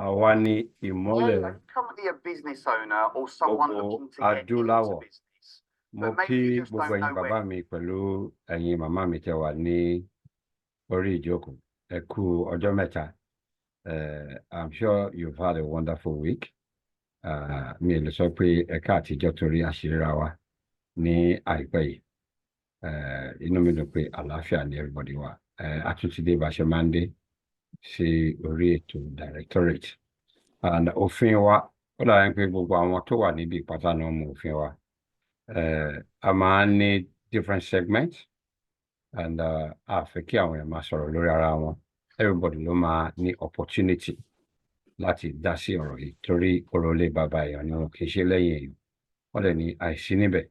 Àwa ni ìmọ́lẹ̀ currently a business owner or someone looking to get into adúláwọ̀. business. Mo But maybe kí you just gbogbo don't ẹ̀yin know bàbá where. mi pẹ̀lú ẹ̀yin màmá mi tẹ́ wà ní orí ìjókòó. Ẹ kú ọjọ́ mẹ́ta. I'm sure you've had a wonderful week. Mi ò lè sọ pé ẹ̀ka àtijọ́ torí àṣíríra wa ní àìpẹ́ yìí. Inú mi dùn pé àlàáfíà ni everybody wà. A tún ti dé bá ṣe máa ń dé sí orí ètò directorate. And òfin wa, ó dàbí pé gbogbo àwọn tó wà níbi ìpátá náà mọ òfin wa. A máa ń ní different segments and a fẹ́ kí àwọn èèyàn máa sọ̀rọ̀ lórí ara wọn. Everybody ló máa ní opportunity láti dá sí ọ̀rọ̀ yìí torí ọ̀rọ̀ lè bàbá èèyàn ni wọn kì í ṣe lẹ́yìn èèyàn. Wọ́n lè ní àìsí níbẹ̀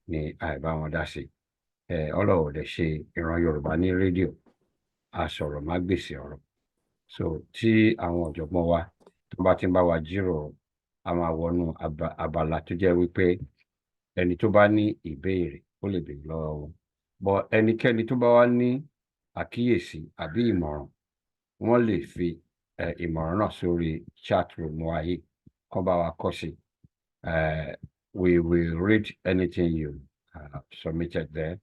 ni àìbá wọn dá sí. Ọlọ́run ò dẹ̀ ṣe ìran Yorùbá ní rédíò. A sọ̀rọ̀ má gbèsè ọ̀rọ̀. So tí àwọn ọ̀jọ̀gbọ́n wa tó bá ti ń bá wa jíròrò, a máa wọnú abala tó jẹ́ wípé ẹni tó bá ní ìbéèrè ó lè béèrè lọ́wọ́ wọn. But ẹnikẹ́ni tó bá wá ní àkíyèsí àbí ìmọ̀ràn, wọ́n lè fi ìmọ̀ràn náà sórí chat room wa yìí kán bá wa kọ sí. We will read anything you submitted there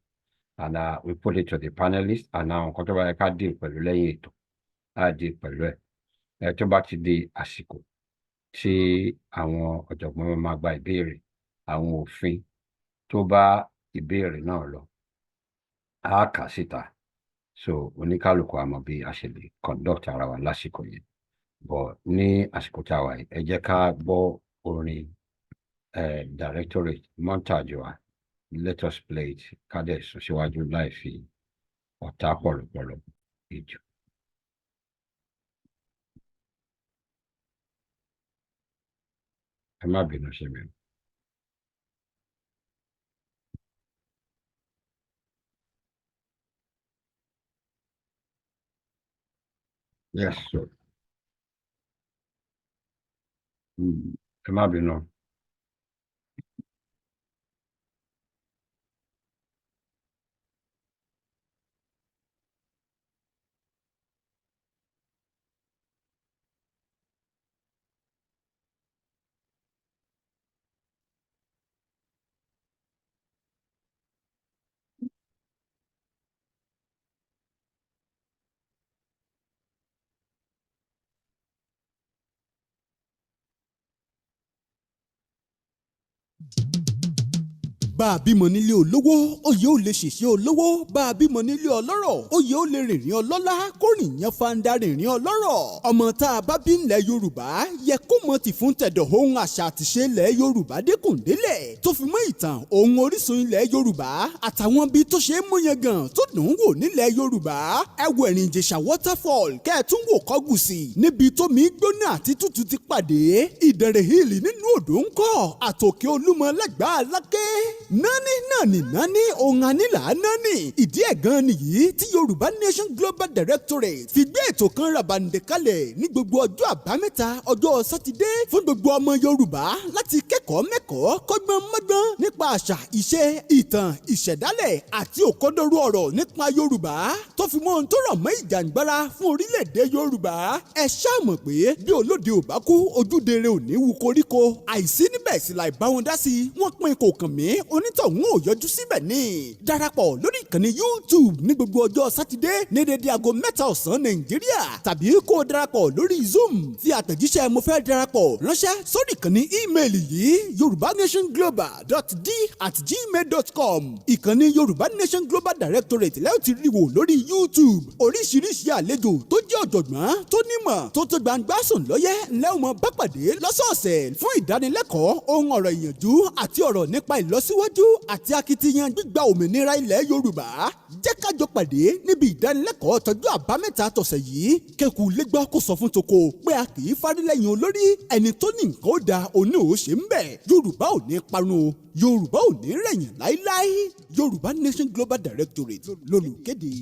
and we put it to the panelists and àwọn nǹkan tó bá yẹ ká deal pẹ̀lú lẹ́yìn ètò á deal pẹ̀lú ẹ̀. Tó bá ti di àsìkò tí àwọn ọ̀jọ̀gbọ́n máa gba ìbéèrè, àwọn òfin tó bá ìbéèrè náà lọ á kà síta. So oníkálùkù á mọ̀ bí a ṣe lè conduct ara wa lásìkò yẹn. But ní àsìkò tá a wà yìí, ẹ jẹ́ ká gbọ́ orin directorate montage wa. Let us play it. Ká dẹ̀ sún síwájú láì fi ọ̀tá pọ̀lọpọ̀lọ ìjọ. Ẹ má bínú ṣe mi. Yes, sir. Ẹ má bínú. bá a bímọ nílé olówó oyè ó lè ṣèṣe olówó bá a bímọ nílé ọlọ́rọ̀ oyè ó lè rìnrìn ọlọ́lá kó rìn yan fanda rìnrìn ọlọ́rọ̀ ọmọ tá a bá bí ńlẹ̀ yorùbá yẹ kó mọ ti fún tẹ̀dọ̀ ohun àṣà àtìṣe ilẹ̀ yorùbá dẹ́kun délẹ̀ tó fi mọ́ ìtàn ohun orísun ilẹ̀ yorùbá àtàwọn bíi tó ṣe é mú yan gan tó dùn ún wò nílẹ̀ yorùbá ẹ wo ẹ̀rìn ìjẹ̀ṣà waterfall kẹ́ẹ̀tún wò kọ́gùsì níbi tómi gbóná àti tútù ti pàdé ìdẹ̀rẹ̀ hill nínú odò ń kọ́ àtòkè olúmọ lẹ́gbàá lákè nání ohun ànílà nání ìdí ẹ̀ gan nìyí tí yorùbá nation global directorate fi gbé ètò kan ràbàǹdè kalẹ̀ ní gbogbo ọjọ́ àbámẹ́ta ọjọ́ sátidé fún gbogbo ọmọ yorùbá láti kẹ́kọ̀ọ́ mẹ́kọ̀ọ́ kọ́gbọ́n mọ́gbọ́n nípa àṣà ìṣe ìtàn ìṣẹ̀dálẹ̀ àti òkodoro ọ̀rọ̀ nípa yorùbá tó fi mọ́ ohun tó rọ̀ mọ́ ìjàngbara fún orílẹ̀-èdè yorùbá ẹ ṣáà mọ̀ pé bí olóde ò bá kú ojúdere ò ní wu koríko àìsí níbẹ̀ sì láì bá wọn dá sí wọ́n pín kò kàn mí onítọ̀hún ò yọjú síbẹ̀ ní darapọ̀ lórí ìkànnì YouTube ní gbogbo ọjọ́ sátidé ní dédé aago 3 ọ̀sán nàìjíríà tàbí kó o darapọ̀ lórí Zoom fi àtẹ̀jíṣẹ́ mo fẹ́ darapọ̀ ránṣẹ́ sórí ìkànnì ímeèlì yìí yorubaнаtionglobal.d@gmail.com ìkànnì Yorùbá Nation Global Directorate lẹ́yìn tí rí wò lórí YouTube oríṣiríṣi àlejò tó jẹ́ ọ̀jọ̀gbọ́n tó nímọ̀ tó tó gbangba sùn lọ́yẹ́ lẹ́wọ̀n bá pàdé lọ́sọ̀ọ̀sẹ̀ fún ìdánilẹ́kọ̀ọ́ ohun ọ̀rọ̀ ìyànjú àti ọ̀rọ̀ nípa ìlọsíwájú àti akitiyan gbígba òmìnira ilẹ̀ yorùbá jẹ́ ká jọ pàdé níbi ìdánilẹ́kọ̀ọ́ tọjọ́ àbámẹ́ta tọ̀sẹ̀ yìí kẹ́kù lẹ́gbọ́ kó sọ fún toko pé a kì í fárílẹ́yìn olórí ẹni tó ní nǹkan ó da òní ò ṣe ń bẹ̀ yorùbá ò ní parun o yorùbá ò ní rẹ̀yìn láíláí yorùbá nation global directorate lolùkéde.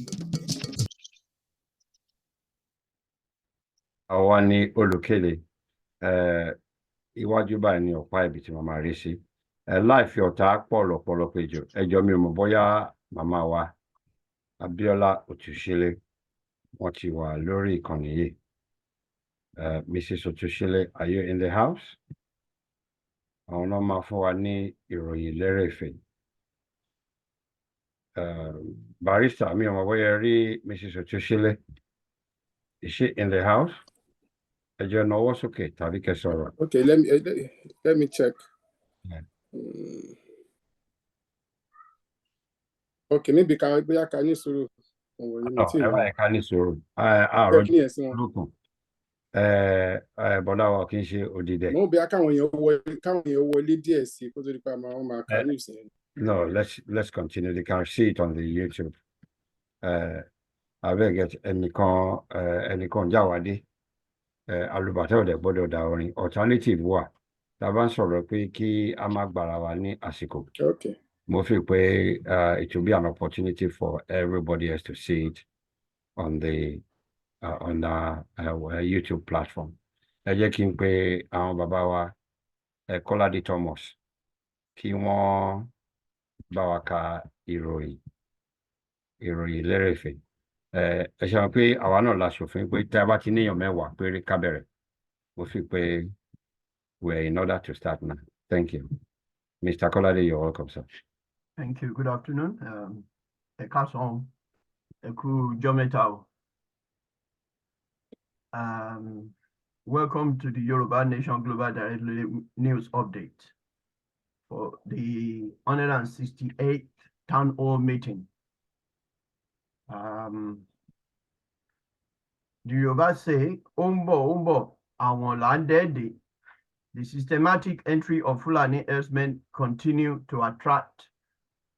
Àwa ni olùkéde iwájú báyìí ni ọ̀pá ibi tí mo máa rí sí. Láìfi ọ̀tá pọ̀ lọ́pọ̀lọpọ̀ ẹjọ́ mi ò mọ̀ bóyá màmá wa Abiola Otushile, wọ́n ti wà lórí ìkànnì yìí. Mrs. Otushile, are you in the house? Àwọn náà máa fún wa ní ìròyìn lérèfé. Barrister, mi ò mọ̀ bóyá rí Mrs. Otushile. Is she in the house? Ẹ jẹ́ nawọ́ sókè tàbí kẹ́ sọ̀rọ̀. Okay, let me check. Yeah. Okay, maybe can you suru. Ẹ bá ẹ̀ka ní sọ̀rọ̀. Lókun. Bọ́dá wa kì í ṣe òdìdẹ. Mo bí káwọn èèyàn wọlé díẹ̀ sí kó tó di pa máa ka news yẹn. No, let's continue. They can see it on the YouTube. Abeg ẹnìkan jáwádé. Alùbàtà ọ̀dẹ̀ gbọ́dọ̀ da orin. Alternative wà. Tá a bá ń sọ̀rọ̀ pé kí a má gbára wa ní àsìkò. Okay. Mo fi pé it will be an opportunity for everybody else to see it on the YouTube platform. Ẹ jẹ́ kí n pe àwọn bàbá wa Kọ́ládé Thomas kí wọ́n bá wa ka ìròyìn lérèfé. Ẹ ṣe wọn pé àwa náà la ṣòfin pé tí a bá ti níyàn mẹ́wàá péré ká bẹ̀rẹ̀. Mo fi pé we're in order to start now. Thank you. Mr. Kọ́ládé, you're welcome, sir. Thank you. Good afternoon. Ẹ káàsán, ẹ kú ọjọ́ mẹ́ta o. Welcome to the Yoruba Nation Global Direct News Update for the 168th Town Hall meeting. The Yoruba say, Ombo, àwọn landed. The systematic entry of Fulani herdsmen continue to attract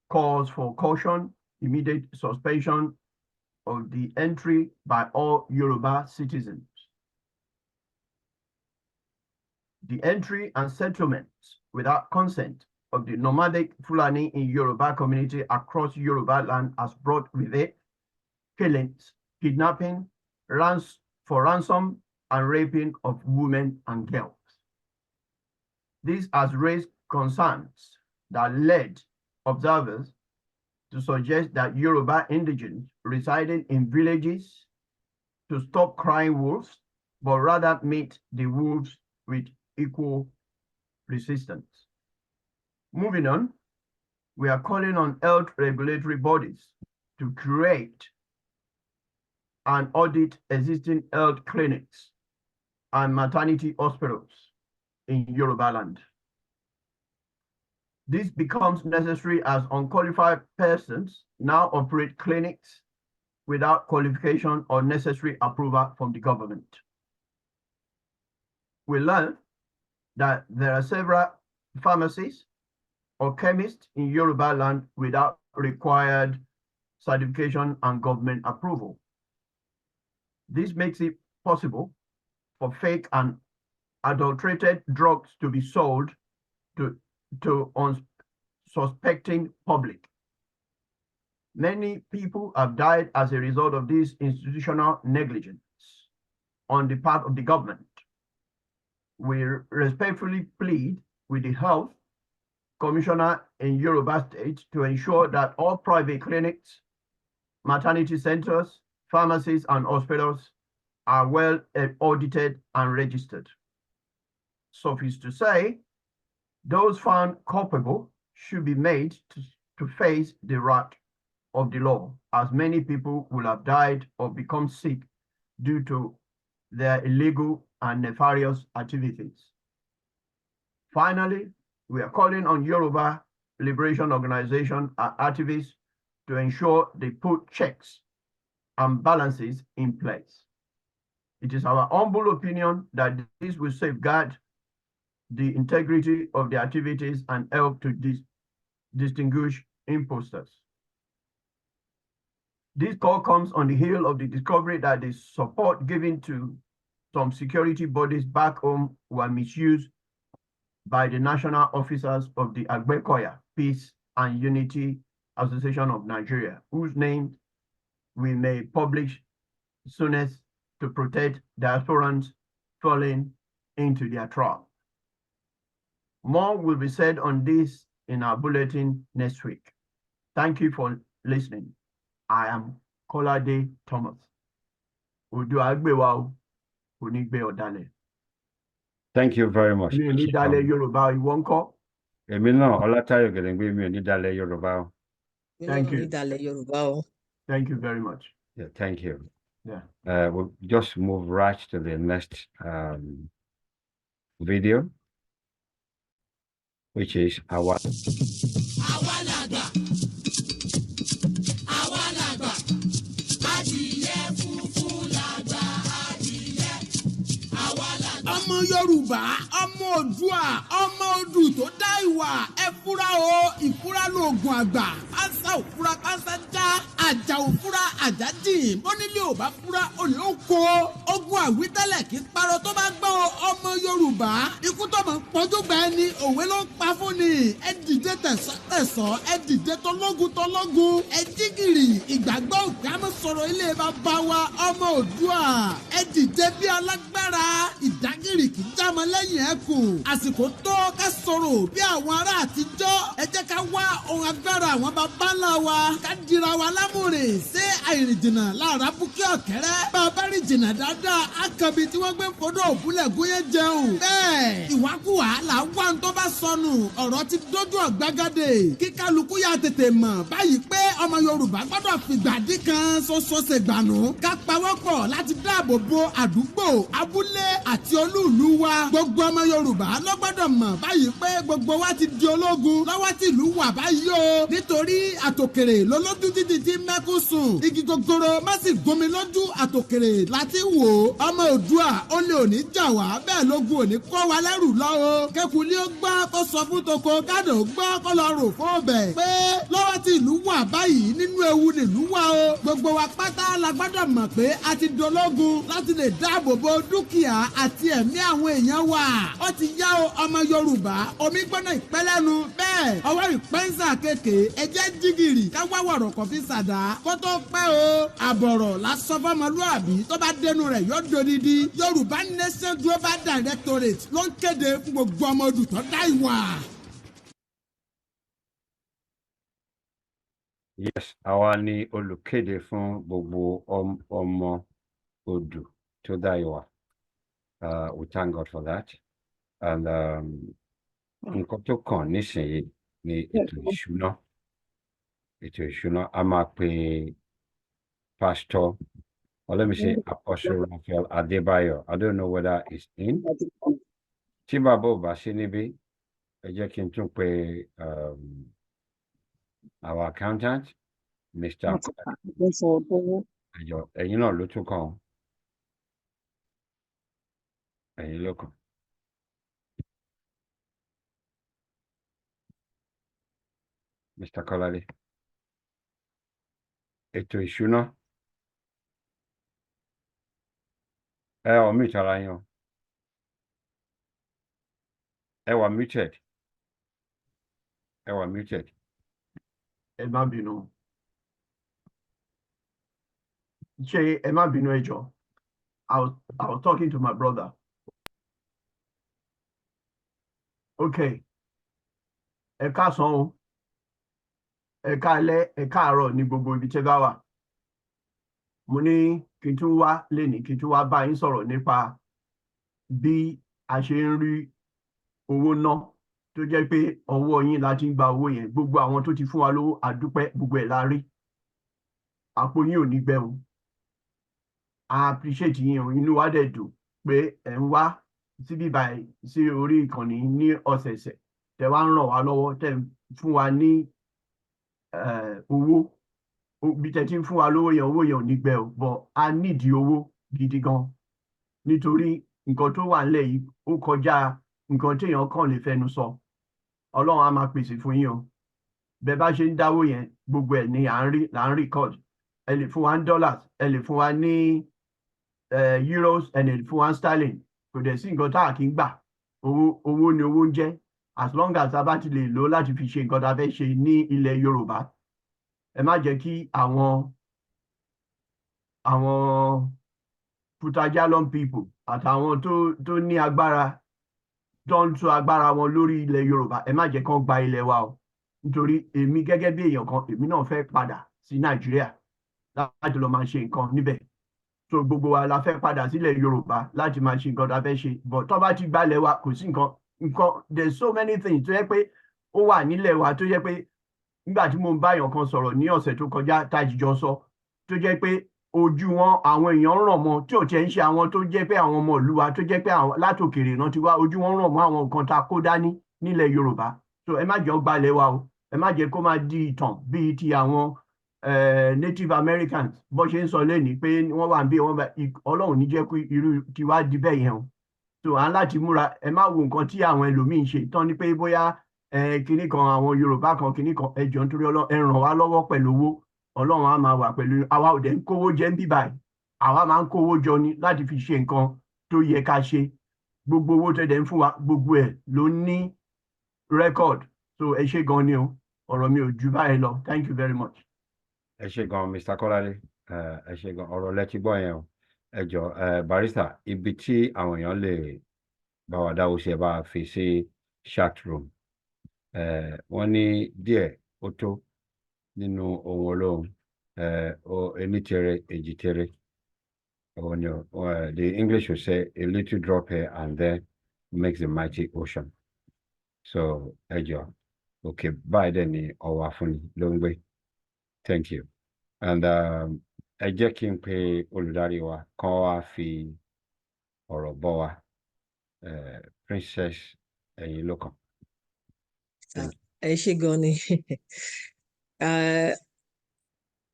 calls for caution, immediate suspension of the entry by all Yoruba citizens. The entry and settlements without consent of the nomadic Fulani in Yoruba community across Yoruba land has brought with it killings, kidnapping, ransom, and raping of women and girls. This has raised concerns that led observers to suggest that Yoruba indigenes residing in villages to stop crying wolves, but rather meet the wolves with equal resistance. Moving on, we are calling on health regulatory bodies to create and audit existing health clinics and maternity hospitals in Yoruba land. This becomes necessary as unqualified persons now operate clinics without qualification or necessary approval from the government. We learned that there are several pharmacies or chemists in Yoruba land without required certification and government approval. This makes it possible for fake and adulterated drugs to be sold to unsuspecting public. Many people have died as a result of this institutional negligence on the part of the government. We respectfully plead with the Health Commissioner in Yoruba State to ensure that all private clinics, maternity centers, pharmacies, and hospitals are well audited and registered. Suffice to say, those found culpable should be made to face the wrath of the law, as many people will have died or become sick due to their illegal and nefarious activities. Finally, we are calling on Yoruba Liberation Organization activists to ensure they put checks and balances in place. It is our humble opinion that this will safeguard the integrity of the activities and help to distinguish imposters. This call comes on the heel of the discovery that the support given to some security bodies back home were misused by the national officers of the Agbekoya Peace and Unity Association of Nigeria, whose name we may publish soonest to protect diasporans falling into their trap. More will be said on this in our bulletin next week. Thank you for listening. I am Kolade Thomas. Oòduà gbè wá o, kò ní gbé ọ̀dàlẹ̀. Thank you very much. Mi ò ní dalẹ̀ Yorùbá, ìwọ ńkọ́? Èmi náà Ọlátáyọ̀ Gẹ̀lẹ́gbẹ́ mi ò ní dalẹ̀ Yorùbá o. Thank you. Ìdàlẹ̀ Yorùbá o. Thank you very much. Yeah, thank you. Yeah. We'll just move right to the next video, which is our. ọmọ Yorùbá ọmọ Oòduà ọmọ odù tó dá ìwà ẹ fura o ìfura lóògùn àgbà pásá òfura pásá já àjà òfura àjà jìn bónílé ò bá fura olè ó kó ogun àwítẹ́lẹ̀ kí parọ́ tó bá gbọ́ ọmọ Yorùbá ikú tó mọ̀ ń pọ́jú gbà ẹni òwe ló ń pa fún ni ẹ dìde tẹ̀sán ẹ dìde tọlọ́gun ẹ jígìrì ìgbàgbọ́ òkè àmọ́ sọ̀rọ̀ ilé bàbá wa ọmọ Oòduà ẹ dìde bí alágbára ìdágìrì kì í jámọ́ lẹ́yìn ẹkùn àsìkò tó ká sọ̀rọ̀ bí àwọn ará àtijọ́ ẹ jẹ́ ká wá ohun agbára àwọn bàbá ńlá wa ká dira wa lámùrè ṣé àìrìnjìnà lára búkẹ́ ọ̀kẹ́rẹ́ bàbá rìn jìnnà dáadáa àkànbí tí wọ́n gbé fọdọ̀ òbúlẹ̀ gúnyẹ́ jẹun bẹ́ẹ̀ ìwákùwà là wá ń tó bá sọnù ọ̀rọ̀ ti dójú ọ̀gbagadè kí kálukú yà tètè mọ̀ báyìí pé ọmọ Yorùbá gbọ́dọ̀ fìgbàdí kan ṣoṣo ṣègbànú ká pawọ́pọ̀ láti dáàbò bo àdúgbò abúlé àti olúùlú wa gbogbo ọmọ Yorùbá ló gbọ́dọ̀ mọ̀ báyìí pé gbogbo wa ti di ológun lọ́wọ́ tí ìlú wà báyìí o nítorí àtòkèrè lólójú títí tí mẹ́kún sùn igi gogoro má sì gbomi lójú àtòkèrè láti wò ó ọmọ Oòduà ó lè òní jà wá bẹ́ẹ̀ lógun òní kó wa lẹ́rù lọ́wọ́ kẹkùlé ó gbọ́ kó sọ fún toko kádò ó gbọ́ kó lọ rò fún ọbẹ̀ pé lọ́wọ́ tí ìlú wà báyìí nínú ewu nílùú wa o gbogbo wa pátá la gbọ́dọ̀ mọ̀ pé a ti dológun láti lè dáàbò bo dúkìá àti ẹ̀mí àwọn èèyàn wa ó ti yá o ọmọ Yorùbá omi gbọ́nà ìpẹ́lẹ́nu bẹ́ẹ̀ ọwọ́ ìpẹ́nsà kéèké ẹjẹ́ jígìrì káwá wọ̀rọ̀ kọ̀ fi ṣàdá kó tó pẹ́ o àbọ̀rọ̀ lásán fọmọlúàbí tó bá dénú rẹ̀ yóò dodidi Yorùbá Nation Global Directorate ló ń kéde fún gbogbo ọmọ odù tó dá ìwà. Yes, àwa ni olùkéde fún gbogbo ọmọ odù tó dá ìwà. We thank God for that. And nǹkan tó kàn nísìnyí ni ètò ìṣúná. Ètò ìṣúná a máa pe Pastor, or let me say Apostle Raphael Adebayo. I don't know whether he's in. Tí bàbá ò bá sí níbí, ẹ jẹ́ kí n tún pe our accountant, Mr. Ẹ̀yin náà ló tún kàn. Ẹ̀yin ló kàn. Mr. Kolade. Ètò ìṣúná. Ẹ ò mute ara yín o. Ẹ wà muted. Ẹ wà muted. Ẹ má bínú. Ṣé ẹ má bínú ẹ jọ̀ọ́? I was talking to my brother. Okay. Ẹ káàsán o. Ẹ káalẹ́, ẹ káàárọ̀ ní gbogbo ibi tẹ́ bá wà. Mo ní kí n tún wá lénìí, kí n tún wá bá yín sọ̀rọ̀ nípa bí a ṣe ń rí owó ná tó jẹ́ pé ọwọ́ yín la ti ń gba owó yẹn. Gbogbo àwọn tó ti fún wa lówó àdúpẹ́ gbogbo ẹ̀ la rí. Àpò yín ò ní gbẹ o. I appreciate yín o, inú wa dẹ̀ dùn pé ẹ̀ ń wá síbí báyìí sí orí ìkànnì ní ọ̀sẹ̀ẹ̀sẹ̀ tẹ́ wá ń ràn wá lọ́wọ́ tẹ́ fún wa ní owó bí tẹ́ ti ń fún wa lówó yẹn ò ní gbẹ o, but a nídìí owó gidi gan nítorí nǹkan tó wà nílẹ̀ yìí ó kọjá nǹkan téèyàn kàn lè fẹnu sọ. Ọlọ́run á máa pèsè fún yín o. Bẹ́ẹ̀ bá ṣe ń dáwó yẹn gbogbo ẹ̀ ni là ń record. Ẹ lè fún wa ní dollars, ẹ lè fún wa ní euros, ẹ lè fún wa ní sterling. Kò dẹ̀ sí nǹkan tá a kì í gbà. Owó ni owó ń jẹ́. As long as a bá ti lè lò láti fi ṣe nǹkan tá a fẹ́ ṣe ní ilẹ̀ Yorùbá. Ẹ má jẹ́ kí àwọn Putajalon people àtàwọn tó ní agbára tó ń tú agbára wọn lórí ilẹ̀ Yorùbá, ẹ má jẹ́ kán gba ilẹ̀ wa o. Nítorí èmi gẹ́gẹ́ bí èèyàn kan, èmi náà fẹ́ padà sí Nàìjíríà. láti lọ máa ṣe nǹkan níbẹ̀. So gbogbo wa la fẹ́ padà sílẹ̀ Yorùbá láti máa ṣe nǹkan tá a fẹ́ ṣe, but tó bá ti gbalẹ̀ wa kò sí nǹkan there's so many things tó yẹ pé ó wà nílẹ̀ wa tó yẹ pé nígbà tí mo ń bá èèyàn kan sọ̀rọ̀ ní ọ̀sẹ̀ tó kọjá tá a jìjọ sọ, tó jẹ́ pé ojú wọn àwọn èèyàn ràn mọ́ tí ò tiẹ̀ ń ṣe àwọn tó jẹ́ pé àwọn ọmọ ìlú wa tó jẹ́ pé àwọn látòkèrè náà ti wá, ojú wọn ràn mọ́ àwọn nǹkan tá a kó dání nílẹ̀ Yorùbá. So ẹ má jẹ́ ó gbalẹ̀ wa o, ẹ má jẹ́ kó máa di ìtàn bíi ti àwọn Native Americans bó ṣe ń sọ lẹ́nìí pé wọ́n wà ń bí wọ́n bá Ọlọ́run ní jẹ́ kó irú tiwa di bẹ́ẹ̀ yẹn o. So à ń láti múra, ẹ má wo nǹkan tí àwọn ẹlòmíín ṣe tán ni pé bóyá kinní kan àwọn Yorùbá kan kinní kan, ẹ jọ̀ọ́ nítorí Ọlọ́run ẹ ràn wá lọ́wọ́ pẹ̀lú owó, Ọlọ́run á máa wà pẹ̀lú àwa. Ò dẹ̀ ń kówó jẹ ń bí báyìí, àwa máa ń kówó jọ ni láti fi ṣe nǹkan tó yẹ ká ṣe. Gbogbo owó tẹ̀dẹ̀ ń fún wa gbogbo ẹ̀ ló ní record. So ẹ ṣé gan ni o, ọ̀rọ̀ mi ò ju báyìí lọ. Thank you very much. Ẹ ṣé gan Mr. Kọ́ládé, ẹ ṣé gan, ọ̀rọ̀ lẹ ti gbọ́ yẹn o. Ẹ jọ̀ọ́ barrister, ibi tí àwọn èèyàn lè bá wa dáwọ́ sí ẹ bá fi sí chat room. Wọ́n ní díẹ̀ ó tó nínú ohun olóhùn, ení tere èjì tere. The English will say a little drop here and there makes the mighty ocean. So ẹ jọ̀ọ́, okay, báyìí dẹ̀ ni ọwọ́ àfúnni ló ń gbé. Thank you. And ẹ jẹ́ kí n pe olùdarí wa kán wá fi ọ̀rọ̀ bọ́ wa. Princess ẹ̀yin ló kàn. Ẹ ṣé gan ni.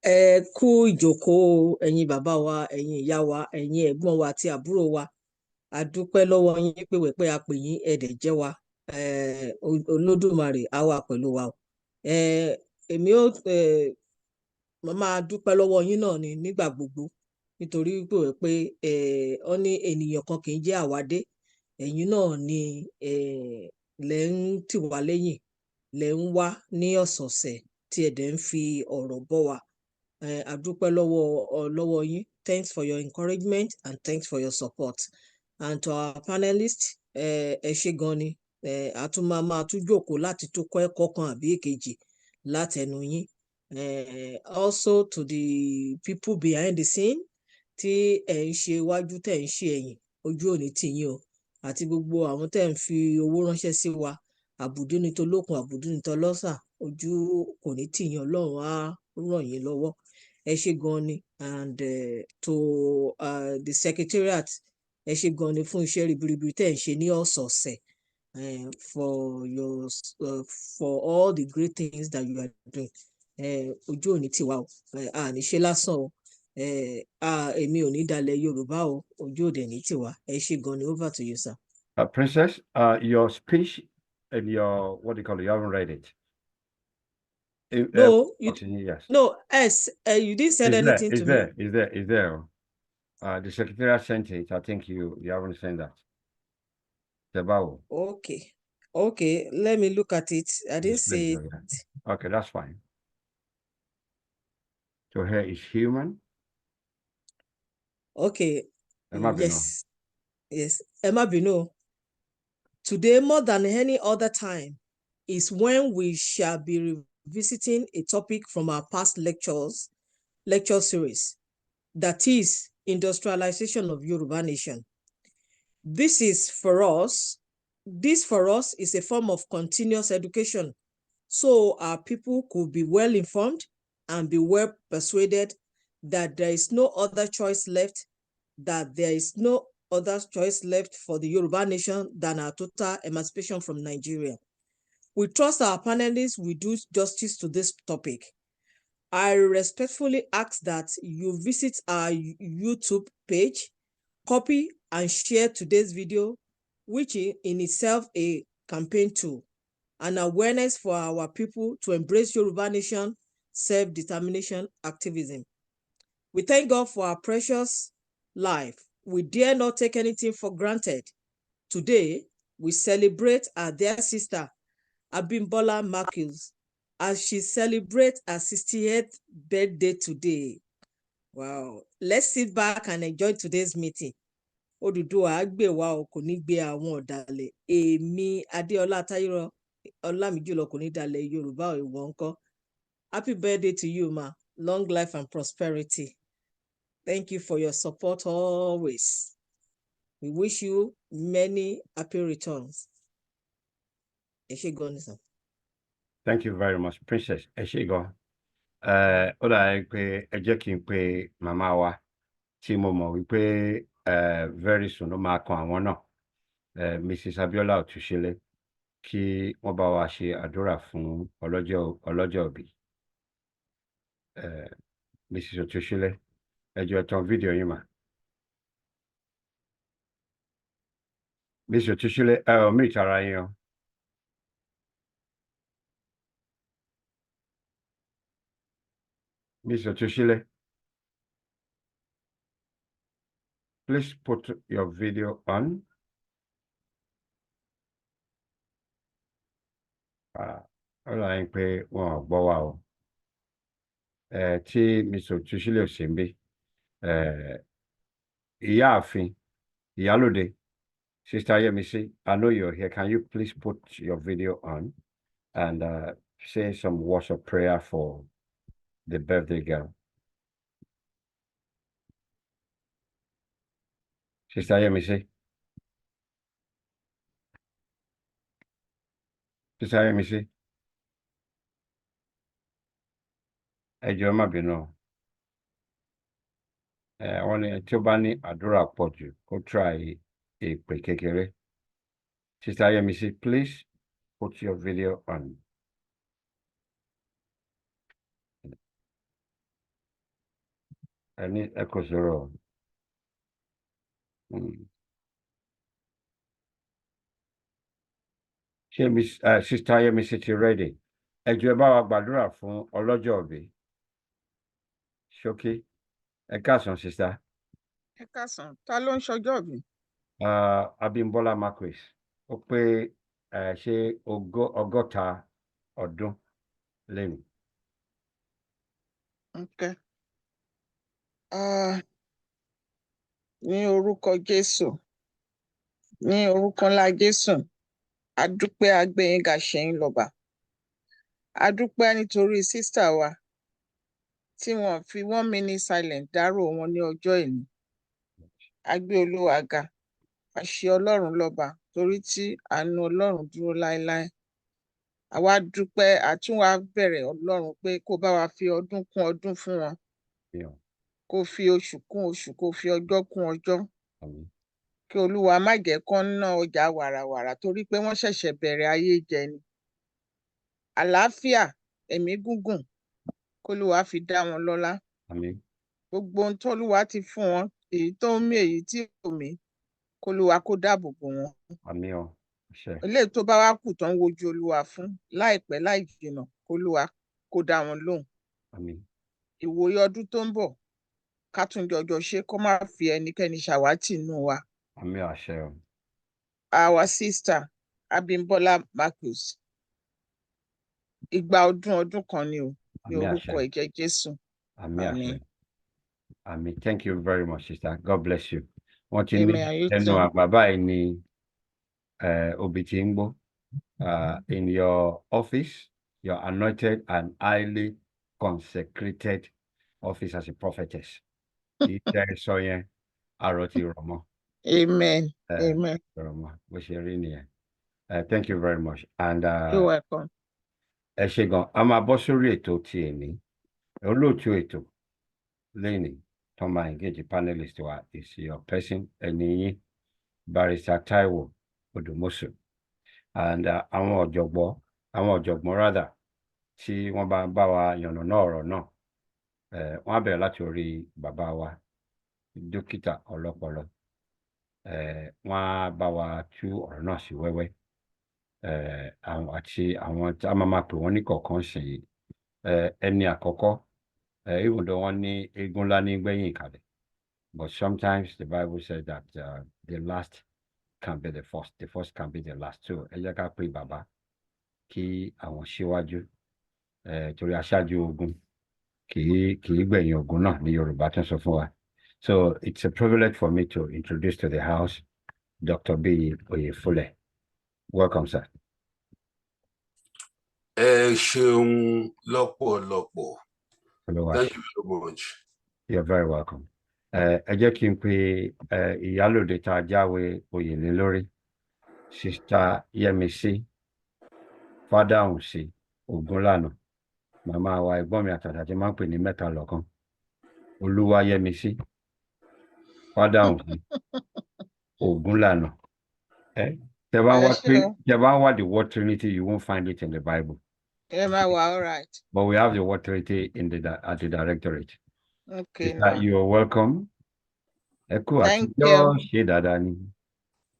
Ẹ kú ìjókòó ẹ̀yin bàbá wa, ẹ̀yin ìyá wa, ẹ̀yin ẹ̀gbọ́n wa àti àbúrò wa. A dúpẹ́ lọ́wọ́ yín pé wẹ̀pẹ́ a pè yín ẹ dẹ̀ jẹ́ wa. Olódùmarè á wà pẹ̀lú wa. Èmi ó máa dúpẹ́ lọ́wọ́ yín náà ni nígbà gbogbo, nítorí pé ó ní ènìyàn kan kì í jẹ́ àwádé. Ẹ̀yin náà ni lẹ ń tì wá lẹ́yìn, lẹ ń wá ní ọ̀sọ̀ọ̀sẹ̀ tí ẹ dẹ̀ ń fi ọ̀rọ̀ bọ́ wa. A dúpẹ́ lọ́wọ́ yín. Thanks for your encouragement and thanks for your support. And to our panelists, ẹ ṣé gan ni. A tún máa tún jókòó láti tún kọ́ ẹ̀kọ́ kan àbí èkejì látẹnu yín. Also to the people behind the scene tí ẹ ń ṣe iwájú tẹ̀ ń ṣe ẹ̀yìn, ojú òní tì yín o. Àti gbogbo àwọn tẹ̀ ń fi owó ránṣẹ́ sí wa, àbùdú ni tolókun, àbùdú ni tọlọ́sà, ojú kò ní tì yín, Ọlọ́run á ràn yín lọ́wọ́. Ẹ ṣé gan ni. And to the secretariat, ẹ ṣé gan ni fún iṣẹ́ ribiribi tẹ̀ ń ṣe ní ọ̀sọ̀ọ̀sẹ̀, for all the great things that you are doing. Ojú òní tiwa o, àní ṣe lásán o, èmi ò ní dalẹ̀ Yorùbá o, ojú òde ní tiwa. Ẹ ṣé gan ni. Over to you, sir. Princess, your speech and your, what do you call it, you haven't read it. No, yes. No, you didn't say anything to me. Is there. The secretariat sent it. I think you haven't sent that. Tebao. Okay, let me look at it. I didn't see it. Okay, that's fine. So here is human. Okay. Yes. Emma Bino. Today, more than any other time, is when we shall be revisiting a topic from our past lecture series, that is industrialization of Yoruba nation. This for us is a form of continuous education, so our people could be well informed and be well persuaded that there is no other choice left, for the Yoruba nation than our total emancipation from Nigeria. We trust our panelists will do justice to this topic. I respectfully ask that you visit our YouTube page, copy and share today's video, which is in itself a campaign tool, an awareness for our people to embrace Yoruba nation self-determination activism. We thank God for our precious life. We dare not take anything for granted. Today, we celebrate our dear sister, Abimbola Marcus, as she celebrates her 68th birthday today. Wow. Let's sit back and enjoy today's meeting. Odùduwà á gbè wá o, kò ní gbé àwọn ọ̀dàlẹ̀. Èmi Adéọlá Táírọ̀ Ọlámìjùlọ kò ní dalẹ̀ Yorùbá ìwọ ńkọ́. Happy birthday to you, ma. long life and prosperity. Thank you for your support always. We wish you many happy returns. Thank you very much, Princess. Eshigo. Oda pe ẹ jẹ́ kí n pe màmá wa tí mo mọ̀ wípé very soon ó máa kan àwọn náà. Mrs. Abiola Otushile kí wọ́n bá wa ṣe àdúrà fún ọlọ́jọ́ òbí. Mrs. Otushile, ẹ jọ̀ọ́ tan fídíò yín mà. Mrs. Otushile, meet ara yín o. Mrs. Otushile, please put your video on. Ọ̀la yín pé wọn ò gbọ́ wa o. Tí Mrs. Otushile ò sí ń bí. Ìyáàfin, Ìyálóde, Sister Yemisi, I know you're here. Can you please put your video on and say some words of prayer for the birthday girl? Sister Yemisi. Sister Yemisi. Ẹ jọ̀ọ́ má bínú. Wọ́n ní tí ó bá ní àdúrà pọ̀ jù kó try èpè kékeré. Sister Yemisi, please put your video on. Any echo zero. Sister Yemisi ti ready. Ẹ jọ̀ọ́ ẹ bá wa gbàdúrà fún ọlọ́jọ́ òbí. Ṣókí. Ẹ káàsán, sister. Ẹ káàsán, ta ló ń ṣọjọ́ bí? Abimbola Marquis. Ó pé ṣe ọgọ́ta ọdún lẹ́nu. Okay. Ní orúkọ Jésù, ní orúkọ ńlá Jésù, a dúpẹ́ agbẹ́yìnga ṣẹ́yìn lọ́ba. A dúpẹ́ nítorí sísítà wa tí wọ́n fi 1 minute silent dárò wọn ní ọjọ́ ìní. A gbé Olúwa ga, a ṣe Ọlọ́run lọ́ba torí tí àánú Ọlọ́run dúró láéláé. Àwa dúpẹ́ àtúnwá bẹ̀rẹ̀ Ọlọ́run pé kó bá wa fi ọdún kún ọdún fún wọn. Kó fi oṣù kún oṣù, kó fi ọjọ́ kún ọjọ́. Kí Olúwa má jẹ́ kán ná ọjà wàràwàrà torí pé wọ́n ṣẹ̀ṣẹ̀ bẹ̀rẹ̀ ayé jẹ ni. Àlàáfíà, ẹ̀mí gúngùn, k'Olúwa fi dá wọn lọ́lá. Gbogbo ohun t'Olúwa ti fún wọn, èyí tó ń mí, èyí tí kò mí, k'Olúwa kó dáàbò bò wọ́n. Eléyìí tó bá wá kù tán wojú Olúwa fún láìpẹ́ láì jìnnà, k'Olúwa kó dá wọn lóhùn. Ìwòye ọdún tó ń bọ̀, ká tún jọjọ ṣe kó má fi ẹnikẹ́ni ṣàwátì nínú wa. Our sister Abimbola Marquis, ìgbà ọdún kan ni o, ní orúkọ ẹ̀jẹ̀ Jésù. Amen. Thank you very much, sister. God bless you. Wọ́n ti ní ẹnu àgbàbá yìí ní òbí tí ń gbó. In your office, your anointed and highly consecrated office as a prophetess. Ìtẹ́ sọ yẹn, àrò ti rọ̀ mọ́. Amen. Amen. Thank you very much. And you're welcome. Ẹ ṣé gan, a máa bọ́ sórí ètò ti èní. Olóòtú ètò lẹ́ni tó máa engage panelist wa is your person, ẹni yín, Barrister Taiwo Odumosu. And àwọn ọ̀jọ̀gbọ́n rather tí wọ́n bá wa yànnàná ọ̀rọ̀ náà. Wọ́n á bẹ̀rẹ̀ láti orí bàbá wa, dókítà ọlọ́pọlọ. Wọ́n á bá wa tú ọ̀rọ̀ náà sí wẹ́wẹ́. Àti àwọn tí a máa pè wọ́n ní kọ̀ọ̀kan sí ẹni àkọ́kọ́, even though wọ́n ní eégún ńlá ní gbẹ̀yìn ìkàlẹ̀. But sometimes the Bible says that the last can be the first can be the last. So ẹ jẹ́ ká pè bàbá kí àwọn síwájú torí aṣáájú ogun kì í gbẹ̀yìn ogun náà ní Yorùbá tó ń sọ fún wa. So it's a privilege for me to introduce to the house Dr. B. Oyefule. Welcome, sir. Ẹ ṣeun lọ́pọ̀lọpọ̀. Thank you so much. You're very welcome. Ẹ jẹ́ kí n pe ìyálòde tá a jáwé oyè lé lórí, Sista Yẹmisí Fádàhùnsí Ògúnlànà, màmá wa ẹ̀gbọ́n mi àtàtà tí máa ń pè ní mẹ́ta lọ́kàn, Olúwayẹmisí Fádàhùnsí Ògúnlànà. Tẹ́ bá wá the word Trinity, you won't find it in the Bible. All right. But we have the word Trinity at the directorate. Okay. You are welcome. Thank you.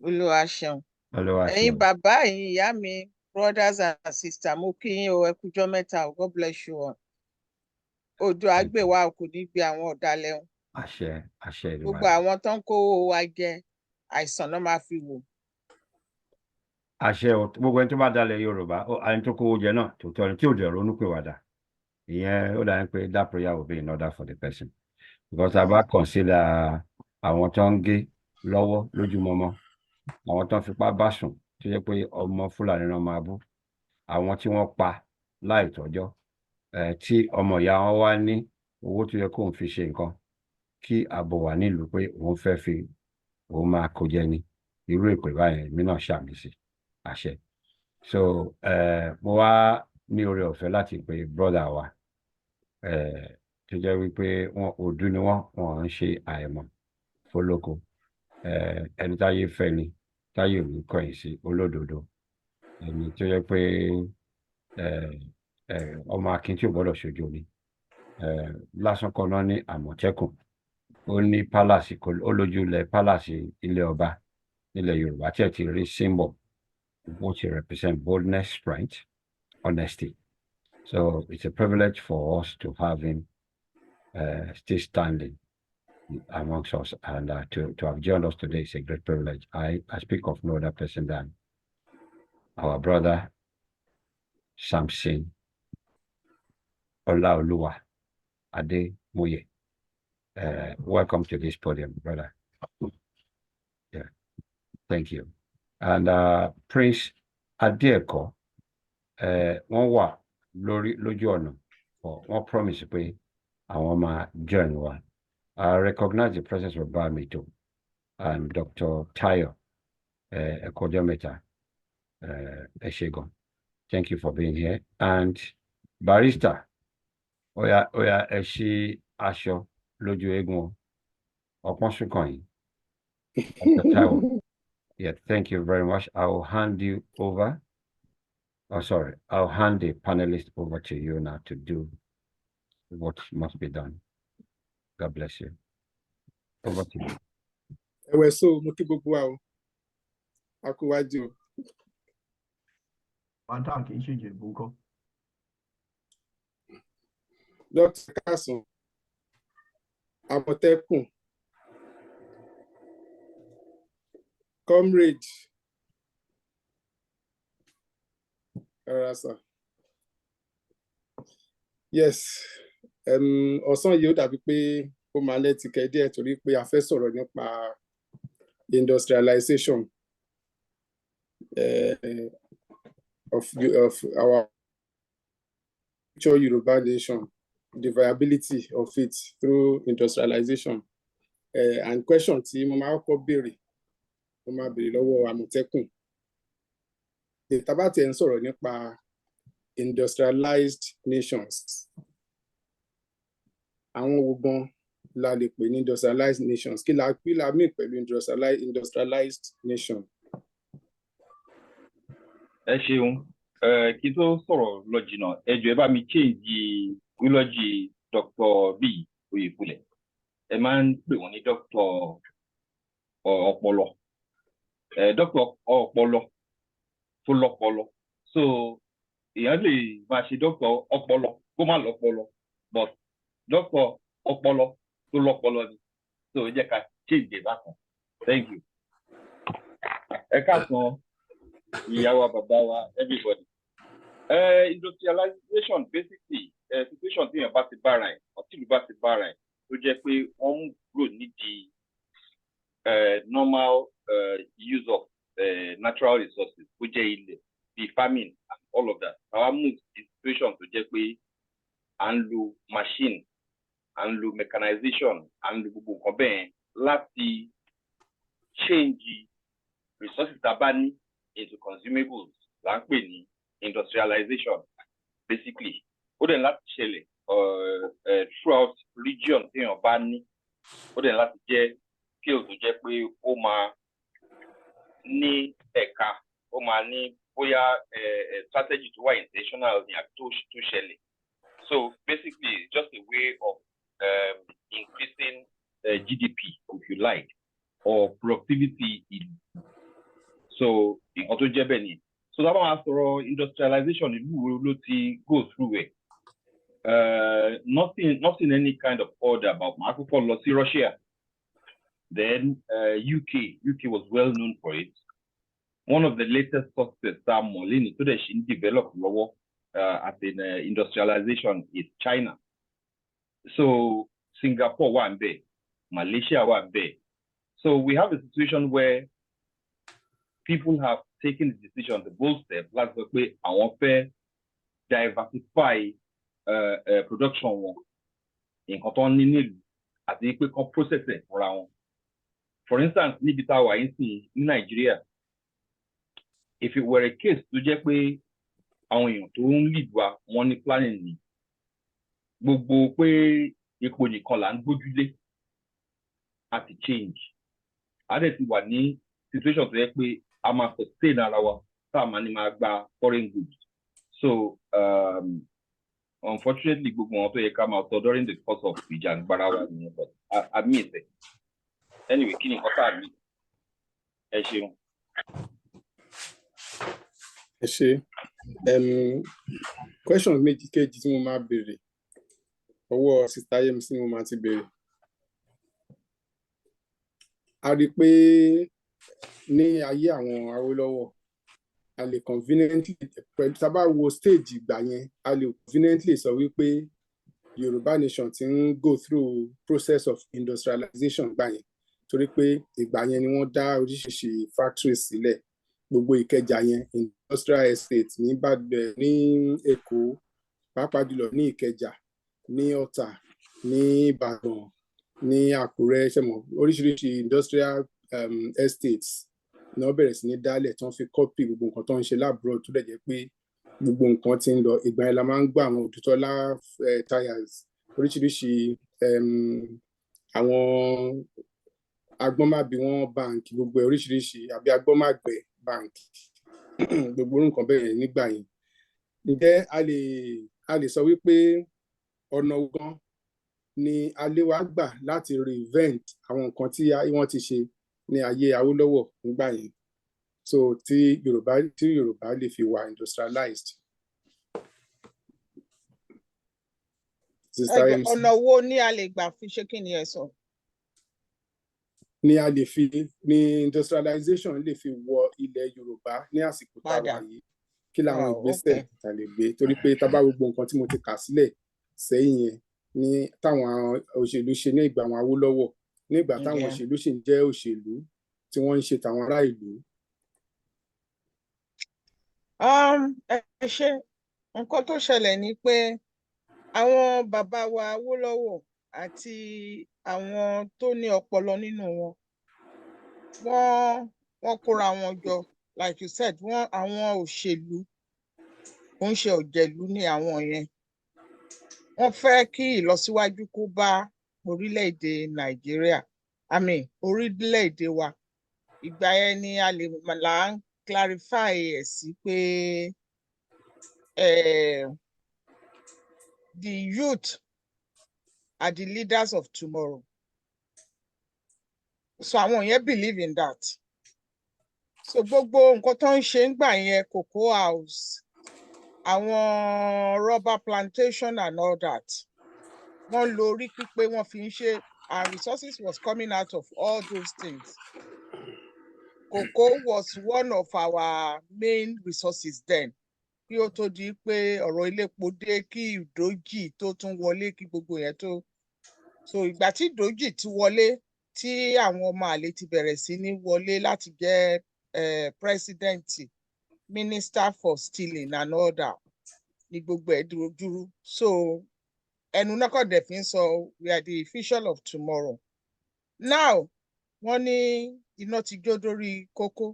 Olúwa ṣeun. Ẹ̀yin bàbá, ẹ̀yin ìyá mi, brothers and sisters, mo kí yín o, ẹ kújọ́ mẹ́ta o, God bless you all. Odò àgbèwà kò ní gbé àwọn ọ̀dàlẹ̀ o. Àṣẹ. Gbogbo àwọn tó ń kó wa jẹ, àìsàn náà máa fi wò. Àṣẹ o, gbogbo ẹni tó bá dalẹ̀ Yorùbá, ẹni tó kówó jẹ náà, tòótọ́ ni tí ò dẹ̀ ronú pìwàdà. Ìyẹn ó dà ní pé that prayer will be in order for the person. Because I bá consider àwọn tó ń gé lọ́wọ́ lójúmọmọ, àwọn tó ń fipá bá sùn tó yẹ pé ọmọ Fúlàní náà máa bú, àwọn tí wọ́n pa láì tọ́jọ́, tí ọmọ ìyá wọn wá ní owó tó yẹ kóun fi ṣe nǹkan, kí ààbò wà nílùú pé òun fẹ́ fi òun máa kó jẹ ní irú ìpè báyẹn, èmi náà ṣàmì sí àṣẹ. So mo wá ní oore ọ̀fẹ́ láti pe brother wa tó jẹ́ wípé wọn òdú ni wọ́n ń ṣe àìmọ̀ fólóko, ẹni táyé fẹ́ ni táyé òní kọ̀yìn sí, olódodo, ẹni tó yẹ pé ọmọ akin tí ò gbọ́dọ̀ ṣojo ni, lásán kan náà ní Àmọ̀tẹ́kùn, ó ní pálàsì, ó lójú ilẹ̀ pálàsì ilé ọba nílẹ̀ Yorùbá tí ẹ ti rí symbol which represent boldness, strength, honesty. So it's a privilege for us to have him still standing amongst us, and to have joined us today is a great privilege. I speak of no other person than our brother Samson Olaoluwa Ademoye. Welcome to this podium, brother. Yeah, thank you. And Prince Adeko, wọ́n wà lójú ọ̀nà, wọ́n promise pé àwọn máa join wa. I recognize the presence of Bamito and Dr. Tayo Ekodjometa Eshegon. Thank you for being here. And Barrister Oya Eshi Asho Lójú Egun Oponsukoyin. Dr. Tayo. Yeah, thank you very much. I will hand you over. Oh, sorry. I'll hand the panelist over to you now to do what must be done. God bless you. Over to you. Ẹ̀wẹ̀ so mo kí gbogbo wa o. A kú wájú o. Pàtàkì kì í ṣe Ìjẹ̀bú ńkọ́. Dr. Káàsán, Àmọ̀tẹ́kùn, Comrade, Arasa. Yes, ọ̀sán yìí ó dàbí pé ó máa lẹ́tìkẹ́ díẹ̀ torí pé a fẹ́ sọ̀rọ̀ nípa industrialization of our future Yoruba nation, the viability of it through industrialization. And question tí mo máa kọ́kọ́ béèrè, mo máa béèrè lọ́wọ́ Àmọ̀tẹ́kùn. Tá bá tiẹ̀ ń sọ̀rọ̀ nípa industrialized nations, àwọn wo gan la lè pè ní industrialized nations? Kí la mí pẹ̀lú industrialized nation? Ẹ ṣeun, kí tó sọ̀rọ̀ lọ jìnnà, ẹ jọ̀ọ́ ẹ bá mi change eulogy Dr. B. Oyèkúnlẹ̀. Ẹ máa ń pè wọ́n ní Dr. Ọpọlọ. Dr. Ọpọlọ tó lọ́pọlọ. So èèyàn lè máa ṣe Dr. Ọpọlọ kó má lọ́pọlọ, but Dr. Ọpọlọ tó lọ́pọlọ ni. So ẹ jẹ́ ká change bákan. Thank you. Ẹ káàsán ìyàwó bàbá wa, everybody. Industrialization basically situation tí èèyàn bá ti bára ẹ̀, ọtí ìlú bá ti bára ẹ̀, tó jẹ́ pé wọ́n ń grow nídìí normal use of natural resources, ó jẹ́ ilẹ̀, bíi farming and all of that. Our move is situation tó jẹ́ pé à ń lo machine, à ń lo mechanization, à ń lo gbogbo nǹkan bẹ́ẹ̀ láti change resources tá a bá ní into consumables là ń pè ní industrialization basically. Ó dẹ̀ láti ṣẹlẹ̀ throughout region téèyàn bá ní. Ó dẹ̀ láti jẹ́ skill tó jẹ́ pé ó máa ní ẹ̀ka, ó máa ní bóyá strategy tó wà intentional ní àbí tó ṣẹlẹ̀. So basically it's just a way of increasing GDP, if you like, or productivity in. So nǹkan tó jẹ́ bẹ́ẹ̀ ni. So that máa sọ̀rọ̀ industrialization ìlú wo ló ti go through it. Not in any kind of order, but màá kọ́kọ́ lọ sí Russia. Then UK was well known for it. One of the latest success that Molini so that she developed as in industrialization is China. So Singapore one day, Malaysia one day. So we have a situation where people have taken the decision, the bold step, like the way I want to diversify production in cotton in as they quick process it around. For instance, in Nigeria, if it were a case to just pay àwọn tó ń lead wa wọ́n ní planning ni gbogbo pé epo nìkan là ń gbójúlé àti change a dẹ̀ ti wà ní situation tó yẹ pé a máa sustain ara wa tá a máa ní máa gba foreign goods. So unfortunately gbogbo wọn tó yẹ ká máa sọ during the course of ìjàngbara wa nìyẹn, but I miss it. Anyway, kí ni nǹkan tá a mi ẹ ṣeun. ẹ ṣe question méjì kejì tí mo máa béèrè ọwọ́ Sister Yemisi ni mo máa ti béèrè. A rí i pé ní ayé àwọn Awólọ́wọ̀ a lè conveniently pẹ̀lú tá a bá wo stage ìgbà yẹn a lè conveniently sọ wípé Yorùbá nation ti ń go through process of industrialization gbà yẹn torí pé ìgbà yẹn ni wọ́n dá oríṣiríṣi factories sílẹ̀. Gbogbo Ìkẹjà yẹn industrial estate ní Èkó, pàápàá jùlọ ní Ìkẹjà, ní Ọ̀tà, ní Ìbàdàn, ní Àkúrẹ́, ṣẹmọ oríṣiríṣi industrial estates ní wọ́n bẹ̀rẹ̀ sí ní dálẹ̀ tí wọ́n fi copy gbogbo nǹkan tó ń ṣe lábúrò tó dẹ̀ jẹ́ pé gbogbo nǹkan ti ń lọ. Ìgbà yẹn la máa ń gbọ́ àwọn Òdùtọ́lá tires, oríṣiríṣi àwọn Agbọ́nmábíwọ́n bank, gbogbo oríṣiríṣi àbí Agbọ́nmágbẹ̀ bank gbogbo nǹkan bẹ́ẹ̀ nígbà yẹn. Ǹjẹ́ a lè sọ wípé ọ̀nà gan ni Aléwà gbà láti reinvent àwọn nǹkan tí wọ́n ti ṣe ní ayé Awólọ́wọ̀ nígbà yẹn, so tí Yorùbá lè fi wà industrialized. Ọ̀nà wo ni a lè gbà fi ṣe kí ni ẹ sọ? Ni a lè fi ní industrialization lè fi wọ ilẹ̀ Yorùbá ní àsìkò tá a wà yìí. Kí làwọn ìgbésẹ̀ tá a lè gbé? Torí pé tá a bá gbogbo nǹkan tí mo ti kà sílẹ̀ sẹ́yìn yẹn ní táwọn òṣèlú ṣe ní ìgbà àwọn Awólọ́wọ̀, nígbà táwọn òṣèlú sì ń jẹ́ òṣèlú tí wọ́n ń ṣe tàwọn ará ìlú. Ẹ ṣe nǹkan tó ṣẹlẹ̀ ni pé àwọn bàbá wa Awólọ́wọ̀ àti àwọn tó ní ọpọlọ nínú wọn wọ́n kóra wọn jọ, like you said, àwọn òṣèlú kò ń ṣe òjèlú ní àwọn yẹn. Wọ́n fẹ́ kí ìlọsíwájú kó bá orílẹ̀-èdè Nàìjíríà, orílẹ̀-èdè wa. Ìgbà yẹn ni a lè là ń clarify ẹ̀ sí pé the youth are the leaders of tomorrow. So àwọn yẹn believe in that. So gbogbo nǹkan tó ń ṣe ń gbà yẹn, cocoa house, àwọn rubber plantation and all that, wọ́n lo orí pípé wọ́n fi ń ṣe, and resources was coming out of all those things. Cocoa was one of our main resources then. Kí ó tó di pé ọ̀rọ̀ iléepo dé, kí ìdójì tó tún wọlé, kí gbogbo yẹn tó. So ìgbà tí ìdójì ti wọlé, tí àwọn ọmọ àlè ti bẹ̀rẹ̀ sí ní wọlé láti jẹ́ president, minister for stealing and all that, ní gbogbo ẹ̀ dúró. So ẹnu náà kọ́ dẹ̀ fi ń sọ we are the official of tomorrow. Now wọ́n ní iná ti jó dórí kókó.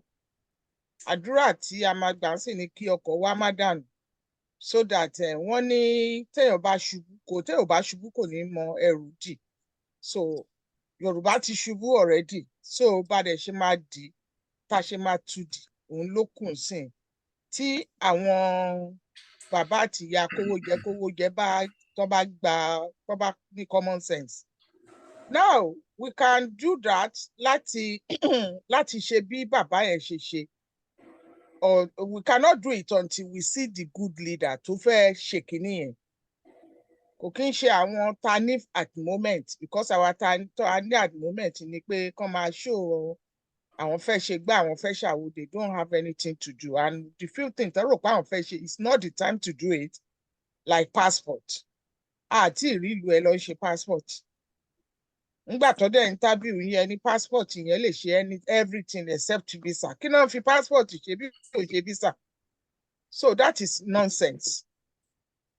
Àdúrà tí a máa gbà sí ni kí ọkọ̀ wa má dànù, so that wọ́n ní téèyàn bá ṣubú kò ní mọ ẹrù dì. So Yorùbá ti ṣubú already, so bá dẹ̀ ṣe máa dì tá ṣe máa tú dì òun ló kùn sí. Tí àwọn bàbá àti ìyá kówó jẹ tó bá ní common sense. Now we can do that láti ṣe bí bàbá yẹn ṣe ṣe. Or we cannot do it until we see the good leader tó fẹ́ ṣe kinní yẹn. Kò kí ń ṣe àwọn ta ní at the moment, because our ta ní at the moment ni pé kán máa show àwọn fẹ́ ṣe gbá àwọn fẹ́ ṣàwo, they don't have anything to do, and the few things tó rò pé àwọn fẹ́ ṣe, it's not the time to do it, like passport. Àti ìrí ìlú ẹ lọ ṣe passport. Nígbà tó dẹ̀ interview yẹn ní passport yẹn lè ṣe everything except visa. Kí náà fi passport ṣe bí kò ṣe visa? So that is nonsense.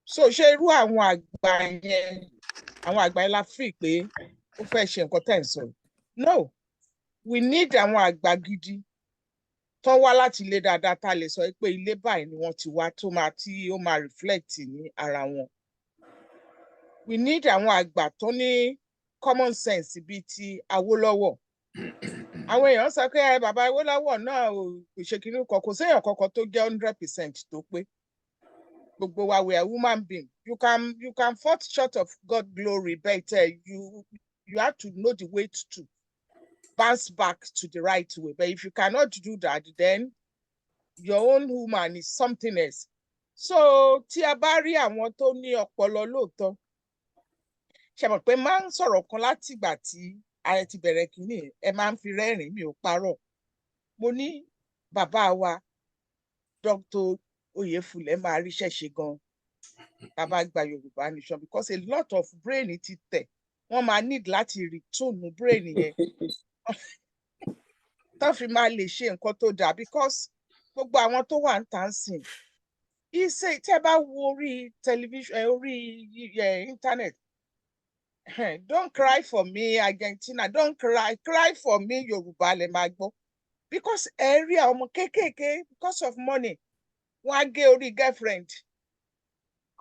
So ṣé irú àwọn àgbà yẹn la fi pé ó fẹ́ ṣe nǹkan tẹ̀ ń sọ? No, we need àwọn àgbà gidi tó wá láti ilé dáadáa tá lè sọ pé ilé báyìí ni wọ́n ti wá tí ó máa reflect ní ara wọn. We need àwọn àgbà tó ní common sense bíi ti Awólọ́wọ̀. Àwọn èèyàn sọ pé bàbá Awólọ́wọ̀ náà kò ṣe kinní kan, kò séèyàn kankan tó jẹ́ 100% tó pé. Gbogbo wa we are human being. You can fall short of God glory, but you have to know the way to bounce back to the right way. But if you cannot do that, then your own human is something else. So tí a bá rí àwọn tó ní ọpọlọ lóòótọ́, ṣe mọ̀ pé máa ń sọ̀rọ̀ kan látìgbà tí ààrẹ ti bẹ̀rẹ̀ kínní, ẹ máa ń fi rẹ́rìn-ín, mi ò parọ́. Mo ní bàbá wa Dr. Oyèfúlẹ̀ máa ríṣẹ́ ṣe gan bàbá gba Yorùbá nation, because a lot of brain ti tẹ̀, wọ́n máa need láti retune brain yẹn tó fi máa lè ṣe nǹkan tó dáa, because gbogbo àwọn tó wà ń tà ń sìn iṣẹ́ tẹ́ bá wo orí tẹlifíṣàn orí internet, don't cry for me Argentina, don't cry for me Yorùbá lè máa gbọ́, because ẹ rí àwọn ọmọ kéékèèké because of money wọ́n á gé orí girlfriend.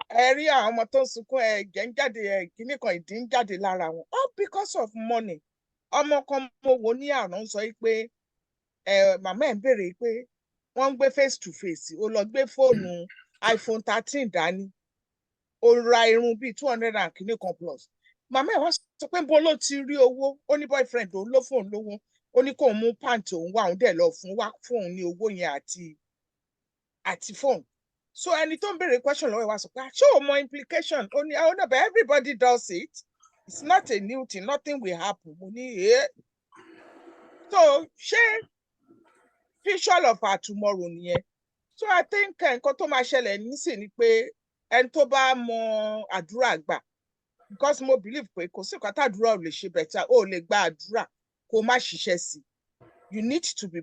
Ẹ rí àwọn ọmọ tó ń sunkún ẹ̀jẹ̀ ń jáde kíní kan ìdí ń jáde lára wọn, all because of money. Ọmọ kan mo wò ní àná sọ pé màmá ẹ̀ ń béèrè pé wọ́n ń gbé face to face, ó lọ gbé fóònù iPhone 13 dání, ó ra irun bíi 200 and kíní kan plus. Màmá ẹ̀ wá sọ pé bó ló ti rí owó, ó ní boyfriend òun ló fóun lówó, ó ní kóun mú pant òun wá, òun dẹ̀ lọ fóun ní owó yẹn àti phone. So ẹni tó ń béèrè question lọ́wọ́ ẹ̀ wá sọ pé ṣé o mọ implication? Ó ní no, but everybody does it. It's not a new thing, nothing will happen. Mo ní so ṣé visual of our tomorrow nìyẹn? So I think nǹkan tó máa ṣẹlẹ̀ nísìn ni pé ẹni tó bá mọ àdúrà gbà, because mo believe pé kò sí nǹkan tàdúrà ò lè ṣe better, ó lè gba àdúrà kó má ṣiṣẹ́ sí. You need to be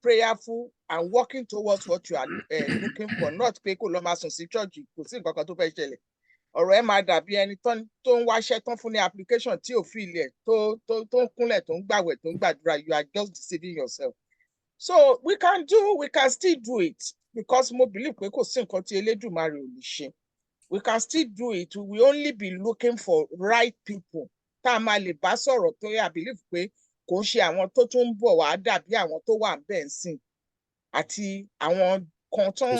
prayerful and working towards what you are looking for, not pé kó lọ máa sùn sí church, kò sí nǹkan kan tó fẹ́ ṣẹlẹ̀. Ọ̀rọ̀ ẹ máa dàbí ẹni tó ń wáṣẹ́ tán fún ní application tí ò fi ilẹ̀ tó ń kúnlẹ̀ tó ń gbàwẹ̀ tó ń gbàdúrà, you are just deceiving yourself. So we can still do it, because mo believe pé kò sí nǹkan tí Elédùmarè ò lè ṣe. We can still do it. We will only be looking for right people tá a máa lè bá sọ̀rọ̀ tó yà believe pé kò ń ṣe àwọn tó tún ń bọ̀ wá dàbí àwọn tó wà bẹ́ẹ̀ sìn, àti àwọn kan tán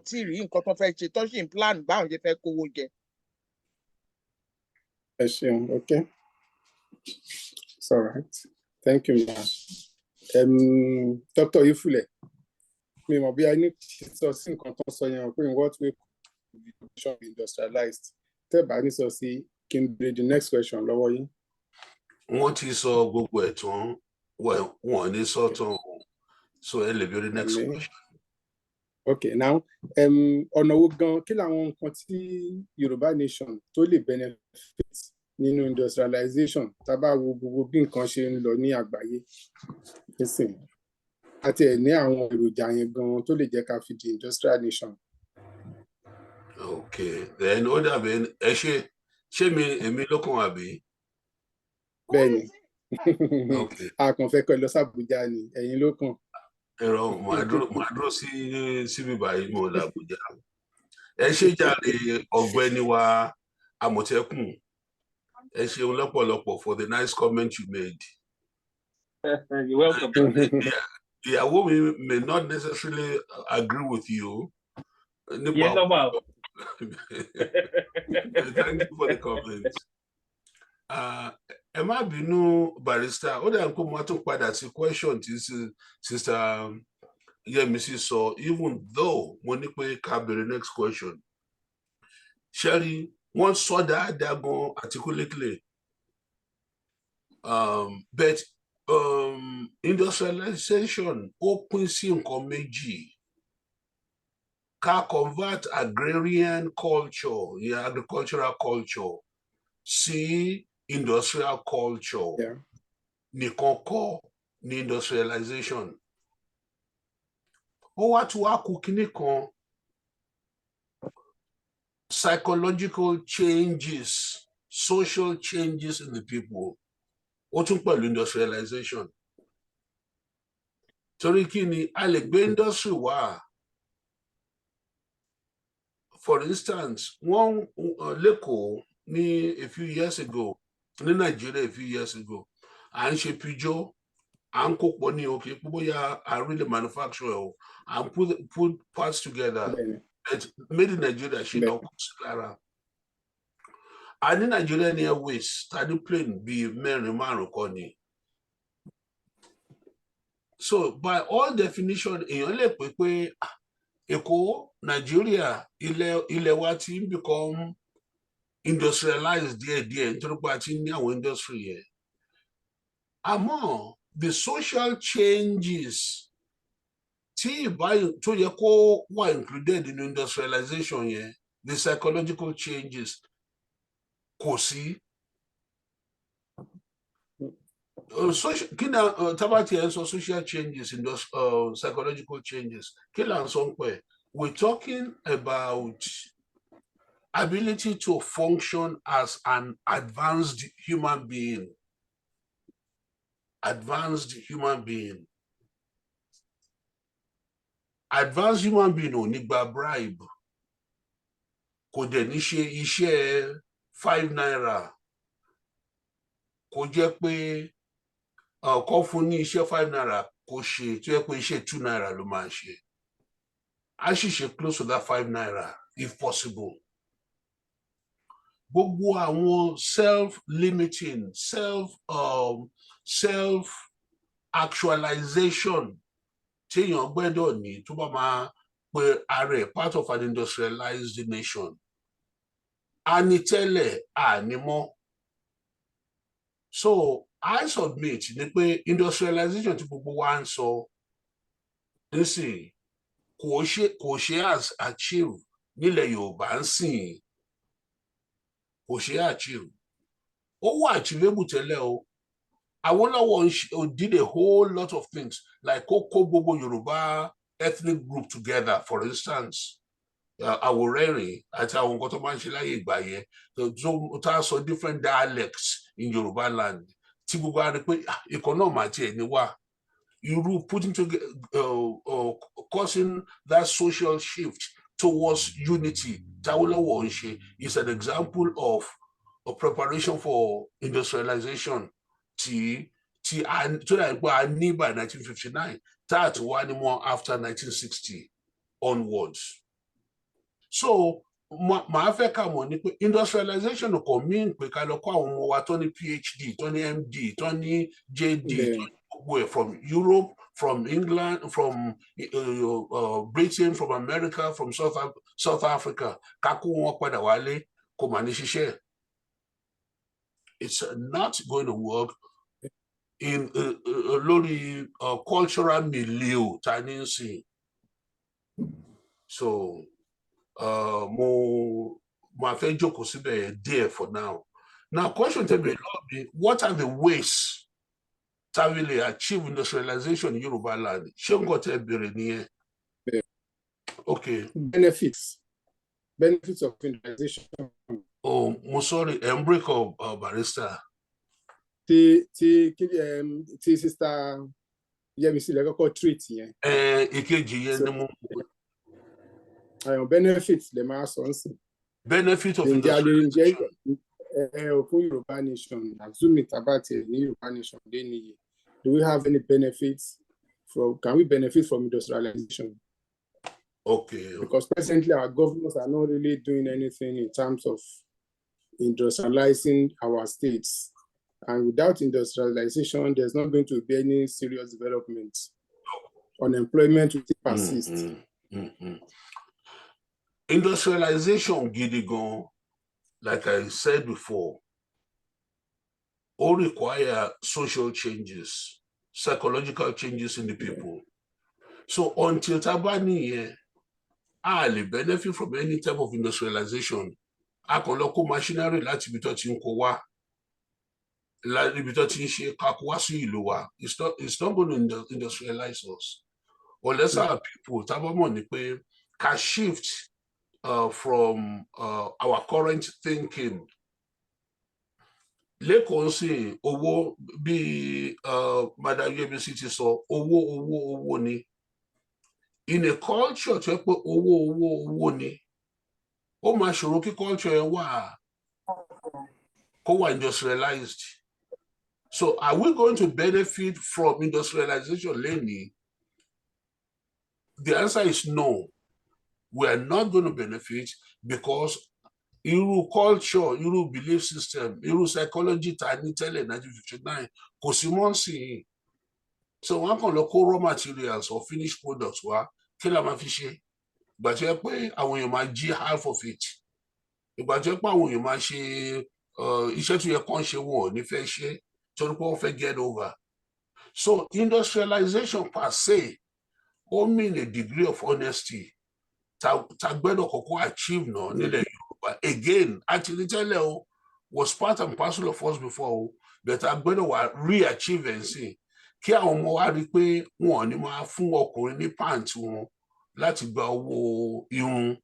tí rí nǹkan tó fẹ́ ṣe, tán sì ń plan báwọn ṣe fẹ́ kówó jẹ. Ẹ ṣeun, okay. It's all right. Thank you, ma'am. Dr. Oyèfúlẹ̀, mi mọ̀ bí a ní sọ sí nǹkan tó sọ yẹn pé in what way should be industrialized. Tẹ́ bá ní sọ sí kí n bèrè the next question lọ́wọ́ yín. Wọ́n ti sọ gbogbo ẹ̀ tán, wọ́n ní sọ tán, so ẹ lè bèrè next question. Okay, now ọ̀nà wo gan kí làwọn nǹkan tí Yorùbá nation tó lè benefit nínú industrialization tá a bá wo gbogbo bí nǹkan ṣe ń lọ ní àgbáyé nísìnyí, àti ẹ̀ ní àwọn èròjà yẹn gan tó lè jẹ́ ká fi di industrial nation. Okay, then ó dàbí ẹ ṣé èmi ló kàn àbí? Bẹ́ẹ̀ni. Okay. A kàn fẹ́ kọ́ lọ sí Abuja ni, ẹ̀yin ló kàn. Ẹ̀rọ màá dúró síbí báyìí mo lọ Abuja. Ẹ ṣé jàre ọ̀gbẹ́ni wa Àmọ̀tẹ́kùn. Ẹ ṣeun lọ́pọ̀lọpọ̀ for the nice comment you made. You're welcome. Ìyàwó mi may not necessarily agree with you. Yeah, normal. Thank you for the comments. Ẹ má bínú barrister, ó dà ń kó mo tún padà sí question tí sister Yemisi sọ, even though mo ní pé ká bèrè next question. Sherry, wọ́n sọ dáadáa gan articulately. But industrialization ó pín sí nǹkan méjì. Ká convert agrarian culture, agricultural culture, sí industrial culture. Nìkan kọ́ ní industrialization. Ó wá tún wá kù kíní kan. Psychological changes, social changes in the people. Ó tún pẹ̀lú industrialization. Torí kí ni a lè gbé industry wá. For instance, one lẹ́kọ̀ọ́ ní a few years ago, ní Nigeria a few years ago, à ń ṣe pijó, à ń kó pọ̀ ní òkè bóyá I really manufacture and put parts together. But made in Nigeria ṣe lọ kó sí lára. A ní Nigerian Airways, tàbí plane bíi mẹ́rin márùn-ún kọ́ ni. So by all definition, èèyàn lè pè pé Èkó, Nigeria, ilẹ̀ wa ti ń become industrialized díẹ̀díẹ̀ nítorí pé a ti ní àwọn industry yẹn. Àmọ́ the social changes tí tó yẹ kó wà included in industrialization yẹn, the psychological changes kò sí. Kí ni tábàtì ẹ̀ ń sọ social changes, psychological changes, kí là ń sọ pé? We're talking about ability to function as an advanced human being. Advanced human being. Advanced human being ò ní gba bribe. Kò dẹ̀ ní ṣe iṣẹ́ 5 naira. Kò jẹ́ pé kó fún ní iṣẹ́ 5 naira kò ṣe tó yẹ pé iṣẹ́ 2 naira ló máa ṣe. A sì ṣe close to that 5 naira if possible. Gbogbo àwọn self-limiting, self-actualization tí èèyàn gbọ́dọ̀ ní tó bá máa pe ara ẹ̀ part of an industrialized nation. A ní tẹ́lẹ̀, a ní mọ́. So I submit ni pé industrialization tí gbogbo wa ń sọ nísìnyí kò ṣe as achieve nílẹ̀ Yorùbá ń sìn. Kò ṣe achieve. Ó wà achievable tẹ́lẹ̀ o. Awólọ́wọ̀ did a whole lot of things like kó gbogbo Yorùbá ethnic group together, for instance. Àwòrẹ́rìn àti àwọn nǹkan tó máa ń ṣe láyé ìgbà yẹn tá a sọ different dialects in Yorùbá land tí gbogbo á rí pé ikọ̀ náà máa tiẹ̀ ní wá. Irú putting together, causing that social shift towards unity táwọ́lọ́wọ́ ń ṣe is an example of a preparation for industrialization tó dà pé a ní by 1959 tá a ti wá ní mọ́ after 1960 onwards. So màá fẹ́ ká mọ̀ ní pé industrialization kò mean pé ká lọ kó àwọn ọmọ wa tó ní PhD, tó ní MD, tó ní JD, from Europe, from England, from Britain, from America, from South Africa, ká kó wọn padà wálé kó mà ní ṣiṣẹ́. It's not going to work in lórí cultural milieu tá a ní ń sìn. So mo máa fẹ́ jókòó síbẹ̀ díẹ̀ for now. Now, question tell me, what are the ways to really achieve industrialization in Yoruba land? Ṣé nǹkan tẹ́ bẹ̀rẹ̀ nìyẹn? Okay. Benefits. benefits of industrialization. Oh, mo sorry, break up, barrister. Tí sister Yemisi lè kọ́kọ́ treat yẹn. Ìkejì yẹn ni mo. Benefits lè máa sọ nsìn. Benefit of industrialization. Fún Yoruba nation, assume it about it ní Yoruba nation dé nìyí. Do we have any benefits can we benefit from industrialization? Okay. Because presently our governments are not really doing anything in terms of industrializing our states. And without industrialization, there's not going to be any serious development. Unemployment will persist. Industrialization, Gidigon, like I said before, all require social changes, psychological changes in the people. So until Tabani, I benefit from any type of industrialization. I can local machinery láti ibi tó ti ń kó wá, láti ibi tó ti ń ṣe kakó wá sí ìlú wa. It's not going to industrialize us. Unless our people, Tabamo ni pé can shift from our current thinking. Lẹ́kọ̀ọ́ sí owó bí Madam Yemisi ti sọ, owó ni. In a culture tó yẹ pé owó ni, ó máa ṣòro kí culture yẹn kó wà industrialized. So are we going to benefit from industrialization lately? The answer is no. We are not going to benefit because irú culture, irú belief system, irú psychology ta ní tẹ́lẹ̀ 1959 kò sí mọ́ sí. So wọ́n kàn lọ kó raw materials or finished products wá, kí la máa fi ṣe? Ìgbà tó yẹ pé àwọn èèyàn máa jí half of it. Ìgbà tó yẹ pé àwọn èèyàn máa ṣe iṣẹ́ tó yẹ kán ṣe wọn ò ní fẹ́ ṣe torí pé wọ́n fẹ́ get over. So industrialization per se ó mean a degree of honesty. Ta gbẹ́dọ̀ kọ́kọ́ achieve náà nílẹ̀ Yorùbá. Again, actually tẹ́lẹ̀ was part and parcel of us before, but ta gbẹ́dọ̀ wà re-achieve ẹ̀ sí. Kí àwọn ọmọ wa rí pé wọn ò ní máa fún ọkùnrin ní pant wọn láti gba owó irun.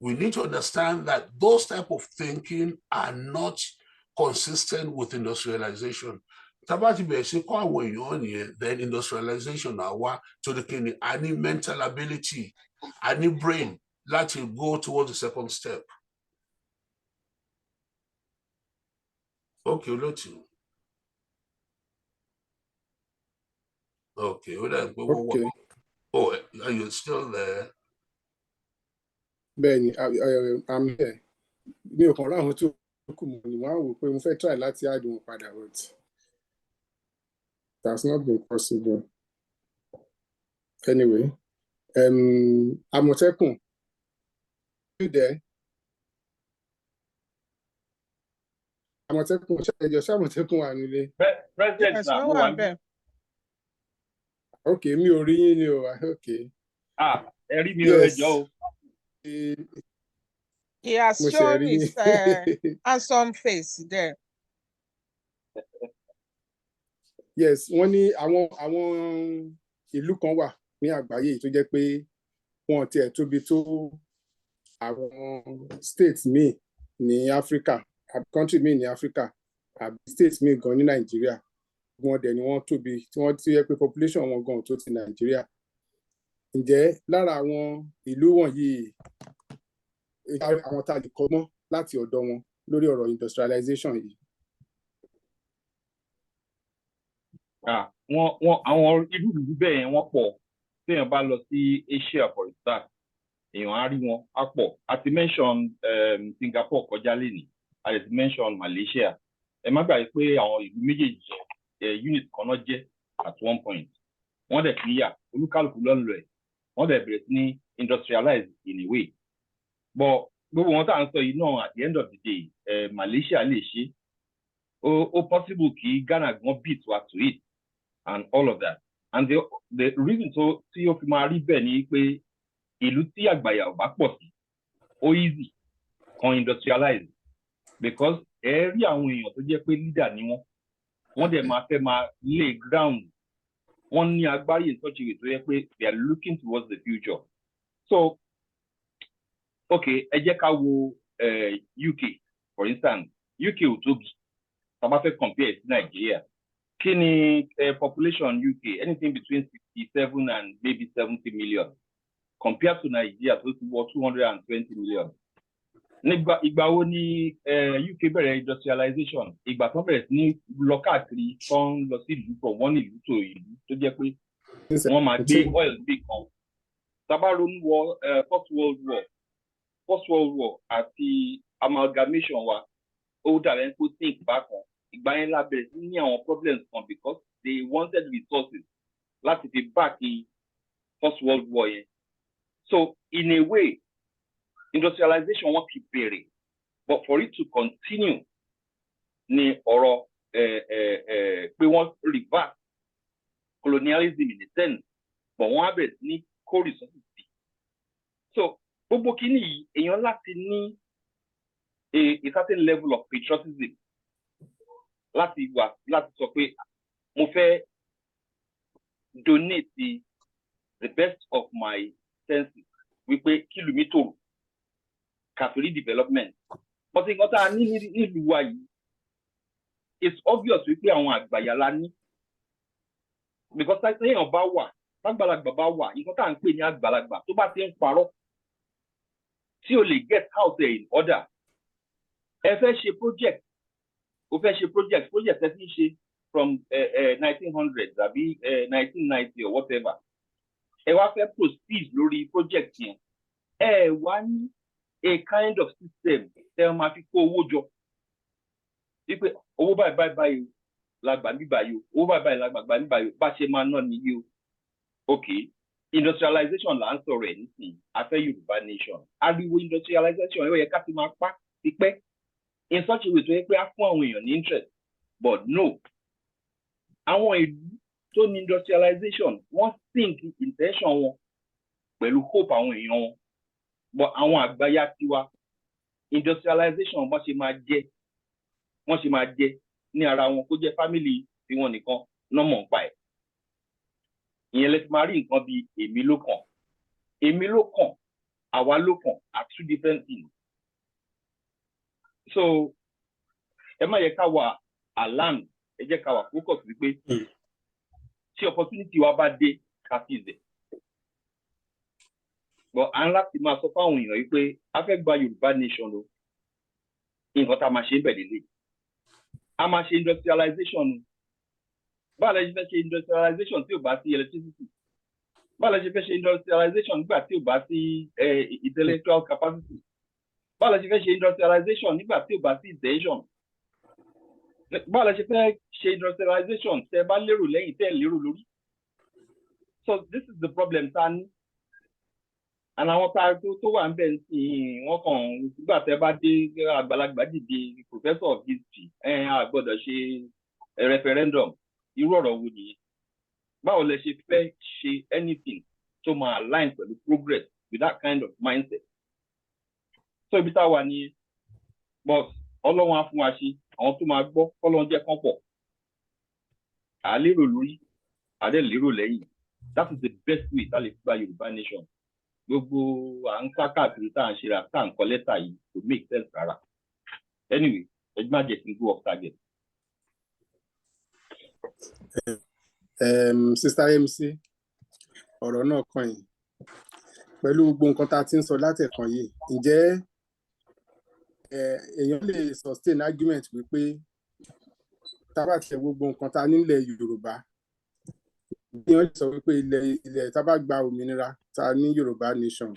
We need to understand that those type of thinking are not consistent with industrialization. Tabati bẹ̀rẹ̀ sí kọ́ àwọn èèyàn nìyẹn, then industrialization náà wá to the kini, I need mental ability, I need brain láti go towards the second step. Okay, olóòtú. Okay, Okay. Oh, are you still there? Bẹ́ẹ̀ni, I'm here. Mi ò kàn ráhùn tó kù mọ́ ni wọ́n á wò pé mo fẹ́ try láti add wọn padà, but that's not been possible. Anyway, Àmọ̀tẹ́kùn, you there? Àmọ̀tẹ́kùn, ṣé Àmọ̀tẹ́kùn wà nílé? President Yes, náà wọ́n wà bẹ́ẹ̀. Okay, mi ò rí yín ni o. Okay. Ẹ rí mi o, ẹ jọ̀ọ́ o. He has Mo ṣe shown rí his handsome face there. Yes, wọ́n ní àwọn ìlú kan wà ní àgbáyé tó jẹ́ pé wọn tiẹ̀ tóbi tó àwọn state míì ní Africa, àbí country míì ní Africa, àbí state míì gan ní Nàìjíríà. Wọ́n dẹ̀ ni wọ́n tóbi tí wọ́n ti yẹ pé population wọn gan tó ti Nàìjíríà. Ǹjẹ́ lára àwọn ìlú wọ̀nyí àwọn tá a lè kọ́gbọ́n láti ọ̀dọ̀ wọn lórí ọ̀rọ̀ industrialization yìí? Àwọn irú ìlú bẹ́ẹ̀ wọ́n pọ̀. Téèyàn bá lọ sí Asia for instance, èèyàn á rí wọn á pọ̀. A ti mention Singapore kọjá lénìí, a ti mention Malaysia. Ẹ má gbàgbé pé àwọn ìlú méjèèjì unit kan náà jẹ́ at one point. Wọ́n dẹ̀ níyà, olúkálùkù ló ń lọ ẹ̀. Wọ́n dẹ̀ bẹ̀rẹ̀ sí ní industrialize in a way. But gbogbo wọn tá à ń sọ yìí náà at the end of the day, Malaysia lè ṣe. Ó possible kí Ghana gan beat wa to it and all of that. And the reason tí ó fi máa rí bẹ́ẹ̀ ni pé ìlú tí àgbàyà ò bá pọ̀ sí, ó easy kan industrialize because ẹ rí àwọn èèyàn tó jẹ́ pé leader ni wọ́n dẹ̀ máa fẹ́ máa lay ground. Wọ́n ní agbárí in such a way tó yẹ pé they are looking towards the future. So okay, ẹ jẹ́ ká wo UK, for instance. UK ò tóbi, tá bá fẹ́ compare sí Nigeria. Kí ni population UK? Anything between 67 and maybe 70 million. Compared to Nigeria, so it's about 220 million. Ìgbà wo ni UK bẹ̀rẹ̀ industrialization? Ìgbà tó bẹ̀rẹ̀ sí ní lọ káàkiri tó ń lọ sí ìlú from one ìlú to ìlú tó jẹ́ pé wọ́n máa gbé oil gbé kan. Tabaro wọ First World War àti amalgamation wa ó dàbẹ̀ kó think back on. Ìgbà yẹn la bẹ̀rẹ̀ sí ní àwọn problems kan because they wanted resources láti fi back in First World War yẹn. So in a way, industrialization won't keep bẹ̀rẹ̀, but for it to continue, ni ọ̀rọ̀ pé wọ́n reverse colonialism in a sense, but wọ́n á bẹ̀rẹ̀ sí ní kó resources sí. So gbogbo kìíní yìí èèyàn láti ní a certain level of patriotism láti sọ pé mo fẹ́ donate the best of my senses wípé kílù mi tòrò kàfírí development. But nǹkan tá a ní nílùú wa yìí, it's obvious wípé àwọn àgbàyà la ní. Because téèyàn bá wà, tágbàlagbà bá wà, nǹkan tá à ń pè ní àgbàlagbà tó bá ti ń parọ́, tí o lè get house in order. Ẹ fẹ́ ṣe project ẹ ti ń ṣe from 1900 àbí 1990 or whatever. Ẹ wá fẹ́ proceed lórí project yẹn. Ẹ wá ní a kind of system tẹ́ máa fi kó owó jọ. Wípé owó báyìí lágbà ní báyìí, owó báyìí lágbà ní báyìí, bá ṣe máa ná nìyí o. Okay, industrialization là ń sọ̀rọ̀ ẹ̀ nísìnyí, a fẹ́ Yorùbá nation. Ariwo industrialization ẹ̀ yẹ ká ti máa pa ti pẹ́. In such a way tó yẹ pé á fún àwọn èèyàn ní interest, but no. Àwọn ìlú tó ní industrialization wọ́n think intention wọn pẹ̀lú hope àwọn èèyàn wọn, but àwọn àgbáyà tiwa industrialization wọ́n ṣe máa jẹ ní ara wọn kó jẹ́ family tí wọ́n nìkan náà mọ̀ nípa ẹ̀. Ìyẹn lè fi máa rí nǹkan bí èmi ló kàn, àwa ló kàn are two different things. So ẹ má yẹ ká wà alarm, ẹ jẹ́ ká wà focus wípé tí opportunity wa bá dé ká seize it. But à ń láti máa sọ fáwọn èèyàn yìí pé a fẹ́ gba Yorùbá nation lọ. Nǹkan tá a máa ṣe ń bẹ̀ lélẹ̀. A máa ṣe industrialization. Báwo la ṣe fẹ́ ṣe industrialization tí ò bá sí electricity? Báwo la ṣe fẹ́ ṣe industrialization nígbà tí ò bá sí intellectual capacity? Báwo la ṣe fẹ́ ṣe industrialization nígbà tí ò bá sí intention? Báwo la ṣe fẹ́ ṣe industrialization tẹ́ bá lérò lẹ́yìn tẹ́ lérò lórí? So this is the problem tá a ní. And àwọn tó wà ń bẹ̀ sí wọ́n kàn nígbà tẹ́ bá dé àgbàlagbà dìde professor of history a gbọ́dọ̀ ṣe referendum. Irú ọ̀rọ̀ wo nìyẹn? Báwo lẹ ṣe fẹ́ ṣe anything tó máa align pẹ̀lú progress with that kind of mindset? So ibi tá a wà ní but Ọlọ́run á fún wa ṣe, àwọn tó máa gbọ́ kọ́lọ́run jẹ́ kán pọ̀. À lérò lórí, à dẹ̀ lérò lẹ́yìn. That is the best way tá lè fi gba Yorùbá nation. Gbogbo à ń káàkiri tá à ń ṣe ra tá à ń kọ lẹ́tà yìí to make sense rárá. Anyway, ẹ má jẹ́ kí n go off target. Sister MC, ọ̀rọ̀ náà kàn yín. Pẹ̀lú gbogbo nǹkan tá a ti ń sọ látẹ̀kàn yìí, ǹjẹ́ èèyàn lè sustain argument wípé tá a bá tẹ gbogbo nǹkan tá a nílẹ̀ Yorùbá, èèyàn lè sọ wípé ilẹ̀ tá a bá gba òmìnira tá a ní Yorùbá nation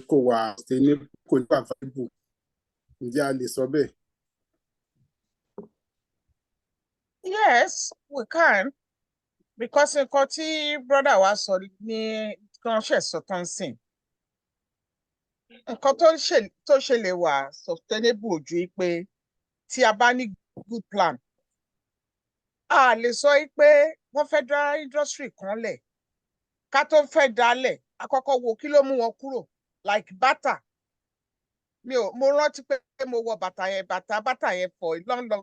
kò wà viable. Ǹjẹ́ a lè sọ bẹ́ẹ̀? Yes, we can. Because nǹkan tí brother wa sọ ní kan ṣe sọ tán sìn. Nǹkan tó ṣe lè wà sustainable ojú pé tí a bá ní good plan. A lè sọ pé wọ́n fẹ́ dá industry kan lẹ̀. Ká tó fẹ́ dálẹ̀, àkọ́kọ́ wo kí ló mú wọn kúrò. Like bàtà. Mo rántí pé mo wọ bàtà yẹn for a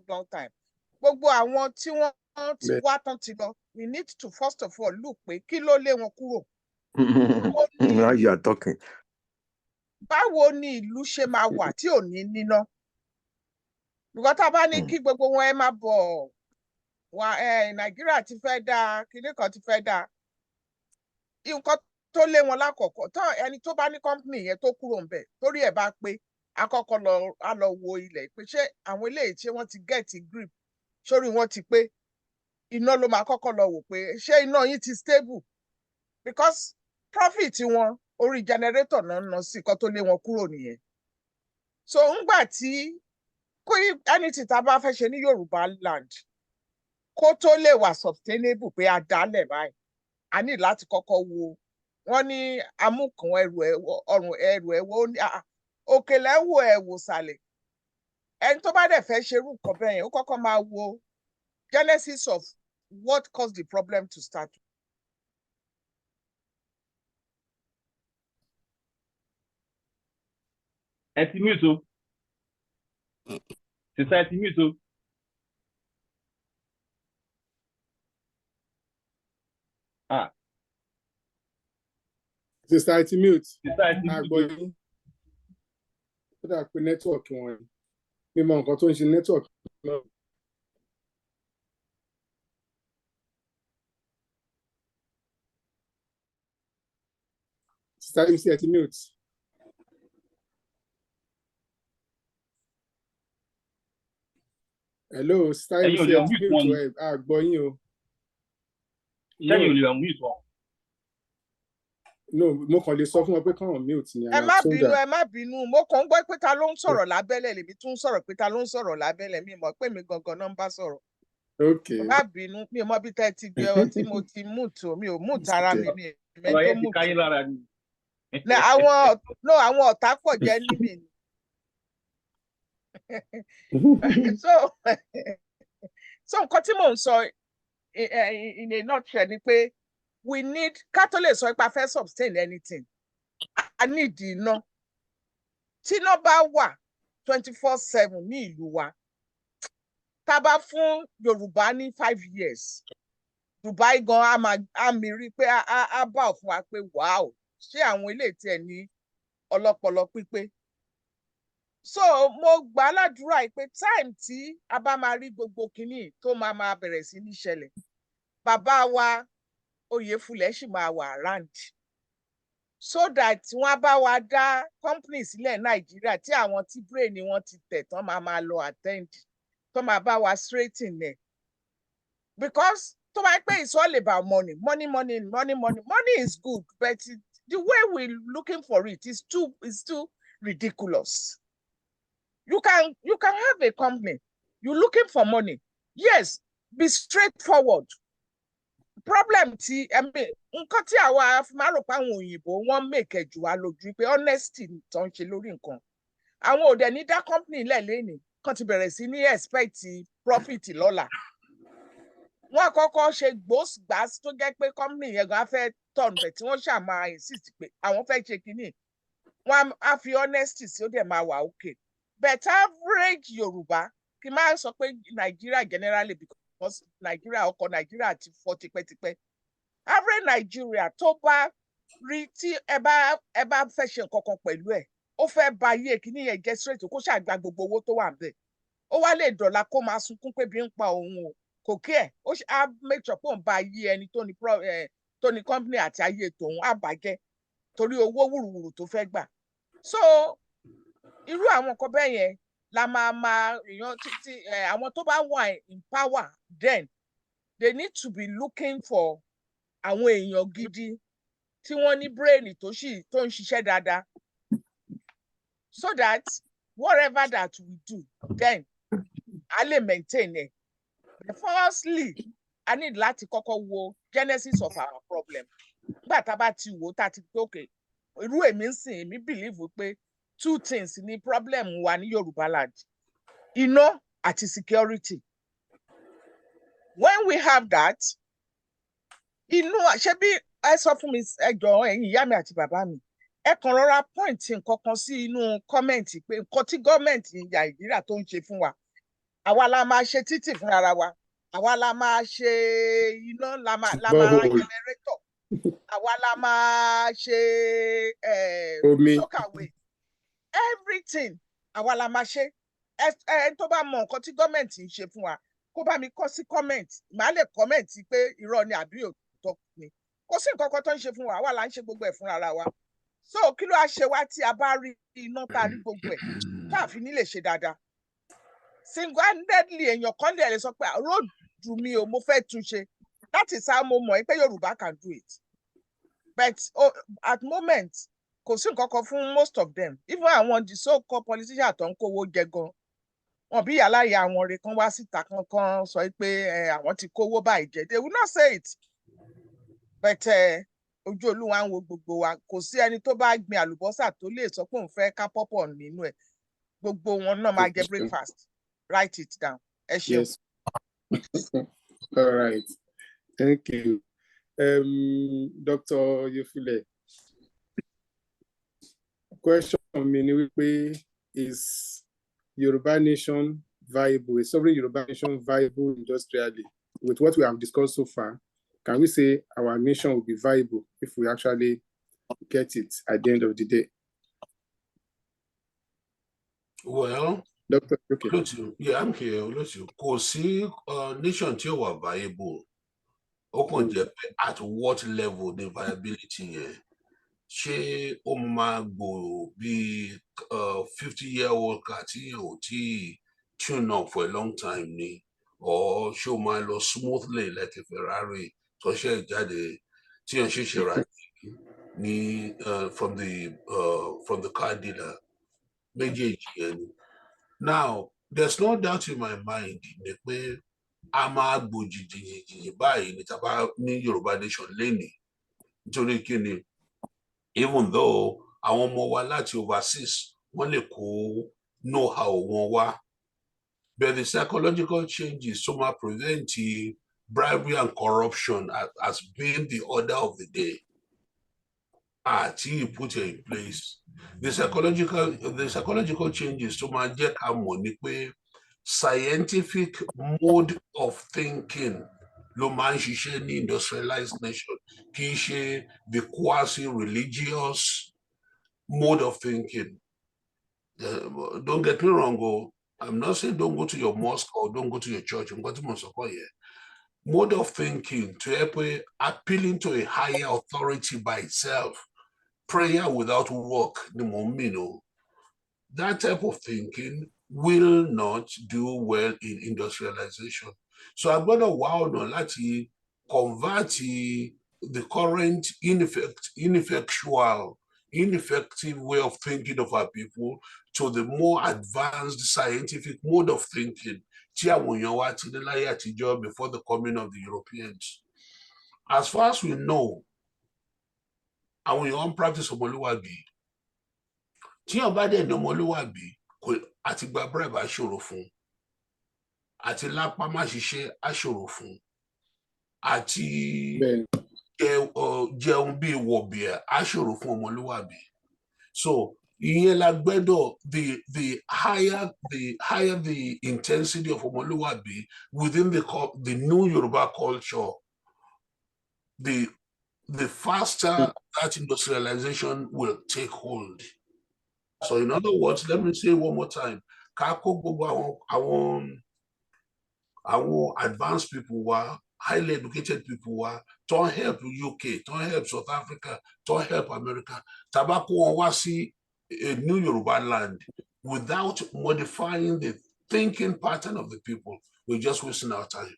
long time. Gbogbo àwọn tí wọ́n ti wá tán ti lọ, we need to first of all look pé kí ló lé wọn kúrò. Now you are talking. báwo ni ìlú ṣe máa wà tí ò ní níná? Because tá a bá ní kí gbogbo wọn ẹ máa bọ̀ wá Nàìjíríà ti fẹ́ dáa, kinní kan ti fẹ́ dáa. Nǹkan tó lé wọn lákọ̀ọ́kọ́ tán ẹni tó bá ní company yẹn tó kúrò ń bẹ̀ torí ẹ̀ bá pé àkọ́kọ́ á lọ wo ilẹ̀ pé ṣé àwọn eléyìí tí wọ́n ti get grip sórí wọn ti pé iná ló máa kọ́kọ́ lọ wò pé ṣé iná yín ti stable because profit wọn orí generator náà ń ná sí nǹkan tó lé wọn kúrò nìyẹn. So ńgbà tí kó anything tá a bá fẹ́ ṣe ní Yorùbá land kó tó lè wà sustainable pé a dálẹ̀ báyìí a ní láti kọ́kọ́ wo wọ́n ní amúkan ọrùn ẹrù ẹ̀wọ̀ òkèlè wo ẹ̀wò sàlẹ̀ ẹni tó bá dẹ̀ fẹ́ ṣerú nǹkan bẹ́ẹ̀ yẹn ó kọ́kọ́ máa wo genesis of what caused the problem to start. Ẹ ti mute o. Sister ẹ ti mute o. Sister ẹ ti mute. Sister ẹ ti mute o. Ó dà pé nẹ́tíwọ̀kì wọn ni. Mímọ̀ nǹkan tó ń ṣe nẹ́tíwọ̀kì náà. Sister MC ẹ ti mute. Hello, Sister MC ẹ ti mute ẹ gbọ́ yín o. Ṣẹ́yìn ò lè unmute wọn. No, mo kàn lè sọ fún wọn pé káwọn mute ni. Ẹ má bínú, mo kàn ń gbọ́ pé ta ló ń sọ̀rọ̀ lábẹ́lẹ̀ lèmi tún ń sọ̀rọ̀ pé ta ló ń sọ̀rọ̀ lábẹ́lẹ̀ mi mọ̀ pé mi gangan náà ń bá sọ̀rọ̀. Okay. Ẹ má bínú, mi ò mọ bí tẹ́ ti gbé ọ tí mo ti mute o, mi ò mute ara mi mi Ọ̀rọ̀ tó yẹn ti mute. káyé lára ni. Àwọn ọ̀tá pọ̀ jẹ́ níbi ni. So nǹkan tí mò ń sọ in a nutshell ni pé we need ká tó lè sọ ipa fẹ́ sustain anything a need iná tí iná bá wà 24/7 ní ìlú wa tá bá fún Yorùbá ní 5 years Dubai gan á mi rí pé á bá fún wa pé wow ṣé àwọn ilé tí ẹ ní ọlọ́pọlọ pípé. So mo gbà ládùúrà pé time tí a bá máa rí gbogbo kinní tó máa bẹ̀rẹ̀ sí ní ṣẹlẹ̀ bàbá wa Oyèfúlẹ̀ sì máa wà around so that wọ́n á bá wa dá company sílẹ̀ Nàìjíríà tí àwọn tí brain wọn ti tẹ̀ tán máa lọ attend tó máa bá wa straighten ẹ̀ because tó bá pẹ́ it's all about money is good but the way we looking for it is too ridiculous. You can have a company. You're looking for money. Yes, be straightforward. Problem tí nǹkan tí àwa máa rò pé àwọn òyìnbó wọ́n make jù wá lójú pé honesty tó ń ṣe lórí nǹkan. Àwọn ò dẹ̀ ní dá company lẹ̀ lẹ́nìí kan ti bẹ̀rẹ̀ sí ní expect profit lọ́la. Wọ́n kọ́kọ́ ṣe gbòsgbàs tó jẹ́ pé company yẹn gan fẹ́ turn bẹ̀ tí wọ́n ṣáà máa insist pé àwọn fẹ́ ṣe kínní. Wọ́n á fi honesty sí ó dẹ̀ máa wà okay. But average Yorùbá kí n máa sọ pé Nigeria generally because Nigeria ọkọ̀ Nigeria ti fọ́ tipẹ́tipẹ́. Average Nigeria tó bá rí tí ẹ bá fẹ́ ṣe nǹkan kan pẹ̀lú ẹ̀ ó fẹ́ ba ayé kíní yẹn jẹ́ straight kó ṣàgbà gbogbo owó tó wà níbẹ̀. Ó wá lè dọ̀la kó máa sunkún pé bí ń pa òun o kò kí ẹ̀ ó á make sure pé òun ba ayé ẹni tó ní company àti ayé tòun á bàjẹ́ torí owó wùrùwùrù tó fẹ́ gbà. So irú àwọn nǹkan bẹ́ẹ̀ yẹn la máa èèyàn títí àwọn tó bá wà in power then they need to be looking for àwọn èèyàn gidi tí wọ́n ní brain tó ń ṣiṣẹ́ dáadáa so that whatever that we do then a lè maintain it. Firstly I need láti kọ́kọ́ wo genesis of our problem. Nígbà tá a bá ti wò tá a ti pé okay irú èmi ń sìn èmi believe pé 2 things ni problem wa ní Yorùbá land iná àti security. When we have that inú ṣé bí ẹ sọ fún mi ẹ jọ̀ọ́ ẹ̀yin ìyá mi àti bàbá mi ẹ kàn rọra point nǹkan kan sí inú comment pé nǹkan tí gọ́ọ̀mẹ̀ntì Nàìjíríà tó ń ṣe fún wa àwa la máa ṣe títì fún ara wa àwa la máa ṣe iná la máa ra generator àwa la máa ṣe omi sọ́kàwé everything àwa la máa ṣe. Ẹ tó bá mọ nǹkan tí gọ́ọ̀mẹ̀ntì ń ṣe fún wa kó bá mi kọ sí comment, màá lè comment pé irọ́ ni àbí òótọ́ ni. Kò sí nǹkan kan tó ń ṣe fún wa, àwa là ń ṣe gbogbo ẹ̀ fúnra ara wa. So kí ló á ṣe wá tí a bá rí iná tá a rí gbogbo ẹ̀ tá a fi ní lè ṣe dáadáa? Single-handedly èèyàn kan lè sọ pé róòdù mi ò mo fẹ́ tún ṣe. That is how mo mọ̀ pé Yorùbá can do it. But at moment kò sí nǹkan kan fún most of them. Even àwọn the so-called politicians tó ń kówó jẹ gan. Wọn bí aláya àwọn rẹ̀ kan wá síta kankan sọ pé àwọn ti kówó báyìí jẹ. They will not say it. But ojú Olúwa ń wo gbogbo wa. Kò sí ẹni tó bá gbin àlùbọ́sà tó lè sọ pé òun fẹ́ ká pọ́pọ̀ nínú ẹ̀. Gbogbo wọn náà máa jẹ breakfast. Write it down. Ẹ ṣeun. Yes. All right. Thank you. Dr. Yefule. Question mi ni wípé, is Yoruba nation viable? Is sovereign Yoruba nation viable industrially? With what we have discussed so far, can we say our nation will be viable if we actually get it at the end of the day? Well, Doctor, okay. Yeah, I'm here. Kò sí nation tí ó wà viable. Ó kàn jẹ́ pé at what level the viability yẹn? Ṣé ó máa gbòòrò bí 50-year-old car tí ò tí tune up for a long time ni? Or ṣé ó máa lọ smoothly like a Ferrari tó ṣe jáde tí yẹn ṣẹ̀ṣẹ̀ rà ní from the car dealer? Méjèèjì yẹn ni. Now, there's no doubt in my mind pé a máa gbòjìjìjì báyìí ní tàbá ní Yorùbá nation lénìí. Nítorí kí ni, even though àwọn ọmọ wa láti overseas wọ́n lè kó know-how wọn wá, but the psychological changes tó máa prevent bribery and corruption as being the order of the day àti put in place. The psychological changes tó máa jẹ́ ká mọ̀ ni pé scientific mode of thinking ló máa ń ṣiṣẹ́ ní industrialized nation, kì í ṣe the quasi-religious mode of thinking. Don't get me wrong, I'm not saying don't go to your mosque or don't go to your church. Mode of thinking to help appealing to a higher authority by itself. Prayer without work, that type of thinking will not do well in industrialization. So I'm going to láti convert the current ineffective way of thinking of our people to the more advanced scientific mode of thinking before the coming of the Europeans. As far as we know, and we don't practice ọmọlúwàbí. Tí wọ́n bá dẹ̀ ní ọmọlúwàbí, àti gba bribe á ṣòro fún, àti lápá má ṣiṣẹ́ á ṣòro fún, àti jẹun bí wọ̀bìà á ṣòro fún ọmọlúwàbí. So ìyẹn la gbẹ́dọ̀, the higher the intensity of ọmọlúwàbí within the new Yoruba culture, the faster that industrialization will take hold. So in other words, let me say one more time, our advanced people were, highly educated people were, don't help UK, don't help South Africa, don't help America. Tobacco wasi a new Yoruba land without modifying the thinking pattern of the people. We're just wasting our time.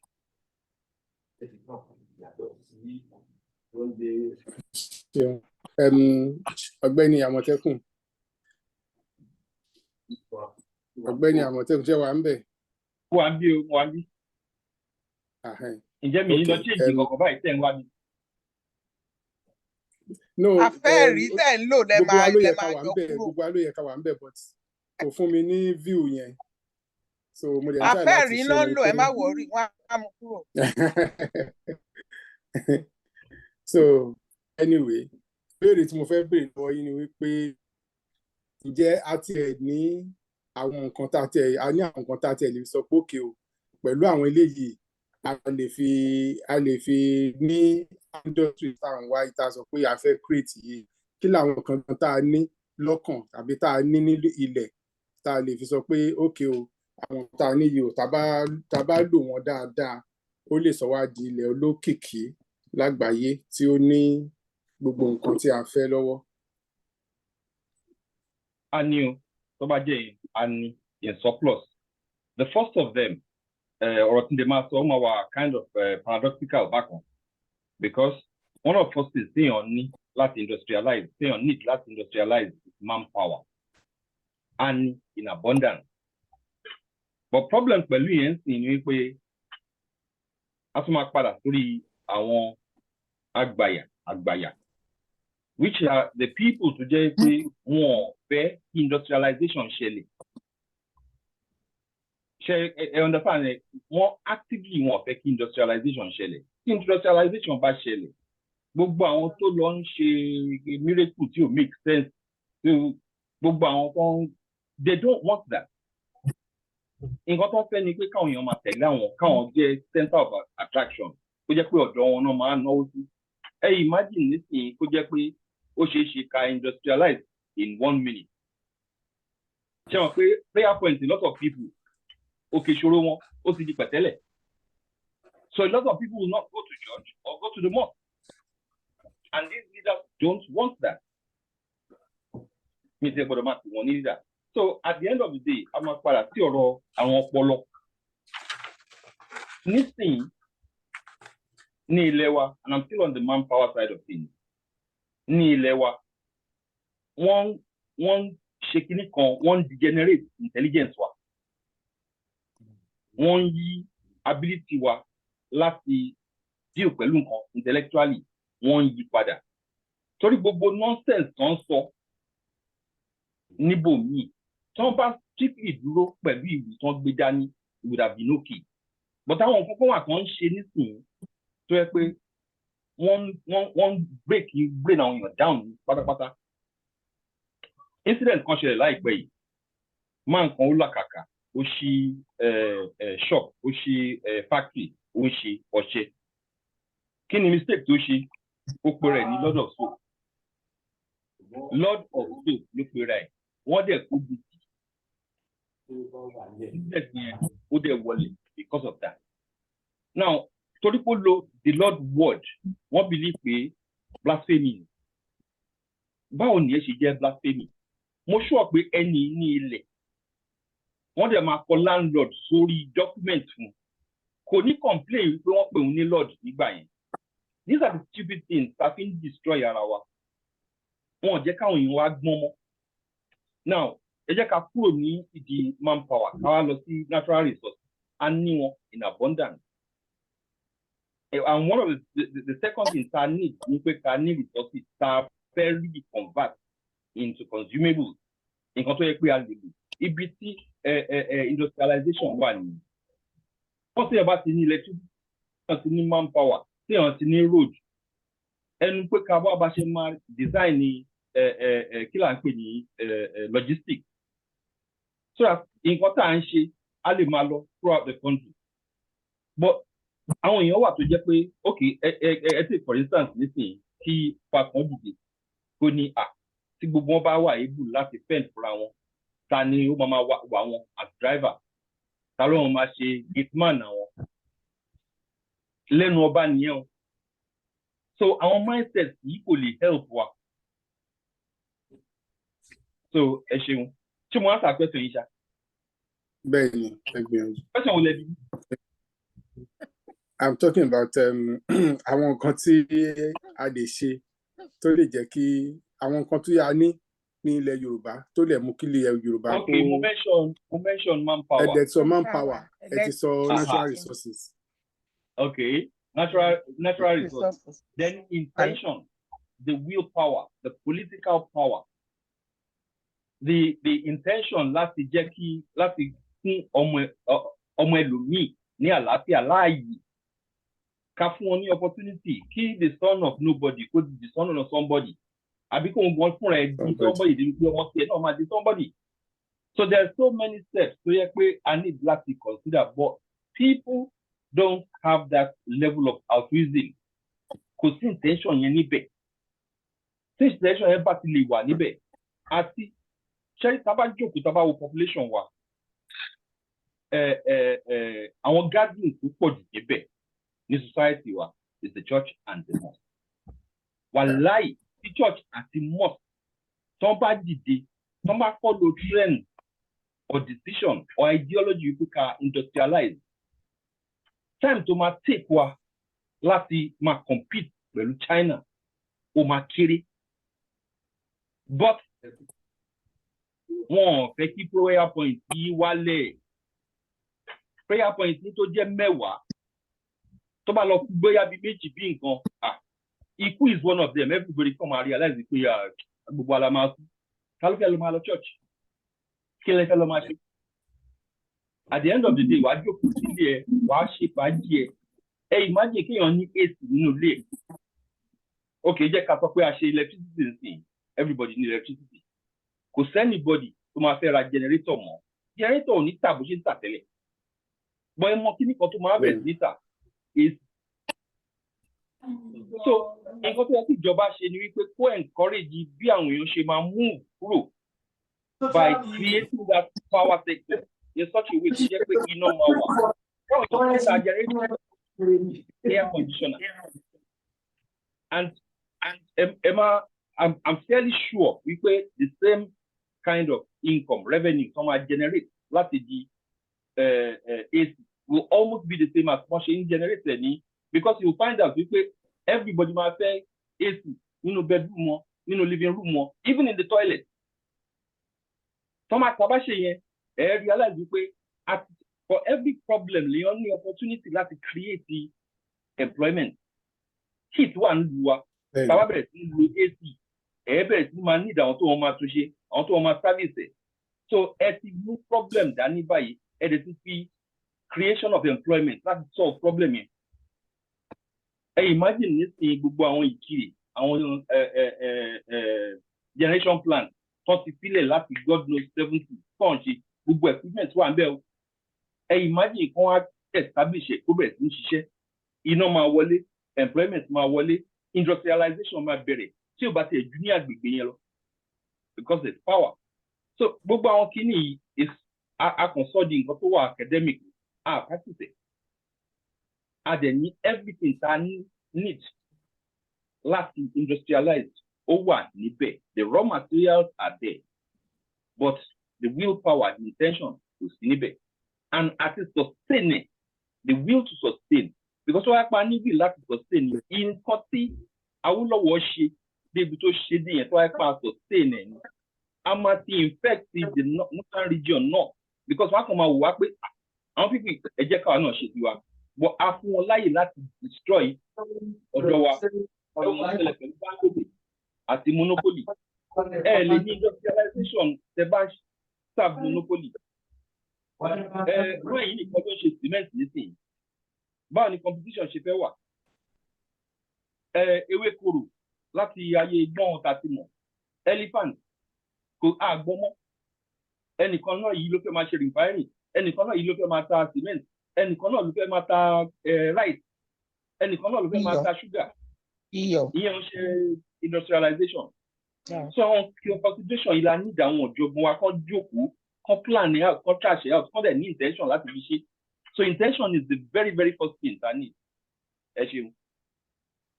Ọ̀gbẹ́ni Àmọ̀tẹ́kùn. Ọ̀gbẹ́ni Àmọ̀tẹ́kùn jẹ́ wà ń bẹ̀. Wà ń bí. Ǹjẹ́ mi ní lọ change kankan báyìí tẹ̀ ń wá mi? No, àfẹ́ẹ̀rí tẹ̀ ń lò lẹ́ máa yọ kúrò. Gbogbo wa ló yẹ ká wà ń bẹ̀, but kò fún mi ní view yẹn. So mo dẹ̀ ń try láti ṣe àfẹ́ẹ̀rí náà ń lò, ẹ má wọrí, wọ́n á mú kúrò. So anyway, béèrè tí mo fẹ́ béèrè lọ́wọ́ yín ni wípé ǹjẹ́ a tiẹ̀ ní àwọn nǹkan tá a tiẹ̀ lè sọ pé òkè o pẹ̀lú àwọn eléyìí a lè fi ní industry táwọn wá ìta sọ pé a fẹ́ create yìí, kí làwọn nǹkan tá a ní lọ́kàn tàbí tá a ní ní ilẹ̀ tá a lè fi sọ pé ókè o àwọn tá a níyì o tá a bá lò wọ́n dáadáa ó lè sọ wá di ilẹ̀ olókìkí lágbàáyé tí ó ní gbogbo nǹkan tí a fẹ́ lọ́wọ́. A ní o, tó bá jẹ́ a ní in surplus. The first of them, ọ̀rọ̀ tí ndé máa sọ máa wà kind of paradoxical bákan, because one of the first things téèyàn ní láti industrialize, téèyàn need láti industrialize is manpower, and in abundance. But problem pẹ̀lú yẹn sì ni wípé a tún máa padà sórí àwọn àgbàyà, which are the people tó jẹ́ pé wọn fẹ́ industrialization ṣẹlẹ̀. Ṣé understand ẹ wọ́n actively wọn fẹ́ kí industrialization ṣẹlẹ̀. Kí industrialization bá ṣẹlẹ̀, gbogbo àwọn tó lọ ń ṣe miracle tí ò make sense, gbogbo àwọn tó ń they don't want that. Nǹkan tó fẹ́ ni pé káwọn èèyàn máa tẹ̀lé àwọn, káwọn jẹ́ center of attraction, kó jẹ́ pé ọ̀dọ̀ wọn náà máa náwó sí. Ẹ imagine nísìnyí kó jẹ́ pé ó ṣeé ṣe ká industrialize in 1 minute. Ṣé wọn pé prayer point a lot of people òkè ìṣòro wọn ó ti di pẹ̀tẹ́lẹ̀. So a lot of people will not go to church or go to the mosque. And these leaders don't want that. Mi ti gbọ́dọ̀ máa tì wọ́n ní leader. So at the end of the day, a máa padà sí ọ̀rọ̀ àwọn ọpọlọ. Nísìnyí ní ilẹ̀ wa, and I'm still on the manpower side of things. Ní ilẹ̀ wa, wọ́n ṣe kinní kan, wọ́n degenerate intelligence wa. Wọ́n yí ability wa láti deal pẹ̀lú nǹkan intellectually, wọ́n yí padà. Torí gbogbo nonsense tó ń sọ níbòmíì, tí wọ́n bá strictly dúró pẹ̀lú ìwé tí wọ́n gbé dání, it would have been okay. But àwọn nǹkan kan wà tó ń ṣe nísìnyí tó yẹ pé wọ́n break brain àwọn èèyàn down pátápátá. Incident kan ṣẹlẹ̀ láìpẹ́ yìí, máa nǹkan ó làkàkà, ó ṣí shop, ó ṣí factory, ó ń ṣe ọṣẹ. Kí ni mistake tó ṣe? Ó pe rẹ̀ ní Lord of Soap. Lord of Soap ló pe rẹ̀. Wọ́n dẹ̀ kó gbèsè. Business yẹn ó dẹ̀ wọlé because of that. Now, torí pé ó lo the Lord word, wọ́n believe pé blasphemy. Báwo ni ẹ ṣe jẹ́ blasphemy? Mo sure pé ẹni ní ilẹ̀, wọ́n dẹ̀ máa kọ landlord sórí document fún. Kò ní complain pé wọ́n pè òun ní Lord nígbà yẹn. These are the stupid things that fi ń destroy ara wa. Wọ́n jẹ́ káwọn èèyàn wá gbọ́n mọ́. Now, ẹ jẹ́ ká kúrò ní ìdí manpower, ká wá lọ sí natural resources. A ní wọn in abundance. And one of the second things I need ni pé ká ní resources tá fẹ́ really convert into consumables. Nǹkan tó yẹ pé a lè lò. Ibi tí industrialization wà nìyí. Wọ́n sì yẹ bá ti ní electricity, wọ́n ti ní manpower, tí wọ́n ti ní road. Ẹnu pé ká bá ṣe máa design ní kí là ń pè ní logistics. So that nǹkan tá à ń ṣe a lè máa lọ throughout the country. But àwọn èèyàn wà tó jẹ́ pé okay take for instance nísìnyí kí pàkan dìde kó ní tí gbogbo wọn bá wà able láti fend fúnra wọn, ta ni ó máa wà wọn as driver, ta ló máa ṣe gateman àwọn lẹ́nu ọba nìyẹn o. So àwọn mindset yìí kò lè help wa. So ẹ ṣeun, ṣé mo answer question yìí ṣá? Bẹ́ẹ̀ni, ẹ gbìyànjú. Question wo lẹ bí? I'm talking about àwọn nǹkan tí a lè ṣe tó lè jẹ́ kí àwọn nǹkan tí a ní ilẹ̀ Yorùbá tó lè mú kí ilẹ̀ Yorùbá kó. Okay, mo mention manpower. Ẹ dẹ̀ sọ manpower, ẹ ti sọ natural resources. Okay, natural resources. Then intention, the willpower, the political power. The intention láti jẹ́ kí láti fún ọmọ ẹlòmíì ní àlàáfíà láàyè. Ká fún wọn ní opportunity kí the son of nobody kó di the son of somebody. Àbí kó wọn fúnra ẹ̀ di somebody débi pé ọmọ tiẹ̀ náà máa di somebody. So there are so many steps tó yẹ pé I need láti consider, but people don't have that level of altruism. Kò sí intention yẹn níbẹ̀. Tí intention yẹn bá ti lè wà níbẹ̀, àti ṣẹ́rí tá a bá jókòó tá a bá wo population wa àwọn gatherings tó pọ̀ jù níbẹ̀ ní society wa is the church and the mosque. Wàláì tí church àti mosque tó bá dìde tó bá follow trend or decision or ideology wípé ká industrialize time tó máa take wa láti máa compete pẹ̀lú China ó máa kéré but wọn fẹ́ kí prayer point yí wálẹ̀ prayer point ní tó jẹ́ 10 tó bá lọ gbóyà bí méjì bí nǹkan ikú is one of them. Everybody come and realize pé gbogbo ala máa kú ká ló fẹ́ lọ máa lọ church kí lè fẹ́ lọ máa ṣe at the end of the day wàá jókòó sílé ẹ wàá ṣe fàájì ẹ imagine kéèyàn ní AC nínú ilé ok jẹ́ ká sọ pé a ṣe electricity nsìn everybody need electricity kò sẹ́nibody tó máa fẹ́ ra generator mọ́ generator ò ní tà bó ṣe ń tà tẹ́lẹ̀ bọ́ ẹ mọ kíní kan tó máa bẹ̀rẹ̀ sí ní tà AC so nǹkan tó yẹ kí ìjọba ṣe ni wípé kó encourage bí àwọn èèyàn ṣe máa move kúrò by creating that power sector in such a way to jẹ́ pé iná máa wà báwo ni wọ́n ta generator air conditioner and Emma, I'm fairly sure wípé the same kind of income revenue tó máa generate láti di AC will almost be the same as wọ́n ṣe ń generate ní because you find out wípé everybody máa fẹ́ AC nínú bedroom wọn nínú living room wọn even in the toilet tó máa tàbá ṣe yẹn realize wípé for every problem lèèyàn ní opportunity láti create employment heat wà nílùú wa tàbá bẹ̀rẹ̀ sí lu AC bẹ̀rẹ̀ sí máa need àwọn tó wọn máa túnṣe àwọn tó wọn máa service so ẹ ti mú problem dání báyìí ẹ dẹ̀ ti fi creation of employment láti solve problem yẹn imagine nísìnyí gbogbo àwọn ìkiri àwọn generation plan tó ti sílẹ̀ láti God knows 70 tó ń ṣe gbogbo equipment wà ń bẹ̀ o imagine kí wọ́n establish kó bẹ̀rẹ̀ sí ń ṣiṣẹ́ iná máa wọlé employment máa wọlé industrialization máa bẹ̀rẹ̀ tí o bá ti ẹ̀jú ní agbègbè yẹn lọ because there's power so gbogbo àwọn kìíní is akọ̀nsọ́ọ̀dì nǹkan tó wà academic practice a dẹ̀ ní everything tá a need láti industrialize ó wà níbẹ̀ the raw materials are there but the willpower the intention kò sí níbẹ̀ and àti sustain it the will to sustain because wọ́n á pa níbí láti sustain nǹkan tí Awólọ́wọ̀ ṣe débi tó ṣe dé yẹn tó wáá pa sustain ẹ̀ ní a máa ti infect the northern region náà because wọ́n á kàn máa wò wá pé àwọn pípì ẹ jẹ́ káwa náà ṣe tiwa but a fún wọn láyè láti destroy ọ̀dọ̀ wa ẹ̀wọ̀n ṣẹlẹ̀ pẹ̀lú báńkì àti monopoly ẹ lè ní industrialization tẹ bá serve monopoly wọ́n yìí nìkan tó ń ṣe cement nísìnyí báwo ni competition ṣe fẹ́ wà ewékorò láti ayé gbọ́n tàti mọ̀ elephant kò àgbọ́n mọ́ ẹnìkan náà yìí ló fẹ́ máa ṣe refinery ẹnìkan náà yìí ló fẹ́ máa ta cement ẹnìkan náà ló fẹ́ máa ta rice ẹnìkan náà ló fẹ́ máa ta sugar ìyẹn ń ṣe industrialization so àwọn constitution yìí la ní ìdáhùn ọ̀jọ̀gbọ́n wa kán jókòó kán plan it out kán trash it out kán dẹ̀ ní intention láti fi ṣe so intention is the very very first thing I need.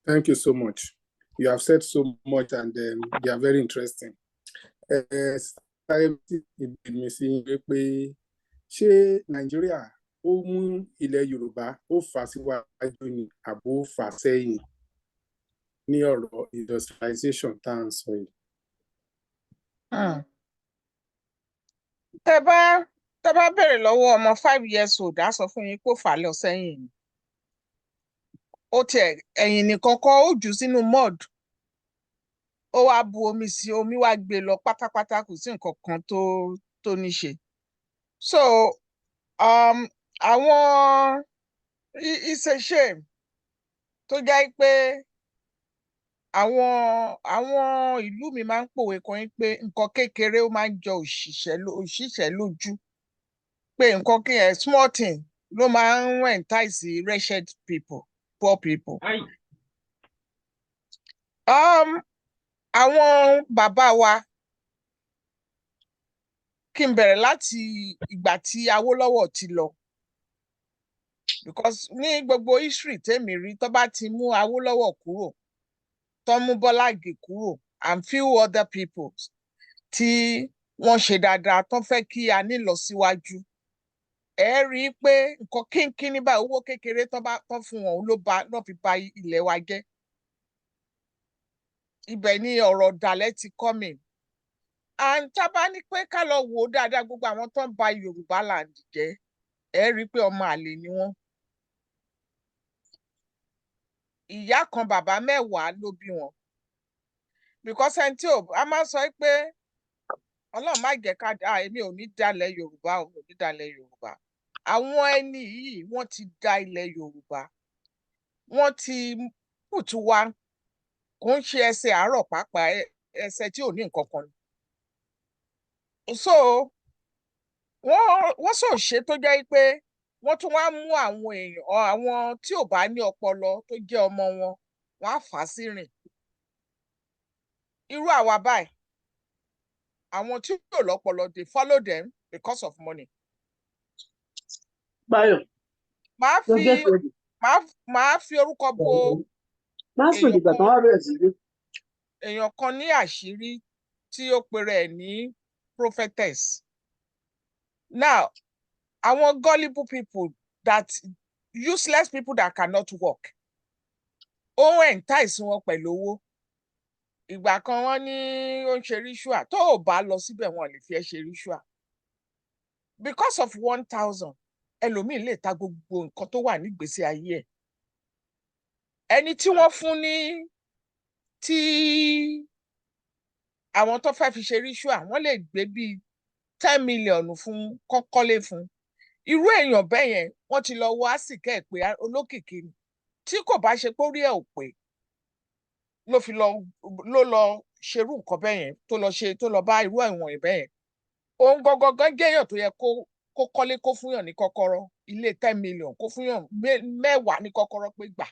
Thank you so much. You have said so much and they are very interesting. Ṣé Nàìjíríà ó mú ilẹ̀ Yorùbá ó fà síwájú ní àbó fà sẹ́yìn ní ọ̀rọ̀ industrialization tá à ń sọ yìí? Tẹ́ bá bẹ̀rẹ̀ lọ́wọ́ ọmọ 5 years old á sọ fún yín kó fà lọ sẹ́yìn ni ó tiẹ̀ ẹ̀yìn nìkan kọ́ ó jù sínú mud ó wá bu omi sí omi wá gbé lọ pátápátá kò sí nǹkan kan tó ní ṣe so àwọn it's a shame tó jẹ́ pé àwọn ìlú mi máa ń pòwe kan yín pé nǹkan kékeré ó máa ń jọ òṣìṣẹ́ lójú pé nǹkan kékeré small thing ló máa ń entice wretched people poor people. Àwọn bàbá wa kí n bẹ̀rẹ̀ láti ìgbà tí Awólọ́wọ̀ ti lọ. Because ní gbogbo history tèmi rí tó bá ti mú Awólọ́wọ̀ kúrò, tó mú Bọ́lá Ìgè kúrò and few other people tí wọ́n ṣe dáadáa tó fẹ́ kí a ní lọ síwájú. Ẹ rí i pé nǹkan kínkínní bá owó kékeré tó fún wọn ló fi bà ilẹ̀ wa jẹ́. Ibẹ̀ ni ọ̀rọ̀ ọ̀dàlẹ̀ ti come in. And tá bá ní pé ká lọ wò ó dáadáa, gbogbo àwọn tó ń ba Yorùbá land jẹ́, ẹ rí i pé ọmọ àlè ni wọ́n. Ìyá kan bàbá mẹ́wàá ló bí wọn. Because ẹni tí a máa sọ pé Ọlọ́run má jẹ́ ká èmi ò ní dalẹ̀ Yorùbá, ò ní dalẹ̀ Yorùbá. Àwọn ẹni yìí wọ́n ti da ilẹ̀ Yorùbá. Wọ́n ti put wa, kò ń ṣe ẹsẹ̀ àárọ̀ pàápàá, ẹsẹ̀ tí ò ní nǹkan kan. So wọ́n sọ ṣe tó jẹ́ pé wọ́n tún wá mú àwọn èèyàn, àwọn tí ò bá ní ọpọlọ tó jẹ́ ọmọ wọn, wọ́n á fà á sí rìn. Irú àwa báyìí, àwọn tí ò lọ́pọlọ, they follow them because of money. Báyọ̀, máa fi orúkọ bo èèyàn kan ní àṣírí tí ó pèrè ẹ̀ ní prophetess. Now, àwọn gullible people, that useless people that cannot work, ó entice wọn pẹ̀lú owó. Ìgbà kan wọ́n ní ó ń ṣe ritual, tó ò bá lọ síbẹ̀ wọn lè fi ẹ́ ṣe ritual. Because of 1,000, ẹlòmíì lè ta gbogbo nǹkan tó wà nígbésí ayé ẹ̀. Ẹni tí wọ́n fún ní tí àwọn tó fẹ́ fi ṣe ritual, wọ́n lè gbé bíi 10 million fún kọ́kọ́lé fún. Irú èèyàn bẹ́ẹ̀ yẹn wọ́n ti lọ wọ àsìkẹ́ ẹ̀ pé olókìkí ni. Tí kò bá ṣe pé orí ẹ̀ ò pé, ló lọ ṣerú nǹkan bẹ́ẹ̀ yẹn, tó lọ bá irú ẹ̀wọ̀n ẹ̀ bẹ́ẹ̀ yẹn. Òun gangan jẹ́yàn tó yẹ kó kọ́lé, kó fúnyàn ní kọ́kọ́rọ́ ilé 10 million, kó fúnyàn 10 ní kọ́kọ́rọ́ pé gbà.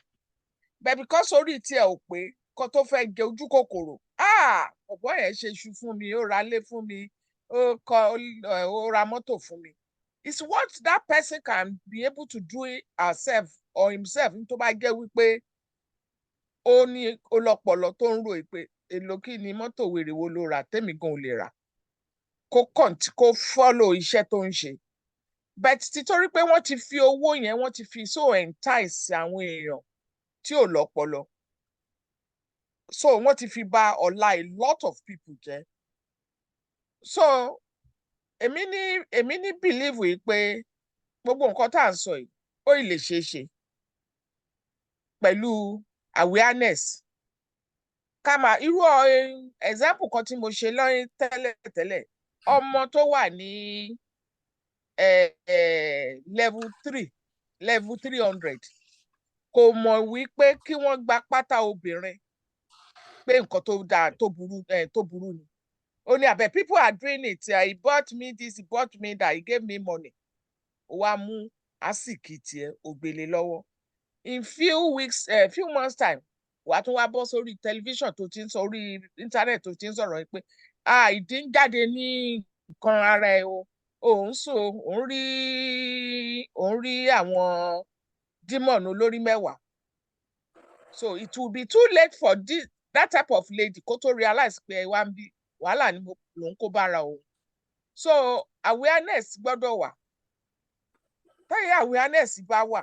But because orí tiẹ̀ ò pé, kó tó fẹ́ jẹ ojú kòkòrò, ọ̀pọ̀ yẹn ṣe iṣu fún mi, ó ra ilé fún mi, ó ra mọ́tò fún mi. It's what that person can be able to do herself or himself tó bá jẹ́ wípé ó ní ọlọ́pọlọ tó ń rò pé èlò kí ni mọ́tò wèrè wo ló rà tèmi gan ò lè rà, kó follow iṣẹ́ tó ń ṣe. But títorí pé wọ́n ti fi owó yẹn, wọ́n ti fi so entice àwọn èèyàn tí ò lọ́pọlọ, so wọ́n ti fi bà ọ̀la a lot of people jẹ́. So èmi ní believe yìí pé gbogbo nǹkan tá à ń sọ yìí ó lè ṣeé ṣe pẹ̀lú awareness. Irú example kan tí mo ṣe lọ́yìn tẹ́lẹ̀, ọmọ tó wà ní level 300 kò mọ̀ wípé kí wọ́n gba pátá obìnrin pé nǹkan tó burú ni. Ó ní abẹ́ people are doing it, he bought me this, he bought me that, he gave me money. Ó wá mú àsìkí tiẹ̀ ògbélé lọ́wọ́. In few months time, wàá tún wá bọ́ sórí tẹlifíṣàn tó ti ń sọ, orí internet tó ti ń sọ̀rọ̀ pé ìdí ń jáde ní nǹkan ara ẹ̀ o, òun rí àwọn demon olórí mẹ́wàá. So it will be too late for that type of lady kó tó realize pé ẹ wá ń bí wàhálà ni ló ń kó bára òun. So awareness gbọ́dọ̀ wà. Táyé awareness bá wà,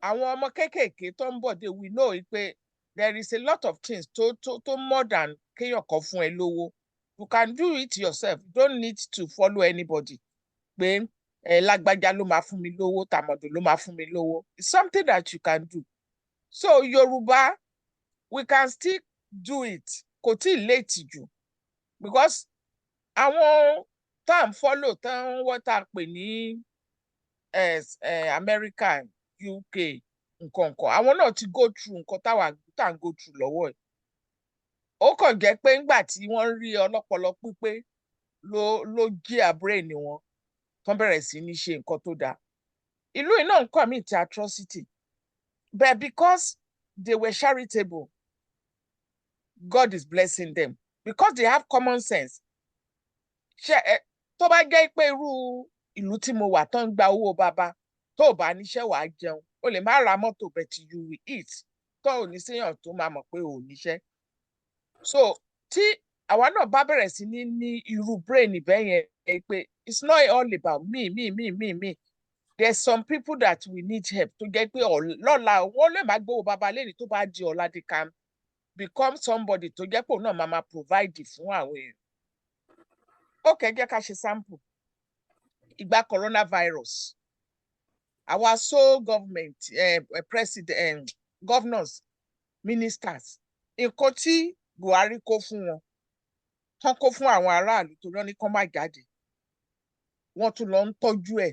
àwọn ọmọ kéékèèké tó ń bọ̀ dé, we know pé there is a lot of things tó more than kéèyàn kan fún ẹ lówó. You can do it yourself. You don't need to follow anybody. Pé lágbájá ló máa fún mi lówó, tàmọ̀dò ló máa fún mi lówó. It's something that you can do. So Yoruba, we can still do it. Kò tí ì late jù. Because àwọn tá à ń follow tán wọ́n tá a pè ní America, UK, nǹkan, àwọn náà ti go through nǹkan tá à ń go through lọ́wọ́ ẹ̀. Ó kàn jẹ́ pé ńgbà tí wọ́n rí ọlọ́pọlọ pípé ló jí brain wọn tán bẹ̀rẹ̀ sí ní ṣe nǹkan tó dáa. Ìlú iná ń commit atrocity, but because they were charitable, God is blessing them because they have common sense. tó bá jẹ́ pé irú ìlú tí mo wà tó ń gba owó bàbá tó ò bá níṣẹ́ wàá jẹun o lè má ra mọ́tò but you will eat tó ò ní séèyàn tó máa mọ̀ pé ò níṣẹ́. So tí àwa náà bá bẹ̀rẹ̀ sí ní irú brain bẹ́ẹ̀ yẹn pé it's not all about me. There's some people that we need help to get pé lọ́la wọ́n lè má gbowó bàbá lẹ́ni tó bá di ọ̀la they can become somebody tó jẹ́ pé òun náà máa provide fún àwọn èèyàn. Okay, jẹ́ ká ṣe sample. Ìgbà coronavirus. Our sole government, president, governors, ministers, nǹkan tí Buhari kó fún wọn, tán kó fún àwọn aráàlú tó rán ní kán má jáde. Wọ́n tún lọ ń tọ́jú ẹ̀.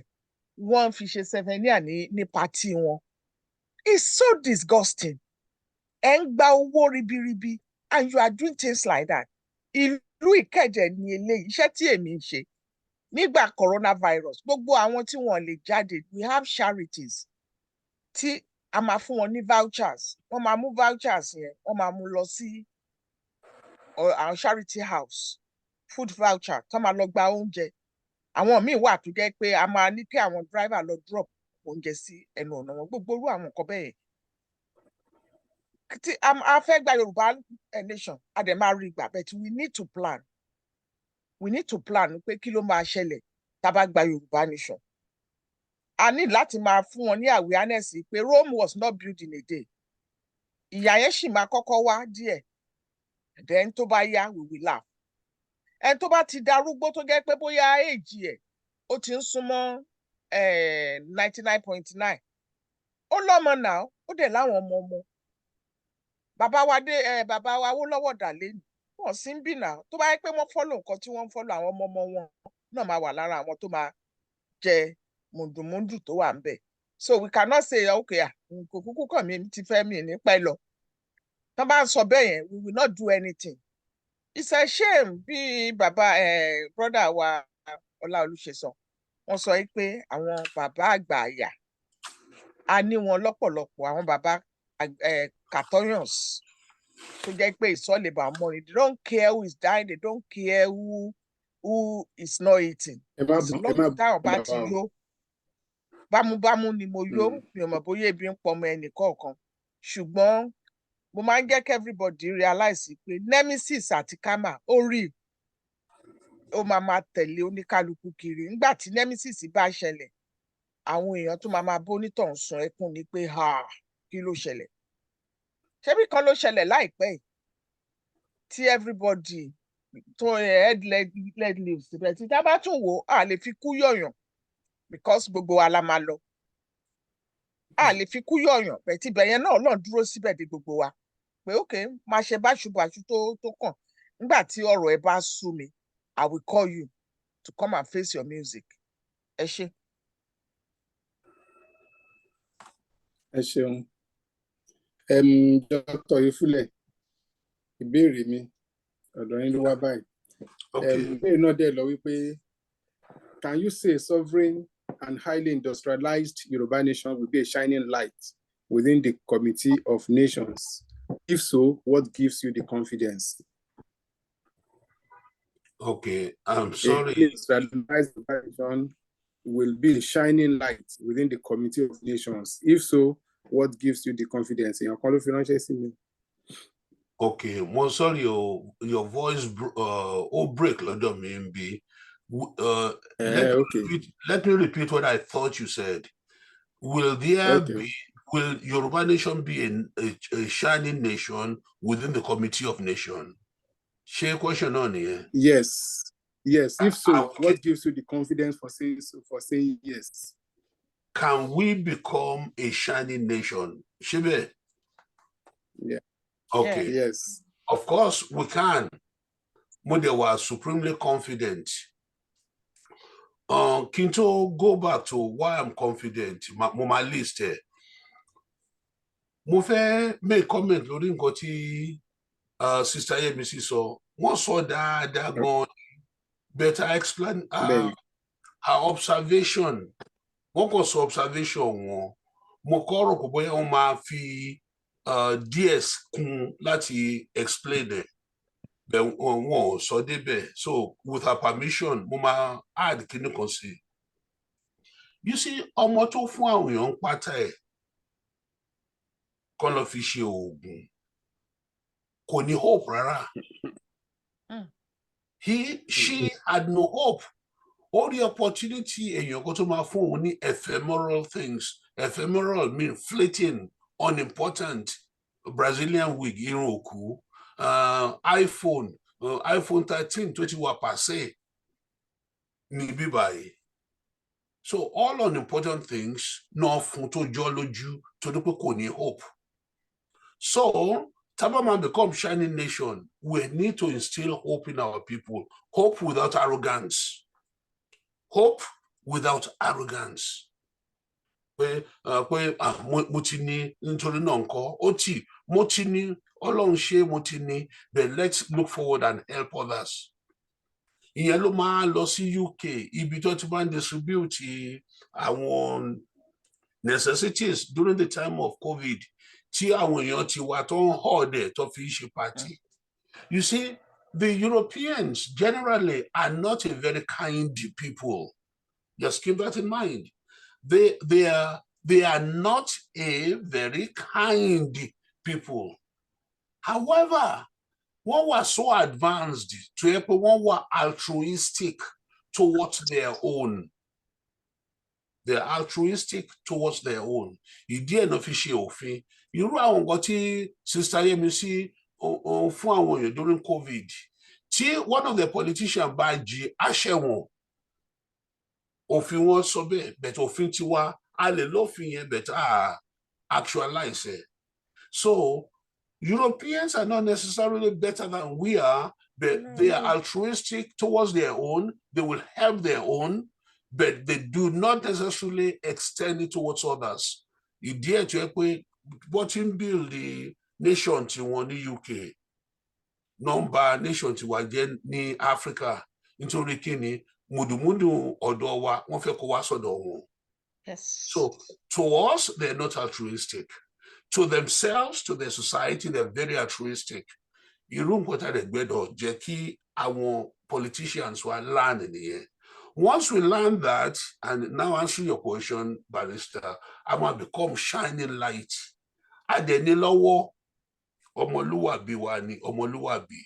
Wọ́n fi ṣe souvenir ní party wọn. It's so disgusting. Ẹ ń gba owó ribiribi and you are doing things like that. Ìlú Ìkẹjẹ ni eléyìí, iṣẹ́ tí èmi ń ṣe. Nígbà coronavirus, gbogbo àwọn tí wọ́n lè jáde, we have charities tí a máa fún wọn ní vouchers. Wọ́n máa mú vouchers yẹn, wọ́n máa mú lọ sí our charity house, food voucher, tó máa lọ gba oúnjẹ. Àwọn míì wà tó jẹ́ pé a máa ní kí àwọn driver lọ drop oúnjẹ sí ẹnu ọ̀nà wọn. Gbogbo irú àwọn nǹkan bẹ́ẹ̀. Tí a fẹ́ gba Yorùbá nation, a dẹ̀ máa rí gbà, but we need to plan. We need to plan pé kí ló máa ṣẹlẹ̀ tá bá gba Yorùbá nation. A ní láti máa fún wọn ní awareness pé Rome was not built in a day. Ìyà yẹn sì máa kọ́kọ́ wá díẹ̀. Then tó bá yá, we will laugh. Ẹni tó bá ti darúgbó tó jẹ́ pé bóyá èjì ẹ̀ ó ti ń súnmọ́ 99.9. Ó lọ́mọ náà, ó dẹ̀ láwọn ọmọ. Bàbá wa Awólọ́wọ̀ dà lẹ́nu. Wọ́n sì ń bì náà. Tó bá yẹ pé wọ́n follow nǹkan tí wọ́n ń follow àwọn ọmọ wọn náà máa wà lára àwọn tó máa jẹ mùndùmùndù tó wà ńbẹ̀. So we cannot say, okay, kò kúkú kàn mí ti fẹ́ mi ní pẹ́ lọ. Tán bá ń sọ bẹ́ẹ̀ yẹn, we will not do anything. It's a shame bí bàbá brother wa Ọláolú ṣe sọ. Wọ́n sọ pé àwọn bàbá àgbà àyà a ní wọn lọ́pọ̀lọpọ̀, àwọn bàbá Catholics tó jẹ́ pé it's all about money. They don't care who is dying, they don't care who is not eating. As long as táwọn bá ti yó, bámúbámú ni mo yó, mi ò mọ̀ bóyá ebi ń pọmọ ẹnì kọ̀ọ̀kan. Ṣùgbọ́n mo máa ń jẹ́ kí everybody realize pé nemesis àti karma ó rí ó máa tẹ̀lé oníkálukú kiri. Nígbà tí nemesis bá ṣẹlẹ̀, àwọn èèyàn tún máa bónítọ̀ ń sun ẹkún ni pé kí ló ṣẹlẹ̀. Ṣebí kan ló ṣẹlẹ̀ láìpẹ́ yìí tí everybody tó head leg leaves síbẹ̀ tí tá bá tún wò á lè fi kú yọ̀yàn because gbogbo wa la máa lọ. A lè fi kú yọ̀yàn bẹ́ẹ̀ tí bẹ̀yẹn náà lọ́n dúró síbẹ̀ dé gbogbo wa pé okay máa ṣe báṣubàṣu tó kàn. Nígbà tí ọ̀rọ̀ ẹ bá sú mi, I will call you to come and face your music. Ẹ ṣé. Ẹ ṣeun. Dr. Ifule, ìbéèrè mi ọ̀dọ̀ yín ló wá báyìí. Ìbéèrè náà dẹ̀ lọ wípé, can you say sovereign and highly industrialized Yoruba nation will be a shining light within the Committee of Nations? If so, what gives you the confidence? Okay, I'm sorry. A industrialized Yoruba nation will be a shining light within the Committee of Nations. If so, what gives you the confidence? Okay, mo sorry, your voice break lọ́dọ̀ mi ń bí. Let me repeat what I thought you said. Will Yoruba nation be a shining nation within the Committee of Nations? Share question on here. Yes. If so, what gives you the confidence for saying yes? Can we become a shining nation? Shibe? Yeah. Okay. Yes. Of course we can. They were supremely confident. Kinto, go back to why I'm confident. My list here. Mo fẹ́ make comment lórí nǹkan tí Sister Yemisi sọ. Wọ́n sọ dáadáa gan. Better explain her observation. Wọ́n kàn sọ observation wọn. Mo kọ́ rò pé bóyá wọ́n máa fi DS kún láti explain it. But one so débẹ̀. So with her permission, mo máa add kíní kan sí. You see, ọmọ tó fún àwọn èèyàn ń pátá ẹ̀ kọ́ lọ fi ṣe oògùn. Kò ní hope rárá. She had no hope. All the opportunity èèyàn kan tó máa fún òun ní ephemeral things. Ephemeral mean fleeting, unimportant. Brazilian wig, irun òkú, iPhone 13 tó ti wà pàṣẹ ní bíbáyìí. So all unimportant things náà fún tó jọ lójú tó dúpẹ́ kò ní hope. So Tabama become shining nation. We need to instill hope in our people. Hope without arrogance. Hope without arrogance. Mo ti ní nítorí náà ńkọ́, ó tì, mo ti ní, Ọlọ́run ṣe mo ti ní, but let's look forward and help others. Ìyẹn ló máa lọ sí UK, ibi tó ti máa ń distribute àwọn necessities during the time of COVID. Tí àwọn èèyàn ti wà tó ń hoard tó fi ṣe party. You see, the Europeans generally are not a very kind people. Just keep that in mind. They are not a very kind people. However, one was so advanced to one were altruistic towards their own. They're altruistic towards their own. Ìdí ẹ̀ náà fi ṣe òfin. Irú àwọn nǹkan tí Sister Yemisi fún àwọn èèyàn during COVID. Tí one of the politicians bá jí àṣẹwọ̀n, òfin wọn sọ bẹ́ẹ̀, but òfin tiwa a lè lófin yẹn, but actualize it. So Europeans are not necessarily better than we are, but they are altruistic towards their own. They will help their own, but they do not necessarily extend it towards others. Ìdí ẹ̀ tó yẹ pé bọ́tí ń build the nation tí wọ́n ní UK, nọ́mbà nation tí wà jẹ́ ní Africa, nítorí kíni mùdùmùdù ọ̀dọ̀ wa wọ́n fẹ́ kó wá sọ́dọ̀ wọn. Yes. So to us, they're not altruistic. To themselves, to their society, they're very altruistic. Irú nǹkan tá a lè gbẹ́dọ̀ jẹ́ kí àwọn politicians wa learn nìyẹn. Once we learn that, and now answering your question, Barrister, I'm going to become shining light. Adenilowo, Omoluwabi wani, Omoluwabi.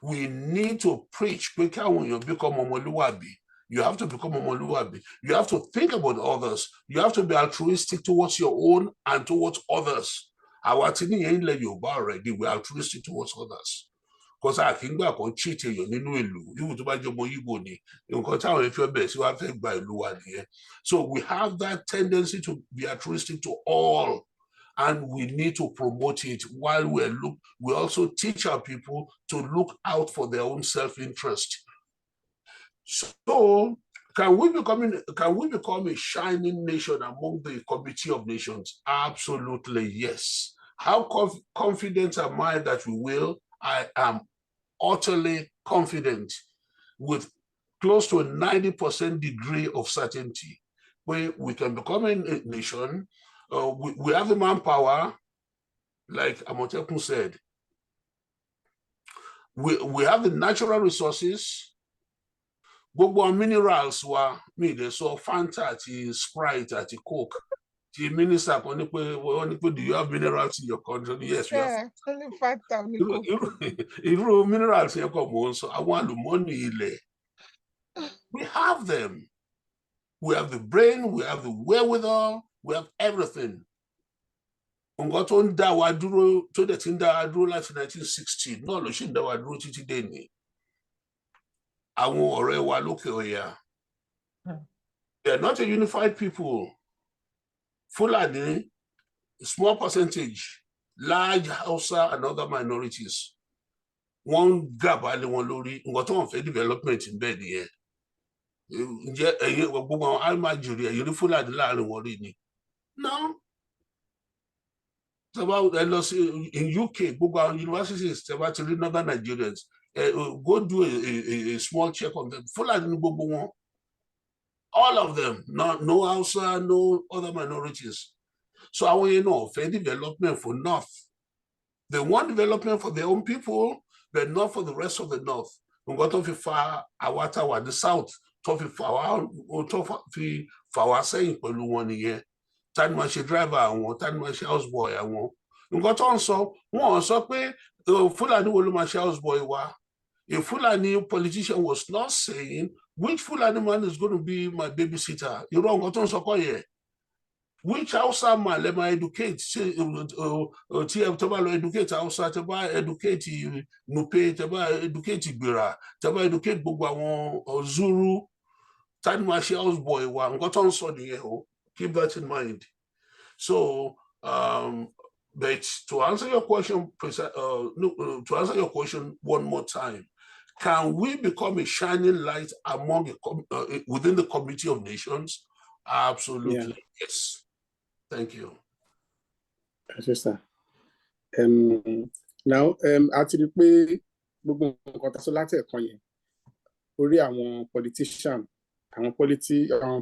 We need to preach. When you become Omoluwabi, you have to become Omoluwabi. You have to think about others. You have to be altruistic towards your own and towards others. Our tini in Yoruba already, we're altruistic towards others. Because I think we can cheat you even to buy your money. So we have that tendency to be altruistic to all, and we need to promote it while we also teach our people to look out for their own self-interest. So can we become a shining nation among the committee of nations? Absolutely, yes. How confident am I that we will? I am utterly confident with close to a 90% degree of certainty. Where we can become a nation. We have the manpower, like Amotekun said. We have the natural resources. Gbogbo minerals wa mi de so Fanta àti Sprite àti Coke. The minister kan ní pé do you have minerals in your country? Yes, we have. Only Fanta only Coke. Irú minerals yẹn kọ́ mò ń sọ, àwọn àlùmọ́nì ilẹ̀. We have them. We have the brain, we have the wherewithal, we have everything. Nǹkan tó ń dá wa dúró, tó dẹ̀ ti ń dá wa dúró láti 1960, náà ló ṣì ń dá wa dúró títí dèní. Àwọn ọ̀rẹ́ wa lókè ọ̀yà. They're not a unified people. Fulani, small percentage, large Hausa and other minorities. One gap ale wọn lórí, nǹkan tó ń fẹ́ development in bed nìyẹn. Ǹjẹ́ ẹ̀yin gbogbo àwọn Almajiri ẹ̀yin ní Fulani láàrin wọn rí ni? No. In UK, gbogbo àwọn universities, tẹ́bá ti rí Northern Nigerians, go do a small check on them. Fulani ní gbogbo wọn. All of them, no Hausa, no other minorities. So our fair development for North. They want development for their own people, but not for the rest of the North. Nǹkan tó fi fa àwa tá wà ní South tó fi fà wá sẹ́yìn pẹ̀lú wọn nìyẹn. Ta ni máa ṣe driver àwọn, ta ni máa ṣe houseboy àwọn. Nǹkan tó ń sọ, wọ́n sọ pé Fulani wo ló máa ṣe houseboy wa. A Fulani politician was not saying which Fulani man is going to be my babysitter. You know nǹkan tó ń sọ kọ́ yẹn. Which Hausa man let me educate? Taba educate Hausa, taba educate Nupe, taba educate Gbera, taba educate gbogbo àwọn Zuru. Tani ma ṣe houseboy wa. Nǹkan tó ń sọ nìyẹn o. Keep that in mind. So, but to answer your question, to answer your question one more time, can we become a shining light among within the community of nations? Absolutely, yes. Thank you. Yes, sir. Now, àti rí pé gbogbo nǹkan tá sọ láti ẹ̀kan yẹn, orí àwọn politician, àwọn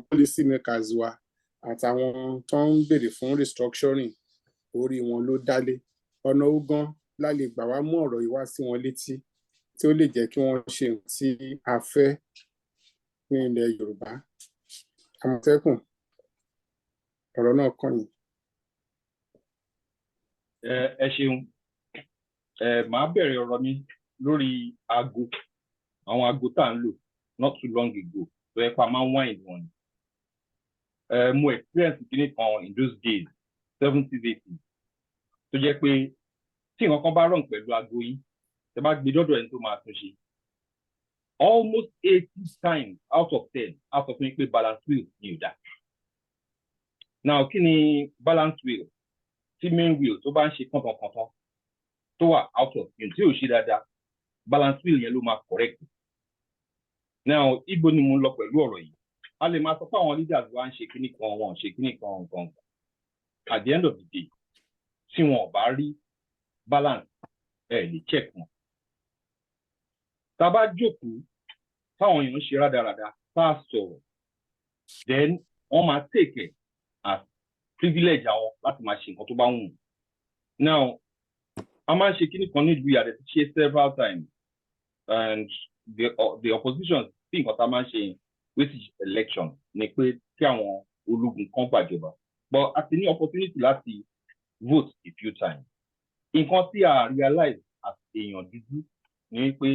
policy makers wa, àtàwọn tó ń béèrè fún restructuring, orí wọn ló dálé. Ọ̀nà ogan la lè gbà wá mú ọ̀rọ̀ yìí wá sí wọn létí tí ó lè jẹ́ kí wọ́n ṣe ohun tí a fẹ́ ní ilẹ̀ Yorùbá. Àmọ̀tẹ́kùn, ọ̀rọ̀ náà kàn yín. Ẹ ṣeun. Màá bẹ̀rẹ̀ ọ̀rọ̀ mi lórí aago, àwọn aago tá à ń lò not too long ago tó yẹ pa máa ń wáìnì wọn ni. Mo experience kìíní kan in those days 70s 80s tó jẹ́ pé tí nǹkan kan bá rọ̀ pẹ̀lú aago yín tẹ́ bá gbé dọ́dọ̀ ẹni tó máa tún ṣe almost 80 times out of 10 out of pé balance wheel ni ò dá. Now kí ni balance wheel? Tí main wheel tó bá ń ṣe kọ̀tọ̀kọ̀tọ̀ tó wà out of tune tí ò ṣe dáadáa balance wheel yẹn ló máa correct. Now ibo ni mo ń lọ pẹ̀lú ọ̀rọ̀ yìí? A lè máa sọ pé àwọn leaders wa ń ṣe kíní kan wọn ṣe kíní kan nǹkan. At the end of the day tí wọn ò bá rí balance lè check wọn. Tá a bá jókòó táwọn èèyàn ń ṣe rádaràda tá a sọ̀rọ̀ then wọ́n máa take it as privilege àwọn láti máa ṣe nǹkan tó bá wù. Now a máa ń ṣe kíní kan nílùú ìyá rẹ̀ ti ṣe several times and the opposition sí nǹkan tá a máa ń ṣe which is election ni pé kí àwọn ológun kan gbàjọba but a ti ní opportunity láti vote a few times. Nǹkan tí a realize as èèyàn dúdú ni pé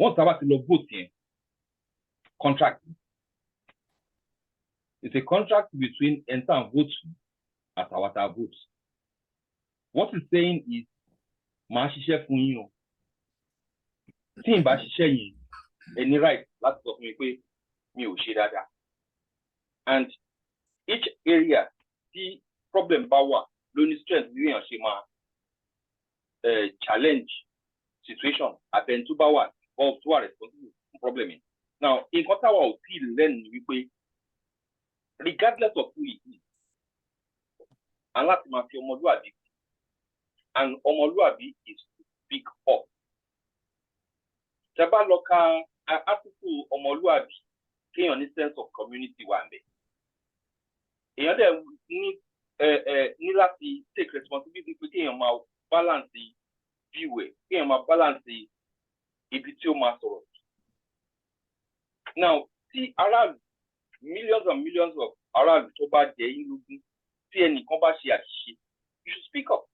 wọ́n sábà ti lọ vote yẹn contract. It's a contract between enter and vote at our vote. What he's saying is, màá ṣiṣẹ́ fún yín o. Tí n bá ṣiṣẹ́ yín, any right láti sọ fún mi pé mi ò ṣe dáadáa. And each area tí problem bá wà ló ní strength bí èèyàn ṣe máa challenge situation abẹ́ni tó bá wà involved tó wà responsible for problem yẹn. Now, nǹkan táwa ò tí ì lẹ́nu ni wípé regardless of who he is, and láti máa fi ọmọlúwàbí and ọmọlúwàbí is to speak up. Tẹ́ bá lọ ka article ọmọlúwàbí kéèyàn ní sense of community wà ńbẹ̀. Èèyàn dẹ̀ ní láti take responsibility pé kéèyàn máa balance view ẹ̀, kéèyàn máa balance ibi tí ó máa sọ̀rọ̀. Now, tí aráàlú millions and millions of aráàlú tó bá jẹ́ yín lógún tí ẹnìkan bá ṣe àṣìṣe, you should speak up.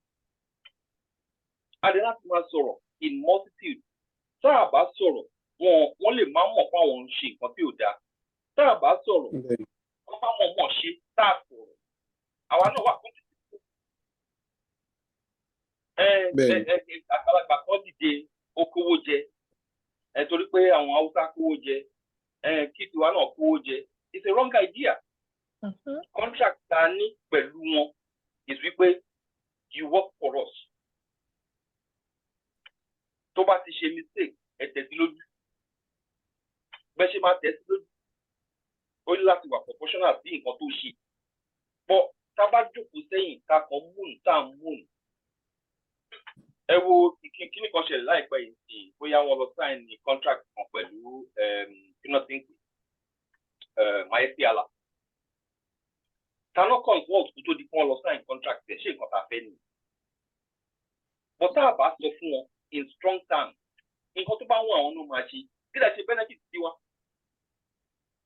Adé láti máa sọ̀rọ̀ in multitude. Tá a bá sọ̀rọ̀, wọ́n lè má mọ̀ pé àwọn ń ṣe nǹkan tí ò dáa. Tá a bá sọ̀rọ̀, wọ́n bá mọ̀ ṣe tá a sọ̀rọ̀. Àwa náà wà fún títí. Àgbàlagbà kan dìde ó kówó jẹ. Torí pé àwọn Haúsá kówó jẹ. Kí tiwa náà kówó jẹ. It's a wrong idea. Contract ta ní pẹ̀lú wọn is wípé you work for us. Tó bá ti ṣe mistake, ẹ tẹ̀sí lójú. Bẹ́ẹ̀ ṣe máa tẹ̀sí lójú. Ó ní láti wà proportional sí nǹkan tó ṣe. But tá a bá jókòó sẹ́yìn, tá a kàn múùn, tá a múùn. Ẹ wo kíní kan ṣẹlẹ̀ láìpẹ́ yìí sí bóyá wọ́n lọ sign ní contract kan pẹ̀lú Kínọ́tíǹkì. Maesiala. Tano consult kó tó di fún ọ lọ sign contract ẹ̀ ṣé nǹkan tá a fẹ́ ni. But tá a bá sọ fún wọn in strong terms. In tó bá wọn àwọn náà máa ṣe kí lè ṣe benefit sí wa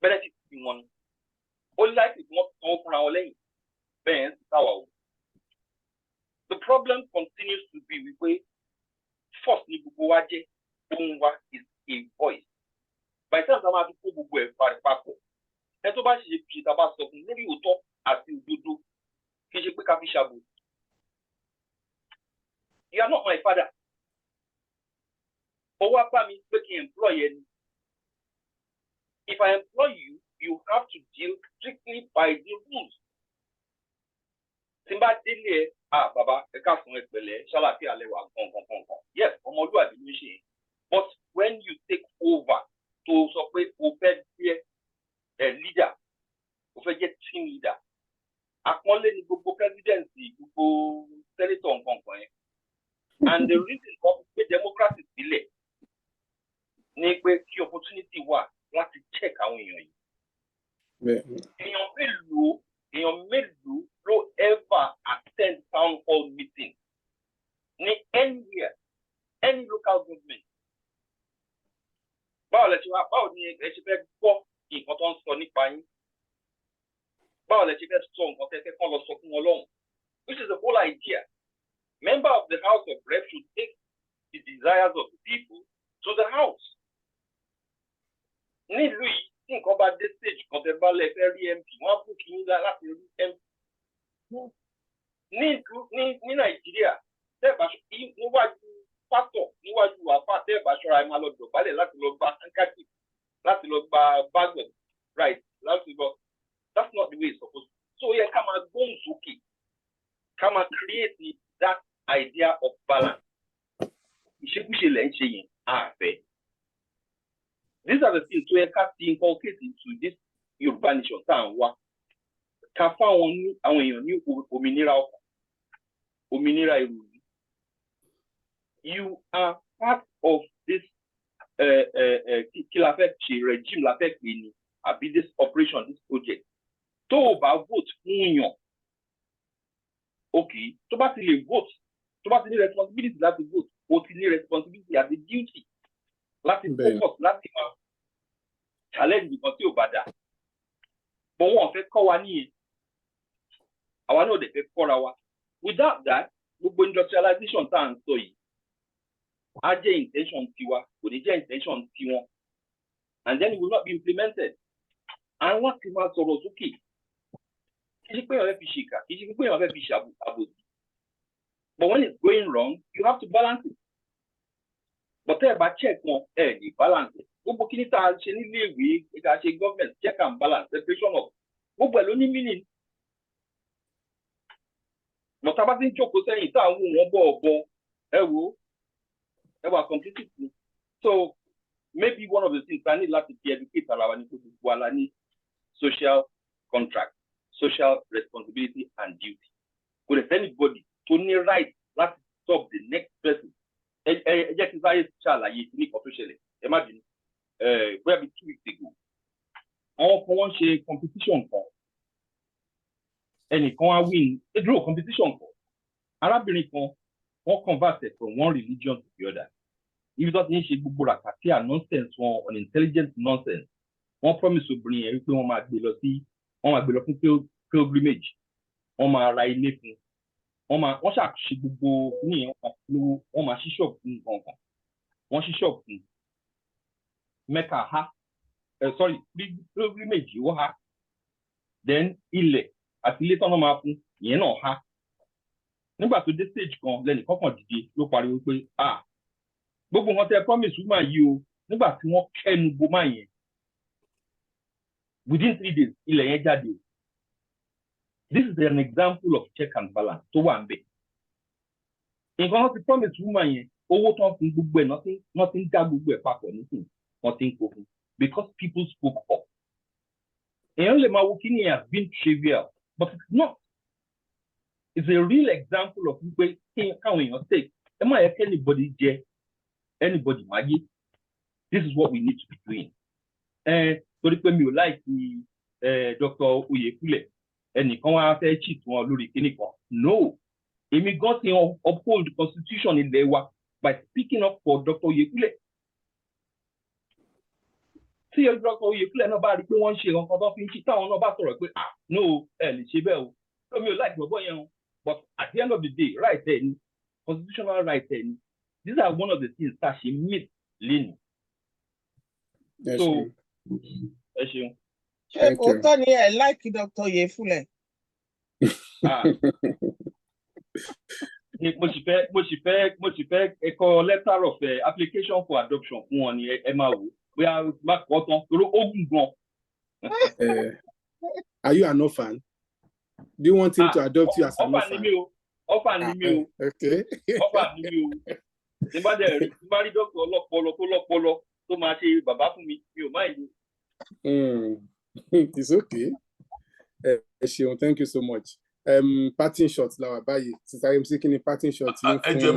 benefit sí wọn ni ó láti wọn sanwó fúnra wọn lẹ́yìn bẹ́ẹ̀ ń sáwà o. The problem continues to be wípé first ni gbogbo wa jẹ́ ohun wa is a voice. By the time tá a máa fi kó gbogbo ẹ̀ papọ̀ ẹ tó bá ṣe fi ìta bá sọ fún lórí òótọ́ àti òdodo kì í ṣe pé ká fi ṣàbò. You are not my father. Owó apá mi pé kí n employ ẹni. If I employ you, you have to deal strictly by the rules. Tí n bá délé bàbá ẹ ká fún ẹ pẹ̀lẹ́ ṣàlàfíà lẹ́wà gangan. Yes, ọmọlúwàbí ló ṣe. But when you take over to sọ pé o fẹ́ jẹ́ leader, o fẹ́ jẹ́ team leader, àpọ́nlé ni gbogbo presidency, gbogbo senator nǹkan yẹn. And the reason for the democracy sílẹ̀ ni pé kí opportunity wà láti check àwọn èèyàn yìí. Èèyàn mélòó ló ever attend town hall meeting ní anywhere, any local government. Báwo ni ẹ ṣe fẹ́ gbọ́ nǹkan tó ń sọ nípa yín? Báwo lẹ ṣe fẹ́ sọ nǹkan tẹ́tẹ́ kan lọ sọ fún Ọlọ́run? Which is the whole idea. Member of the House of Reps should take the desires of the people to the House. Nílùú yìí, tí nǹkan bá dé stage kan tẹ́ bá lẹ fẹ́ rí MP, wọ́n á bù kí yín láti rí MP. Ní Nàìjíríà, tẹ́ẹ̀bà níwájú pásítọ̀, níwájú àfáà tẹ́ẹ̀bà ṣọ́ra ẹ máa lọ dọ̀bálẹ̀ láti lọ gba handkerchief, láti lọ gba bag of rice, láti lọ. That's not the way it's supposed to be. So yeah, come and go okay. Come and create that idea of balance. These are the things we have inculcated into this Yoruba nation. You are part of this regime, this operation, this project. Tó o bá vote fún yàn, okay, tó bá ti lè vote, tó bá ti ní responsibility láti vote, o ti ní responsibility àti duty láti focus láti máa challenge nǹkan tí ò bá dà. But wọ́n fẹ́ kọ́ wa níyẹn, àwa náà dẹ̀ fẹ́ kọ́ra wa. Without that, gbogbo industrialization tá à ń sọ yìí, á jẹ́ intention tiwa, kò ní jẹ́ intention tiwọn, and then it will not be implemented. And what ti máa sọ̀rọ̀ sókè. But when it's going wrong, you have to balance it. But tell about check more, the balance it. Government check and balance separation of. Meaning. But about in choco saying completely. So maybe one of the things I need to educate our social contract, social responsibility and duty. Could if anybody to need right, let's stop the next person. Imagine, where 2 weeks ago, on a competition for any can win a draw competition for Arabic one converted from one religion to the other. If that is nonsense or unintelligent nonsense, one promise to bring everything on my ability. On my pilgrimage, on my right living, on my what's actually go near on my shop in Hong Kong. One shop in Mecca ha, sorry, pilgrimage you ha. Then ile at later on my you know ha. Number to this stage con then the coupon did look at you Bobo what I promise woman you number to more can go my within 3 days, this is an example of check and balance. To one bit. In the promise woman, nothing because people spoke up. And only my working has been trivial, but it's not. It's a real example of people coming on stake. Am I anybody, Maggie? This is what we need to be doing. And torí pé mi ò like Dr. Oyekule ẹnìkan wá fẹ́ cheat wọn lórí kíní kan no èmi gan ti uphold the constitution ilẹ̀ wa by speaking up for Dr. Oyekule. Tí Dr. Oyekule náà bá rí pé wọ́n ń ṣe nǹkan tó fi ń ṣe táwọn náà bá sọ̀rọ̀ pé no ẹ lè ṣe bẹ́ẹ̀ o. Mi ò like bọ̀bọ̀ yẹn o. But at the end of the day, right there ni constitutional right there ni. These are one of the things that she meet Lini. So, ẹ ṣeun. Ṣé òótọ́ ni ẹ like Dr. Oyefule? Mo sì fẹ́ ẹ̀kọ́ letter of application for adoption fún wọn ni ẹ máa wò bóyá má kọ́ tán torí ó gùn gan. Are you an orphan? Do you want him to adopt you as an orphan? Orphan ni mi o. Okay. Orphan ni mi o. Tí bá rí dọ́kítọ̀ ọlọ́pọlọ tó máa ṣe bàbá fún mi ò máa yí. It's okay. Ṣeun, thank you so much. Parting shots la wà báyìí. Sister MC kí ni parting shots yín fún? Ẹ jọ̀ọ́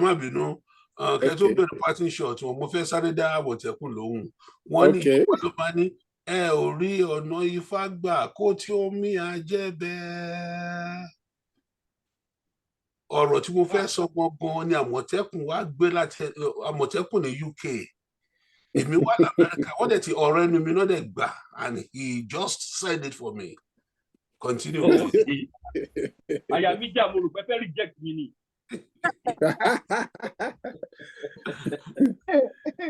má bínú. Kẹ́ tó bẹ̀rẹ̀ parting shot wọn, mo fẹ́ sáré dá Àmọ̀tẹ́kùn lóhùn. Wọ́n ní ìjọba ló máa ní ẹ ò rí ọ̀nà Ifá gbà kó tí omi àjẹbẹ́. Ọ̀rọ̀ tí mo fẹ́ sọ gangan ni Àmọ̀tẹ́kùn wá gbé láti Àmọ̀tẹ́kùn ní UK. Èmi wà l'Amẹ́ríkà, wọ́n dẹ̀ ti ọ̀rọ̀ ẹnu mi náà dẹ̀ gbà and he just said it for me. Continue. Àyà mi jà mo rò pé fẹ́ reject mi ni.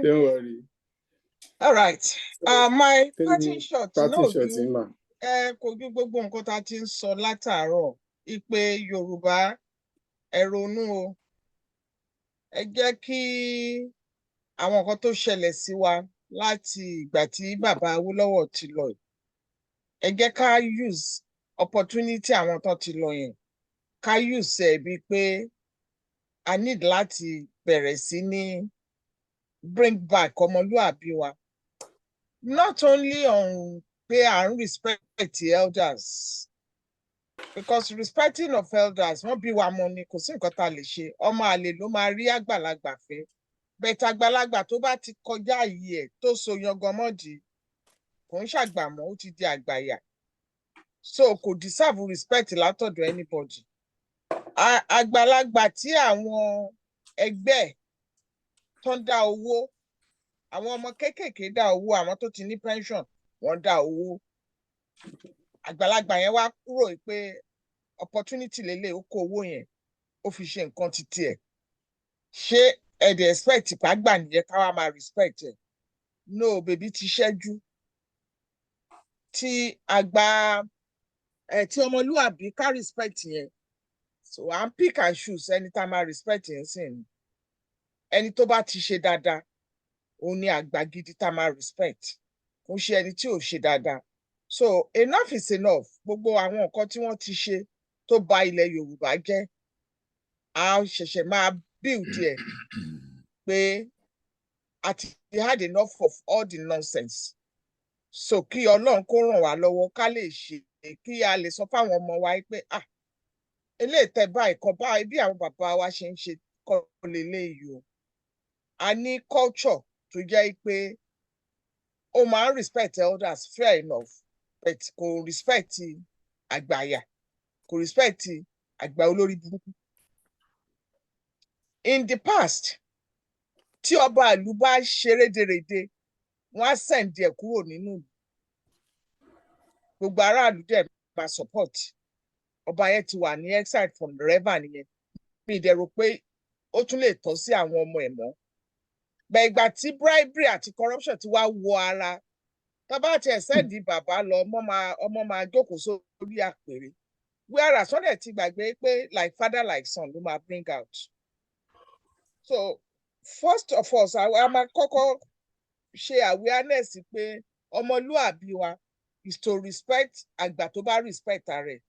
Don't worry. All right. My parting shot. Kò ju gbogbo nǹkan tá a ti ń sọ látàárọ̀. Ìpè Yorùbá ẹ ronú o. Ẹ jẹ́ kí àwọn nǹkan tó ṣẹlẹ̀ sí wa láti ìgbà tí bàbá Awólọ́wọ̀ ti lọ. Ẹ jẹ́ ká use opportunity àwọn tó ti lọ yẹn. Ká use ẹ̀ bíi pé I need láti bẹ̀rẹ̀ sí ní bring back ọmọlúàbí wa. Not only on pé à ń respect the elders, because respecting of elders wọ́n bí wa mọ ni kò sí nǹkan tá a lè ṣe. Ọmọ àlè ló máa rí àgbàlagbà fẹ́. Bẹ̀tẹ̀ àgbàlagbà tó bá ti kọjá yìí ẹ̀ tó so yangan mọ́dì kò ń ṣàgbàmọ́ ó ti di àgbàyà. So kò deserve respect látọ̀dọ̀ anybody. Àgbàlagbà tí àwọn ẹgbẹ́ tó ń dá owó, àwọn ọmọ kéékèèké dá owó, àwọn tó ti ní pension wọ́n dá owó. Àgbàlagbà yẹn wá kúrò pé opportunity lélẹ̀ ó kó owó yẹn ó fi ṣe nǹkan títí ẹ̀. Ṣé ẹ dẹ̀ expect pàgbà nìyẹn ká wá máa respect ẹ̀? No, bèbí ti ṣẹ́jú. Tí àgbà tí ọmọlúàbí ká respect yẹn. So I'm pick and choose ẹni tá a máa respect yẹn sí ni. Ẹni tó bá ti ṣe dáadáa, òun ni àgbà gidi tá a máa respect. Kò ṣe ẹni tí ò ṣe dáadáa. So enough is enough. Gbogbo àwọn nǹkan tí wọ́n ti ṣe tó bà ilẹ̀ Yorùbá jẹ́, a ṣẹ̀ṣẹ̀ máa build ẹ̀ pé a ti had enough of all the nonsense. So kí Ọlọ́run kó ràn wá lọ́wọ́ ká lè ṣe kí a lè sọ fáwọn ọmọ wa pé eléyìí tẹ́ báyìí kọ́ báyìí bí àwọn bàbá wa ṣe ń ṣe kọ́ leléyìí o. A ní culture tó jẹ́ pé ó máa ń respect elders fair enough but kò respect àgbàyà, kò respect àgbà olórí burúkú. In the past, tí ọba ìlú bá ṣe rédèrèdè, wọ́n á send ẹ̀ kúrò nínú ìlú. Gbogbo aráàlú dẹ̀ máa support. Ọba yẹn ti wà ní exile from forever nìyẹn. Mi dẹ̀ rò pé ó tún lè tọ́ sí àwọn ọmọ ẹ̀ mọ́. Bẹ̀ ìgbà tí bribery àti corruption ti wá wọ ara, tá bá tiẹ̀ sẹ́ndì bàbá lọ, ọmọ máa jókòó sórí àpèrè. Whereas wọ́n dẹ̀ ti gbàgbé pé like father like son ló máa bring out. So first of all, a máa kọ́kọ́ ṣe awareness pé ọmọlúàbí wa is to respect àgbà tó bá respect rẹ̀.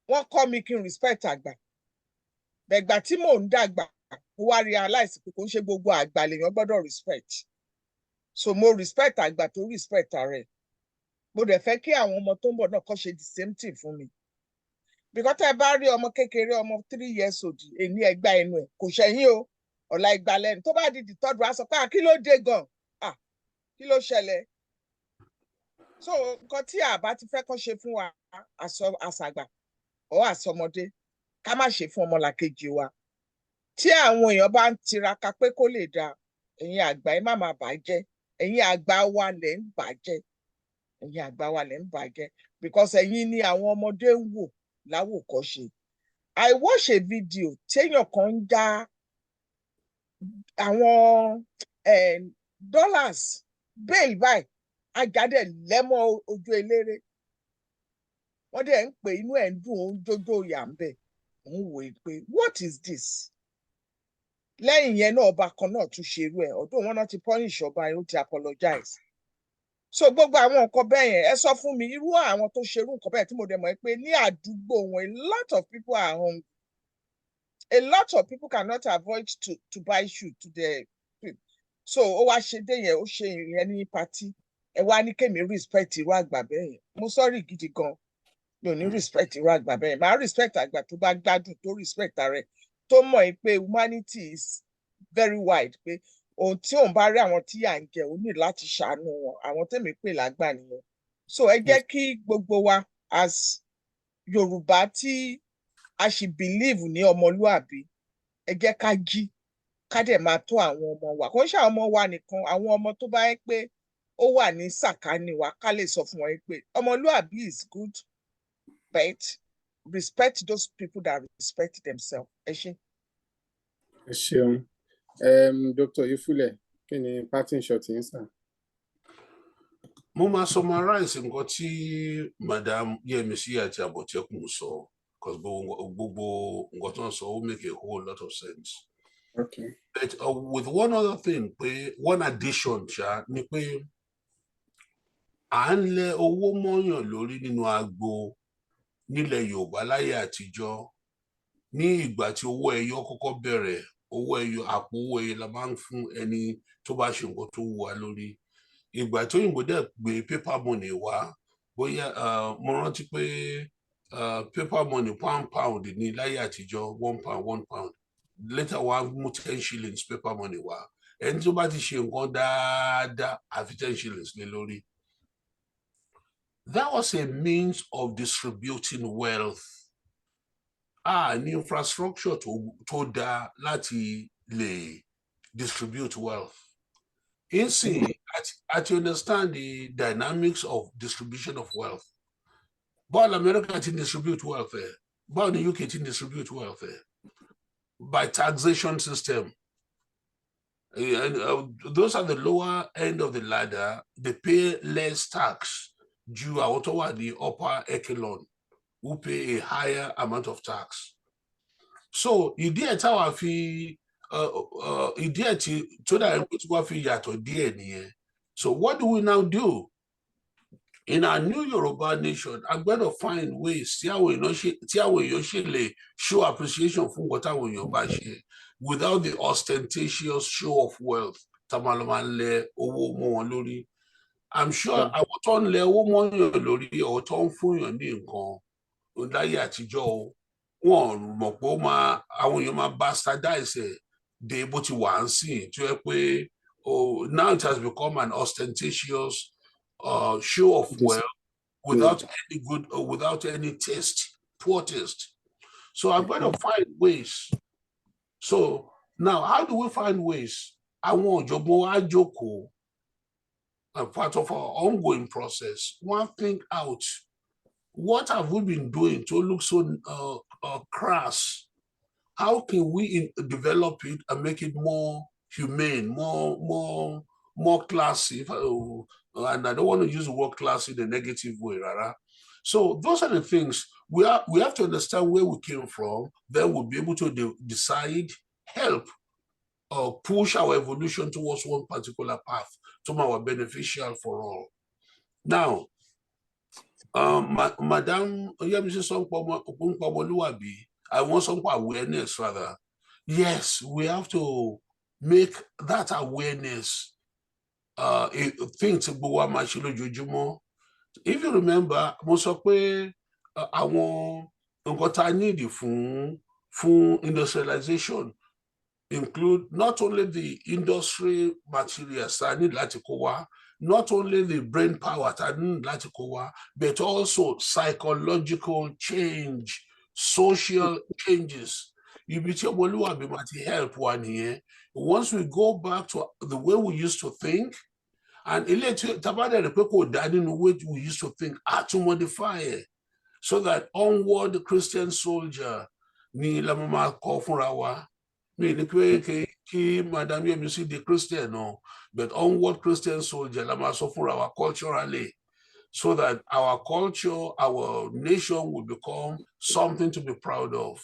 Wọ́n kọ́ mi kí n respect àgbà. Bẹ̀gbà tí mò ń dàgbà, mo wá realize pé kò ń ṣe gbogbo àgbà lèèyàn gbọ́dọ̀ respect. So mo respect àgbà tó respect rẹ̀. Mo dẹ̀ fẹ́ kí àwọn ọmọ tó ń bọ̀ náà kọ́ ṣe the same thing fún mi. Because tẹ́ bá rí ọmọ kékeré ọmọ 3 years old èní ẹgbà ẹnu ẹ̀ kò ṣẹ̀yìn o, ọ̀la ìgbà lẹ́nu tó bá di the third one sọ pé kí ló dé gan? Kí ló ṣẹlẹ̀? So nǹkan tí àbá ti fẹ́ kọ́ ṣe fún wa àṣàgbà ọ̀ àṣọmọdé ká má ṣe fún ọmọlàkejì wa. tí àwọn èèyàn bá ń tiraka pé kó lè dáa, ẹ̀yin àgbà ẹ má máa bàjẹ́, ẹ̀yin àgbà wa lẹ̀ ń bàjẹ́, ẹ̀yin àgbà wa lẹ̀ ń bàjẹ́, because ẹ̀yin ni àwọn ọmọdé ń wò láwòkọ́ṣe. I watch a video téèyàn kan ń dá àwọn dollars bail báyìí, àjàdẹ lẹ́mọ́ ojú eléré, wọ́n dẹ̀ ń pè inú ẹ̀ ń dùn ó ń jójó ìyà ń bẹ̀, ń wò ó pé what is this? Lẹ́yìn yẹn náà ọba kan náà tún ṣerú ẹ̀, ọdún wọn náà ti punish ọba yẹn, ó ti apologize. So gbogbo àwọn nǹkan bẹ́ẹ̀ yẹn, ẹ sọ fún mi irú àwọn tó ṣerú nǹkan bẹ́ẹ̀ tí mo dẹ̀ mọ̀ pé ní àdúgbò wọn a lot of people are hungry. A lot of people cannot avoid to buy shoe to their food. So ó wá ṣe dé yẹn, ó ṣe ìyẹn ní party, ẹ wá ní kémi respect irú àgbà bẹ́ẹ̀ yẹn. Mo sorry gidi gan, mi ò ní respect irú àgbà bẹ́ẹ̀ yẹn. Màá respect àgbà tó bá gbádùn, tó respect ààrẹ, tó mọ̀ pé humanity is very wide, pé ohun tí òun bá rí àwọn tí à ń jẹ òun ní láti ṣàánú wọn, àwọn tèmi pè lágbà nìyẹn. So ẹ jẹ́ kí gbogbo wa as Yorùbá tí a sì believe ní ọmọlúàbí, ẹ jẹ́ ká jí ká dẹ̀ máa tó àwọn ọmọ wa, kò ń ṣe àwọn ọmọ wa nìkan, àwọn ọmọ tó bá yẹ pé ó wà ní sàkání wa, ká lè sọ fún wọn pé ọmọlúàbí is good, but respect those people that respect themselves. Ẹ ṣé. Ẹ ṣeun. Dr. Ifule, kí ni parting shot yín sir? Mo máa summarize nǹkan tí Madam Yemisi àti Àbọ̀tẹ́kùn sọ, because gbogbo nǹkan tó ń sọ ó make a whole lot of sense. Okay. But with one other thing, one addition ni pé à ń lẹ owó mọ́yàn lórí nínú agbo nílẹ̀ Yorùbá láyé àtijọ́. Ní ìgbà tí owó ẹyọ kọ́kọ́ bẹ̀rẹ̀, owó ẹyọ, àpò owó ẹyọ la máa ń fún ẹni tó bá ṣe nǹkan tó wù wá lórí. Ìgbà tó òyìnbó dẹ̀ gbé paper money wá, bóyá mo rántí pé paper money pound ní láyé àtijọ́, £1. Later wá mú 10 shillings paper money wá. Ẹni tó bá ti ṣe nǹkan dáadáa àfi 10 shillings lé lórí. That was a means of distributing wealth. Ní infrastructure tó dáa láti lè distribute wealth. Insìn, àti understand the dynamics of distribution of wealth. Báwo America ti distribute wealth ẹ̀? Báwo ni UK ti distribute wealth ẹ̀? By taxation system. And those are the lower end of the ladder. They pay less tax. Ju àwọn tó wà ní upper echelon who pay a higher amount of tax. So ìdí ẹ̀ táwa fi ìdí ẹ̀ tí tó dà ẹ̀ tí wọ́n fi yàtọ̀ díẹ̀ nìyẹn. So what do we now do? In our new Yoruba nation, a gbọ́dọ̀ find ways tí àwọn èèyàn ṣe lè show appreciation fún what àwọn èèyàn bá ṣe without the ostentatious show of wealth. Tamaloma lẹ owó mọ́ wọn lórí. I'm sure àwọn tó ń lẹ owó mọ́ yàn lórí ọ̀ tó ń fún yàn ní nǹkan láyé àtijọ́ wọn mọ̀ pé àwọn èèyàn máa bastardize ẹ̀ dé bó ti wà ń sìn tí ó yẹ pé now it has become an ostentatious show of wealth without any taste, poor taste. So I'm going to find ways. So now, how do we find ways? Àwọn ọ̀jọ̀gbọ́n wa jókòó, part of our ongoing process, one think out, what have we been doing to look so crass? How can we develop it and make it more humane, more classy? And I don't want to use the word classy in a negative way, Rara. So those are the things we have to understand where we came from. Then we'll be able to decide, help, push our evolution towards one particular path to our beneficial for all. Now, Madam Yemisi Okunpamoluwabi, I want some awareness rather. Yes, we have to make that awareness a thing to go on. If you remember, mo sọ pé àwọn nǹkan tá a need fún industrialization include not only the industry materials that need láti kó wá, not only the brain power that need láti kó wá, but also psychological change, social changes. ibi tí ọmọlúwàbí máa ti help wa nìyẹn. Once we go back to the way we used to think, and ilé tí tabadẹ rẹ pé kò dá nínú way we used to think, to modify it so that onward Christian soldier ni la máa kọ fúnra wa. Mi ní pé kí Madam Yemisi di Christian no, but onward Christian soldier la máa sọ fúnra wa culturally, so that our culture, our nation will become something to be proud of.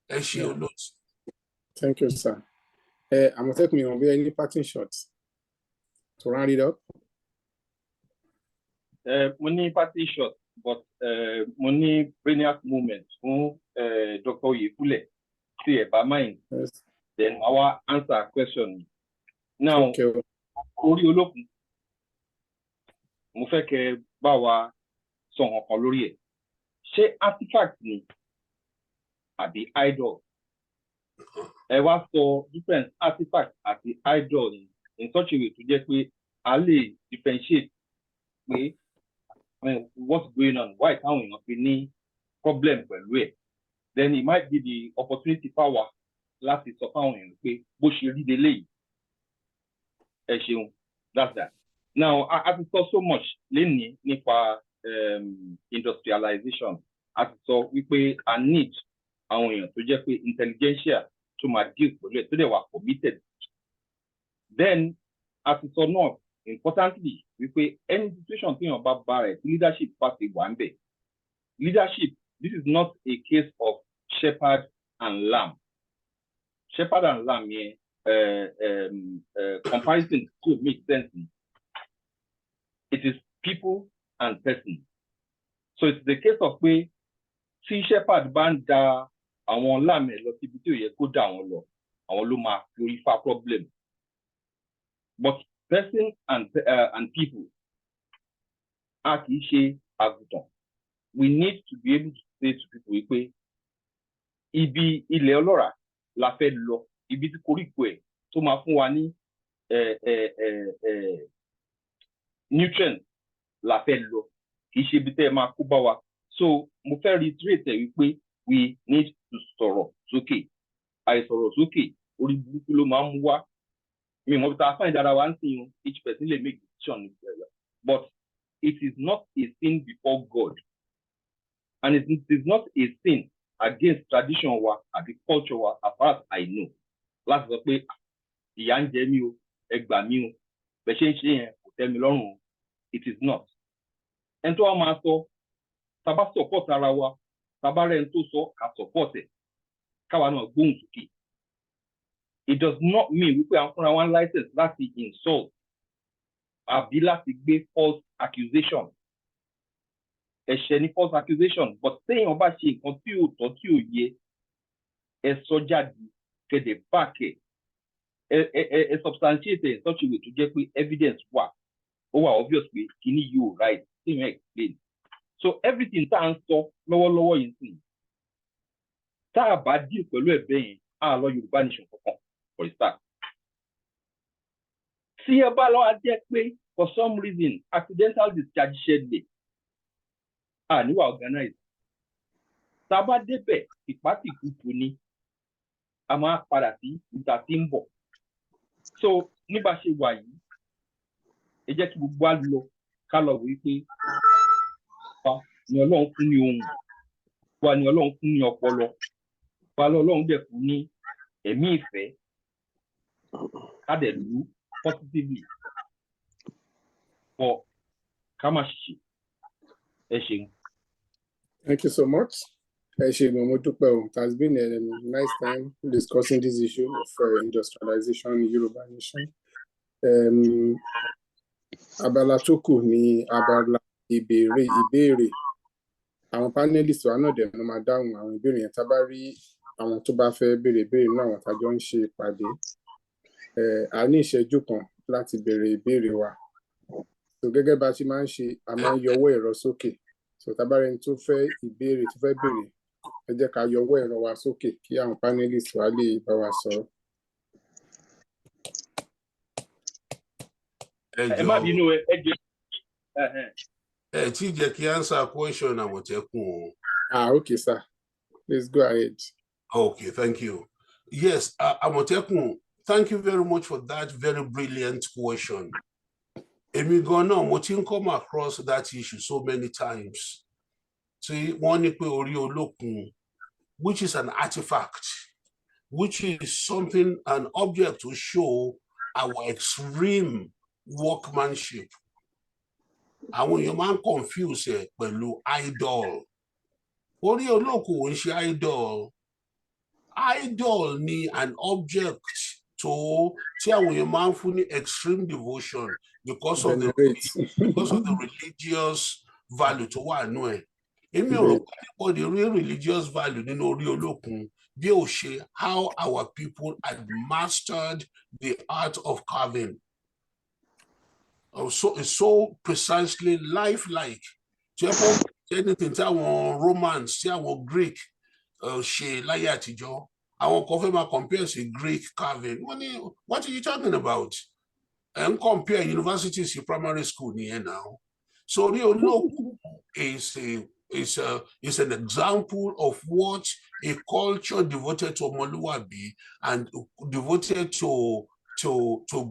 Thank you, sir. I'm going to take me on any parting shots to round it up. Money party shot, but money brilliant moment from Dr. Yefule. See about mind. Yes. Then our answer question. Now, Ori Olokun, mo fẹ́ kẹ́ bá wa sọ nǹkan lórí ẹ̀. Ṣé artifact ni àbí idol? Ẹ wá sọ different artifact àti idol in such a way to jẹ́ pé a lè differentiate pé what's going on, why táwọn èèyàn fi ní problem pẹ̀lú ẹ̀. Then it might be the opportunity power láti sọ fáwọn èèyàn pé bó ṣe rí délé yìí. Ẹ ṣeun, that's that. Now, I saw so much lénìí nípa industrialization. I saw wípé I need àwọn èèyàn tó jẹ́ pé intelligentsia tó máa deal pẹ̀lú ẹ̀ tó dẹ̀ wà committed. Then, I saw náà importantly wípé any situation tí èèyàn bá bá rẹ̀ tí leadership bá ti wà ń bẹ̀. Leadership, this is not a case of shepherd and lamb. Shepherd and lamb yẹn comparison to make sense. It is people and person. So it's the case of pé tí shepherd bá ń da àwọn lamb ẹ̀ lọ síbi tí ó yẹ kó dà wọ́n lọ, àwọn ló máa glorify problem. But person and people a kì í ṣe àgùntàn. We need to be able to say to people wípé ibi ilẹ̀ ọlọ́ràá la fẹ́ lọ, ibi tí koríko ẹ̀ tó máa fún wa ní nutrients la fẹ́ lọ, kì í ṣe ibi tẹ́ ẹ máa kó bá wa. So mo fẹ́ reiterate wípé we need to sọ̀rọ̀ sókè. Àìsọ̀rọ̀ sókè orí burúkú ló máa ń mú wá. Mi mọ̀ bí ta fáìn dára wa ń sìn, each person lè make decision, but it is not a sin before God, and it is not a sin against tradition wa àbí culture wa as far as I know. Láti sọ pé ìyà ń jẹ mí o, ẹ gbà mí o, bẹ́ẹ̀ ṣe ń ṣe yẹn kò tẹ́ mi lọ́rùn o. It is not. Ẹni tó wá máa sọ, tá bá support ara wa, tá bá rẹ̀ ń tó sọ ká support ẹ̀, káwa náà gbóhùn sókè. It does not mean wípé à ń fúnra wa license láti insult àbí láti gbé false accusation. Ẹ̀ṣẹ̀ ni false accusation, but téèyàn bá ṣe nǹkan tí ò tọ́ tí ò yẹ, ẹ sọ jáde kẹ̀dẹ̀ back ẹ̀, ẹ substantiate in such a way tó jẹ́ pé evidence wà, ó wà obvious pé kíní yóò right, téèyàn explain. So everything tá à ń sọ lọ́wọ́lọ́wọ́ yìí sìn, tá a bá deal pẹ̀lú ẹ̀ bẹ́ẹ̀ yẹn, á lọ Yorùbá nation kankan for a start. Tí ẹ bá lọ́wọ́ jẹ́ pé for some reason accidental discharge ṣẹlẹ̀, níwà organize. Tá a bá débẹ̀ ìpátìkútù ni a máa padà sí ìta tí ń bọ̀. So nígbà ṣe wà yìí, ẹ jẹ́ kí gbogbo wa lọ ká lọ wí pé wa ni Ọlọ́run fún ní ohùn, wa ni Ọlọ́run fún ní ọpọlọ, wa ni Ọlọ́run dẹ̀ fún ní ẹ̀mí ìfẹ́, ká dẹ̀ lù positively for ká má ṣe. Ẹ ṣeun. Thank you so much. It has been a nice time discussing this issue of industrialization in Yoruba nation. Abala tó kù ni abala ìbéèrè. Àwọn panelists wa náà dẹ̀ ló máa dáhùn àwọn ìbéèrè yẹn. Tá bá rí àwọn tó bá fẹ́ béèrè ìbéèrè náà, àwọn tájọ ń ṣe ìpàdé. A ní ìṣẹ́jú kan láti béèrè ìbéèrè wa. So gẹ́gẹ́ bá ṣe máa ń ṣe, a máa ń yọwọ́ ẹ̀rọ sókè. So tá bá rẹni tó fẹ́ ìbéèrè tó fẹ́ béèrè, ẹ jẹ́ ká yọwọ́ ẹ̀rọ wa sókè kí àwọn panelists wa lè bá wa sọ̀rọ̀. Ẹ má bínú ẹ jẹ́. Ẹ tí jẹ́ kí answer question Àmọ̀tẹ́kùn o. Okay, sir. Please go ahead. Okay, thank you. Yes, Amotekun, thank you very much for that very brilliant question. Èmi gan-an mo ti ń come across that issue so many times. Tí wọ́n ní pé orí olókun, which is an artifact, which is something, an object to show our extreme workmanship. Àwọn èèyàn máa ń confuse ẹ̀ pẹ̀lú idol. Orí olókun ò ń ṣe idol. Idol ni an object to tí àwọn èèyàn máa ń fún ní extreme devotion because of the religious value tó wà nínú ẹ̀. Èmi ò rò pé anybody real religious value nínú orí olókun bí ó ṣe how our people had mastered the art of carving. So it's so precisely lifelike. Tí ẹ kọ́ anything tí àwọn Romans, tí àwọn Greek ṣe láyé àtijọ́, àwọn kan fẹ́ máa compare sí Greek carving. What are you talking about? And compare universities to primary school nìyẹn now. So orí olókun is an example of what a culture devoted to Omoluwabi and devoted to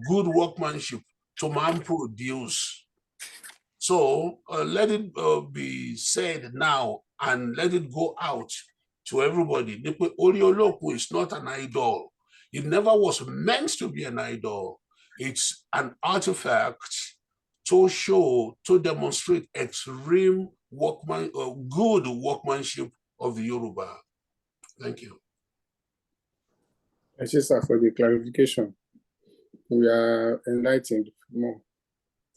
good workmanship to man produce. So let it be said now and let it go out to everybody. Orí olókun is not an idol. It never was meant to be an idol. It's an artifact to show, to demonstrate extreme good workmanship of the Yoruba. Thank you. Thank you, sir, for the clarification. We are enlightened more.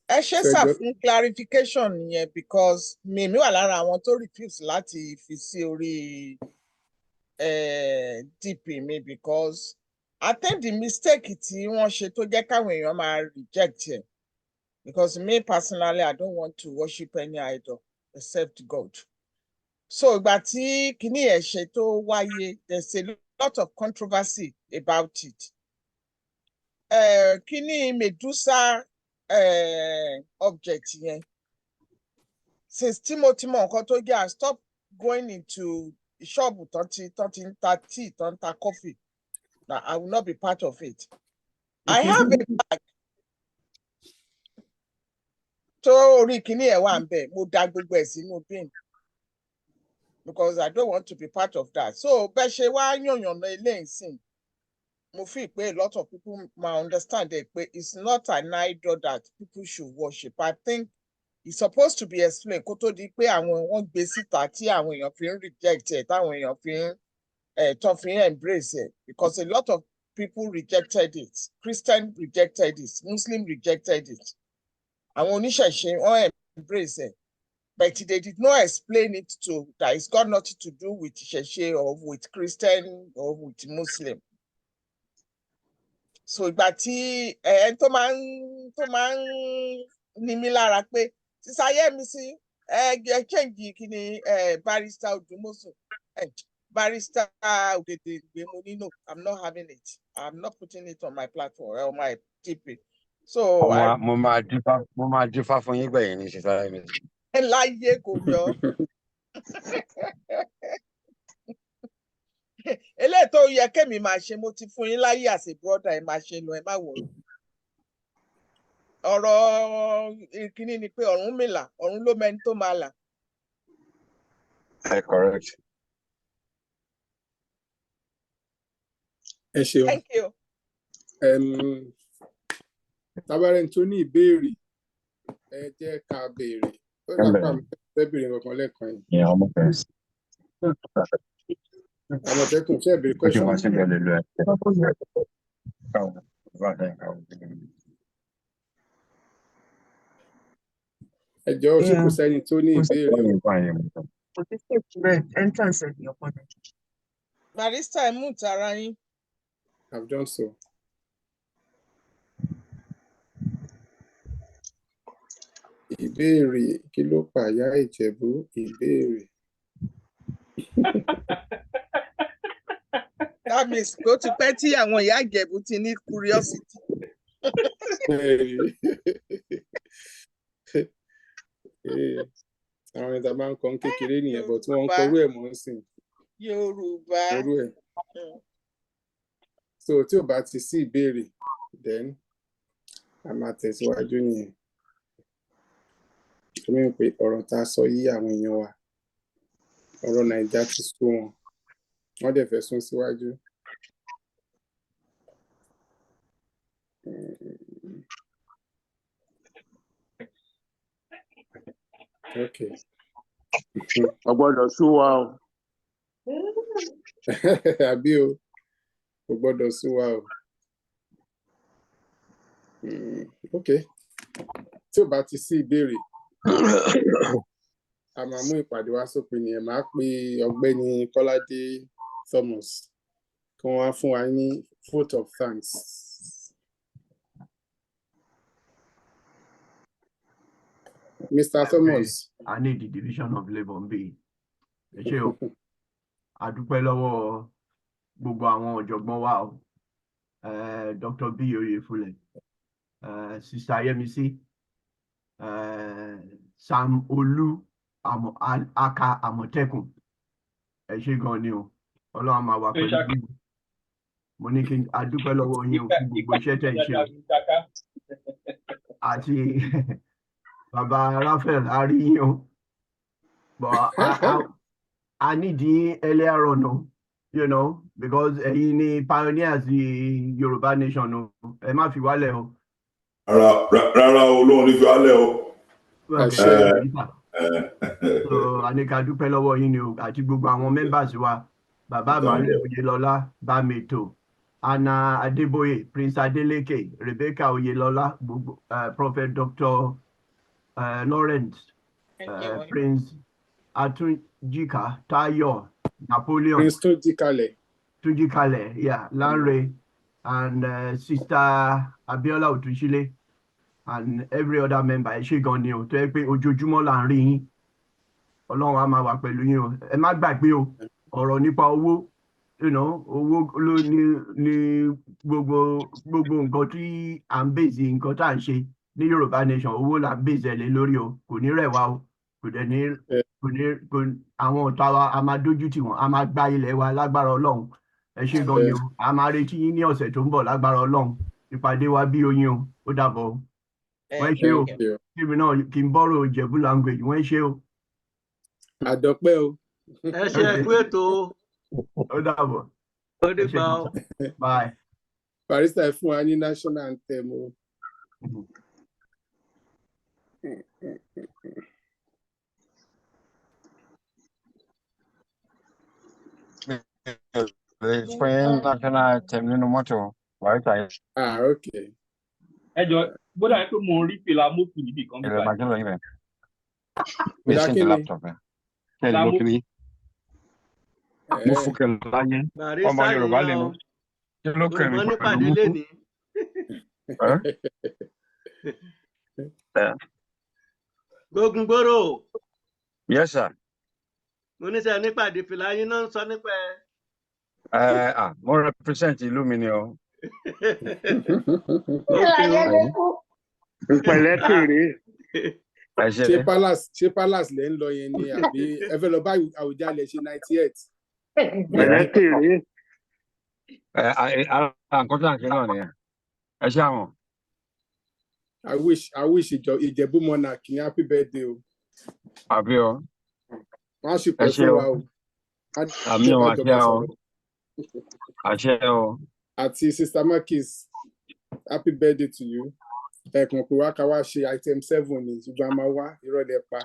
Ẹ ṣé sà fún clarification yẹn because mímí wà lára àwọn tó refuse láti fi sí orí DP mi because I think the mistake tí wọ́n ṣe tó jẹ́ káwọn èèyàn máa reject it. Because me personally, I don't want to worship any idol except God. So ìgbà tí kíní ẹ̀ ṣe tó wáyé, there's a lot of controversy about it. Kíní Medusa object yẹn. Since Timothy nǹkan tó jẹ́ I stopped going into shop tán ti ń ta tea, tán ń ta coffee. Now I will not be part of it. I have a bag. Tó orí kíní ẹ̀ wà ń bẹ̀, mo dá gbogbo ẹ̀ sínú bin. Because I don't want to be part of that. So bẹ́ẹ̀ ṣe wá yànyànná ilé ìsìn. Mo feel pé a lot of people might understand that it's not an idol that people should worship. I think it's supposed to be explained. Kó tó di pé àwọn wọ́n gbé síta tí àwọn èèyàn fi ń reject it, táwọn èèyàn fi ń tó fi ń embrace it. Because a lot of people rejected it. Christian rejected it. Muslim rejected it. Àwọn oníṣẹ̀ṣe wọ́n embrace it. But they did not explain it to that it's got nothing to do with Ìṣẹ̀ṣe or with Christian or with Muslim. So ìgbà tí tó máa ń ní mi lára pé Sísáyẹ́misí change kíni barrister Odùmọ̀ṣù barrister Ògèdèngbé mo ní no, I'm not having it. I'm not putting it on my platform or my TP. So mo máa dífá fún yín gbẹ̀yìn ní Sísáyẹ́misí. Láyé kò yọ. Eléyìí tó yẹ kémi máa ṣe mo ti fún yín láyé as a brother ẹ máa ṣe lọ ẹ má wọ̀rọ̀. Ọ̀rọ̀ ìkíní ni pé Ọ̀rúnmìlà ọ̀run ló mẹ́ni tó máa là. Correct. Ẹ ṣeun. Thank you. Tabarẹ́ni tó ní ìbéèrè ẹ jẹ́ ká béèrè. Ó dàpọ̀ àmì fẹ́ béèrè kankan lẹ́ẹ̀kan yìí. Àmọ̀tẹ́kùn fẹ́ béèrè question. Ẹ jọ̀ọ́ ṣé kò sẹ́ni tó ní ìbéèrè o. Barrister ẹ mú tara yín. I've done so. Ìbéèrè kí ló pàyà Ìjẹ̀bú ìbéèrè. That means pé ó ti pẹ́ tí àwọn ìyá Ìjẹ̀bú ti ní curiosity. Àwọn ìta máa ń kọ́ kékeré nìyẹn bọ̀ tí wọ́n ń kọrú ẹ̀ mọ́ sí. Yoruba. irú ẹ̀. So tí ò bá ti sí ìbéèrè, then a máa tẹ̀síwájú nìyẹn. Tó mí pé ọ̀rọ̀ tá a sọ yí àwọn èèyàn wa, ọ̀rọ̀ Nàìjíríà ti sú wọn, wọ́n dẹ̀ fẹ́ sún síwájú. Okay. Ọgbọ́dọ̀ sú wa o. Àbí o, kò gbọ́dọ̀ sú wa o. Okay. Tí ò bá ti sí ìbéèrè, a máa mú ìpàdé wá sópin nìyẹn. Màá pe ọ̀gbẹ́ni Kọ́ládé Thomas kí wọ́n wá fún wa ní vote of thanks. Mr. Thomas. I need the division of labour ń bì. Ẹ ṣé o. A dúpẹ́ lọ́wọ́ gbogbo àwọn ọ̀jọ̀gbọ́n wa o. Dr. B. Oyefule, Sister Yemisi, Sam Olu, Aka Àmọ̀tẹ́kùn. Ẹ ṣé gan ni o. Ọlọ́run máa wà pẹ̀lú yín. Mo ní kí a dúpẹ́ lọ́wọ́ yín o fún gbogbo iṣẹ́ tẹ̀ ń ṣe o. Àti Baba Raphael, a rí yín o. But I need you earlier on, you know, because ẹ̀yin ni pioneers the Yoruba nation o. Ẹ má fi wálẹ̀ o. Rárá o, Ọlọ́run ní fi wálẹ̀ o. So a ní ká dúpẹ́ lọ́wọ́ yín ni o, àti gbogbo àwọn members wa. Bàbá Emmanuel Oyelọlá, Bámètò, Anna Adébóyè, Prince Adeleke, Rebecca Oyelọlá, Prophet Dr. Lawrence, Prince Atunjika, Tayo, Napoleon. Prince Tunjikale, yeah, Lanre, and Sister Abiola Otushile, and every other member. Ẹ ṣé gan ni o, tó yẹ pé ojoojúmọ́ là ń rí yín. Ọlọ́run á máa wà pẹ̀lú yín o. Ẹ má gbàgbé o, ọ̀rọ̀ nípa owó, you know, owó ló ní gbogbo nǹkan tí à ń bèsì nǹkan tá à ń ṣe ní Yorùbá nation, owó là ń bèsì ẹ̀ lé lórí o, kò ní rẹ̀ wá o, kò dẹ̀ ní àwọn ọ̀tá wa, a máa dójú tì wọ́n, a máa gba ilẹ̀ wa lágbára Ọlọ́run. Ẹ ṣé gan ni o, a máa retí yín ní ọ̀sẹ̀ tó ń bọ̀ lágbára Ọlọ́run. Ìpàdé wa bí oyin o, ó dàbọ̀ o. Wọ́n ṣe o, kí mi náà kí n borrow Ìjẹ̀bú language, wọ́n ṣe o. Àdọ́pẹ́ o. Ẹ ṣé ẹ kú ètò o. Ó dàbọ̀. Ó dìgbà o. Bye. Barrister fún wa ní national anthem o. Fún national anthem nínú mọ́tò Barrister. Okay. Ẹ jọ bódà yẹn pé mo rí fìlà mọ́tò níbì kan nípa. Ìrẹ̀ màjọ́ lọ yín bẹ̀. Mi sì ń tẹ laptop ẹ̀. Kẹ́ ẹ lè lókè ní. Mo fún kẹ láyé. Ọmọ Yorùbá lè nu. Kí ló kẹrin pẹ̀lú nípàdé lénìí. Gbógun gbòòrò. Yes, sir. Mo ní sẹ́ nípàdé fìlà yín náà ń sọ nípa ẹ̀. Mo represent ìlú mi ni o. Ìpẹ̀lẹ́ kéré. Ṣé palace lẹ́ ń lọ yẹn ni àbí ẹ fẹ́ lọ bá Àwùjalẹ̀ ṣe 98? Ìpẹ̀lẹ́ kéré. Nǹkan tó à ń ṣe náà nìyẹn. Ẹ ṣé àwọn. I wish Ìjẹ̀bú monarch ní happy birthday o. Àbí o. Wọ́n á sì pẹ́ fún wa o. Àmì ò àṣẹ o. Àṣẹ o. Àti Sister Marquis, happy birthday to you. Ẹ̀kan pé wá ká wá ṣe item 7 ní ṣùgbọ́n a máa wá ìrọ̀lẹ́ pa.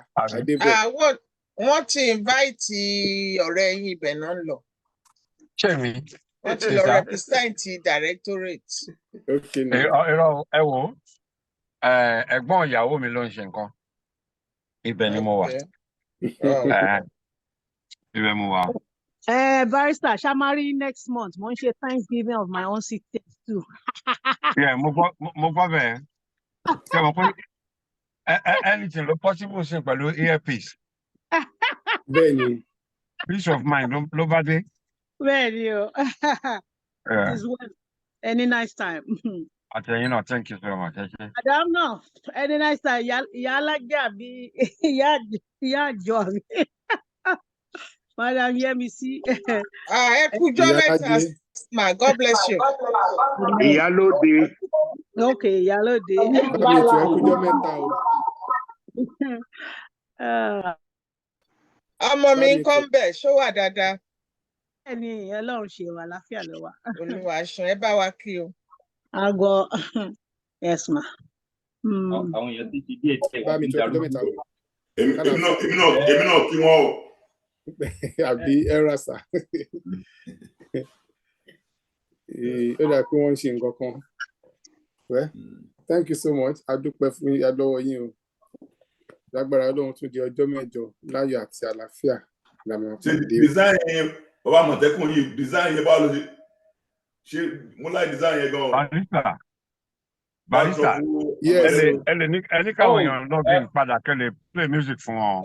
Wọ́n ti invite ọ̀rẹ́ yín ibẹ̀ náà lọ. Ṣé mi? Wọ́n ti lọ represent directorate. Irọ́ ẹ wò ó. Ẹ̀gbọ́n ìyàwó mi ló ń ṣe nǹkan. Ibẹ̀ ni mo wà. Ibẹ̀ mo wà. Barrister, Shamari next month. Mo ń ṣe Thanksgiving of my own 60th too. Yeah, mo gbọ́ bẹ́ẹ̀. Ṣé mo pé anything ló possible sí pẹ̀lú earpiece? Bẹ́ẹ̀ni. Peace of mind ló bá dé. Bẹ́ẹ̀ni o. It is well. Any nice time. Àtẹ̀yìn náà, thank you so much. Adam náà, any nice time. Ìyá alájà bí ìyá àjọ mi. Madam Yemisi. Ẹ kújọ́ mẹ́ta, ma. God bless you. Ìyálóde. Okay, Ìyálóde. Bámi ètò ẹ kújọ́ mẹ́ta o. Ọmọ mi ń kọ́ ń bẹ̀, ṣó wà dáadáa? Bẹ́ẹ̀ni, Ọlọ́run ṣe wà láfíà ló wà. Olúwa ṣeun, ẹ bá wa kí o. Àgọ́, yes ma. Àwọn èèyàn ti díẹ̀ díẹ̀ wọ́n Bámi ti ètò ẹ kújọ́ mẹ́ta darúgbó. o. èmi náà kí wọ́n o. Àbí ẹ̀rọ àṣà. Ó dà pé wọ́n ń ṣe nǹkan kan. Well, thank you so much. A dúpẹ́ fún lọ́wọ́ yín o. Lágbára Ọlọ́run tún di ọjọ́ mẹ́jọ láyọ̀ àti àlàáfíà làwọn ṣe pàdé o. design yẹn bàbá Àmọ̀tẹ́kùn yìí design yẹn báwo ló ṣe mo like design yẹn gan. Barista, Yes. ẹni káwọn èèyàn login padà kẹ́lẹ̀ play music fún wọn.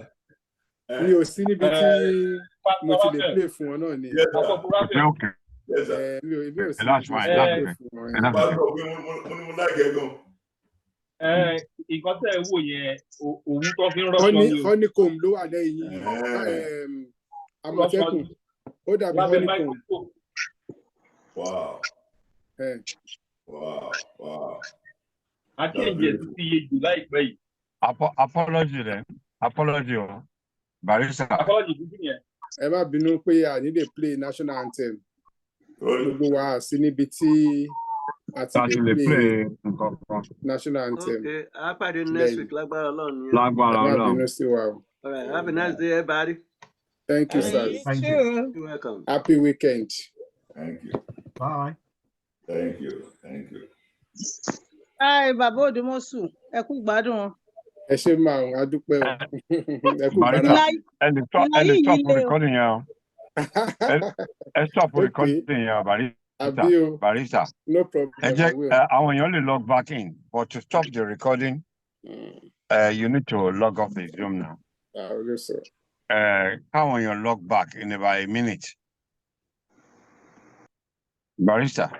Mi ò sí níbi tí mo ti lè play fún wọn náà ni. Okay. Mi ò sí níbi tí That's mo fine. ti lè That's play okay. fún wọn. Mo like ẹ gan. Nǹkan tẹ́ ẹ wò yẹn òun tó fi ń rọ́ṣọ ni o. Honeycomb ló wà lẹ́yìn yìí. Àmọ̀tẹ́kùn ó dàbí honeycomb. Wow. Wow. Akéǹjẹ ti fi iye jù láìpẹ́ yìí. Apology then. Apology o. Barista. Apology dídí yẹn. Ẹ má bínú pé a ní lè play national anthem. Gbogbo wa sí níbi tí a ti lè play national anthem. Okay, I'll pàdé next week lágbára Ọlọ́run. Lágbára Ẹ má Ọlọ́run. bínú sí wa o. All right, have a nice day, everybody. Thank you, sir. Thank you. You're welcome. Happy weekend. Thank you. Bye. Thank you. Hi, Bàbá Òdùmọ̀sù, ẹ kú gbádùn. Ẹ ṣe máa ń adúpẹ́ o. Ẹ kú Barista, gbádùn. ẹni stop recording yẹn o. Ẹ stop Okay. recording yẹn o, Barista. Àbí o. Barista. No problem. Ẹ I jẹ́ will. àwọn èèyàn lè log back in, but to stop the recording, you need to log off the Zoom now. Yes, sir. Káwọn èèyàn log back in about a minute. Barista.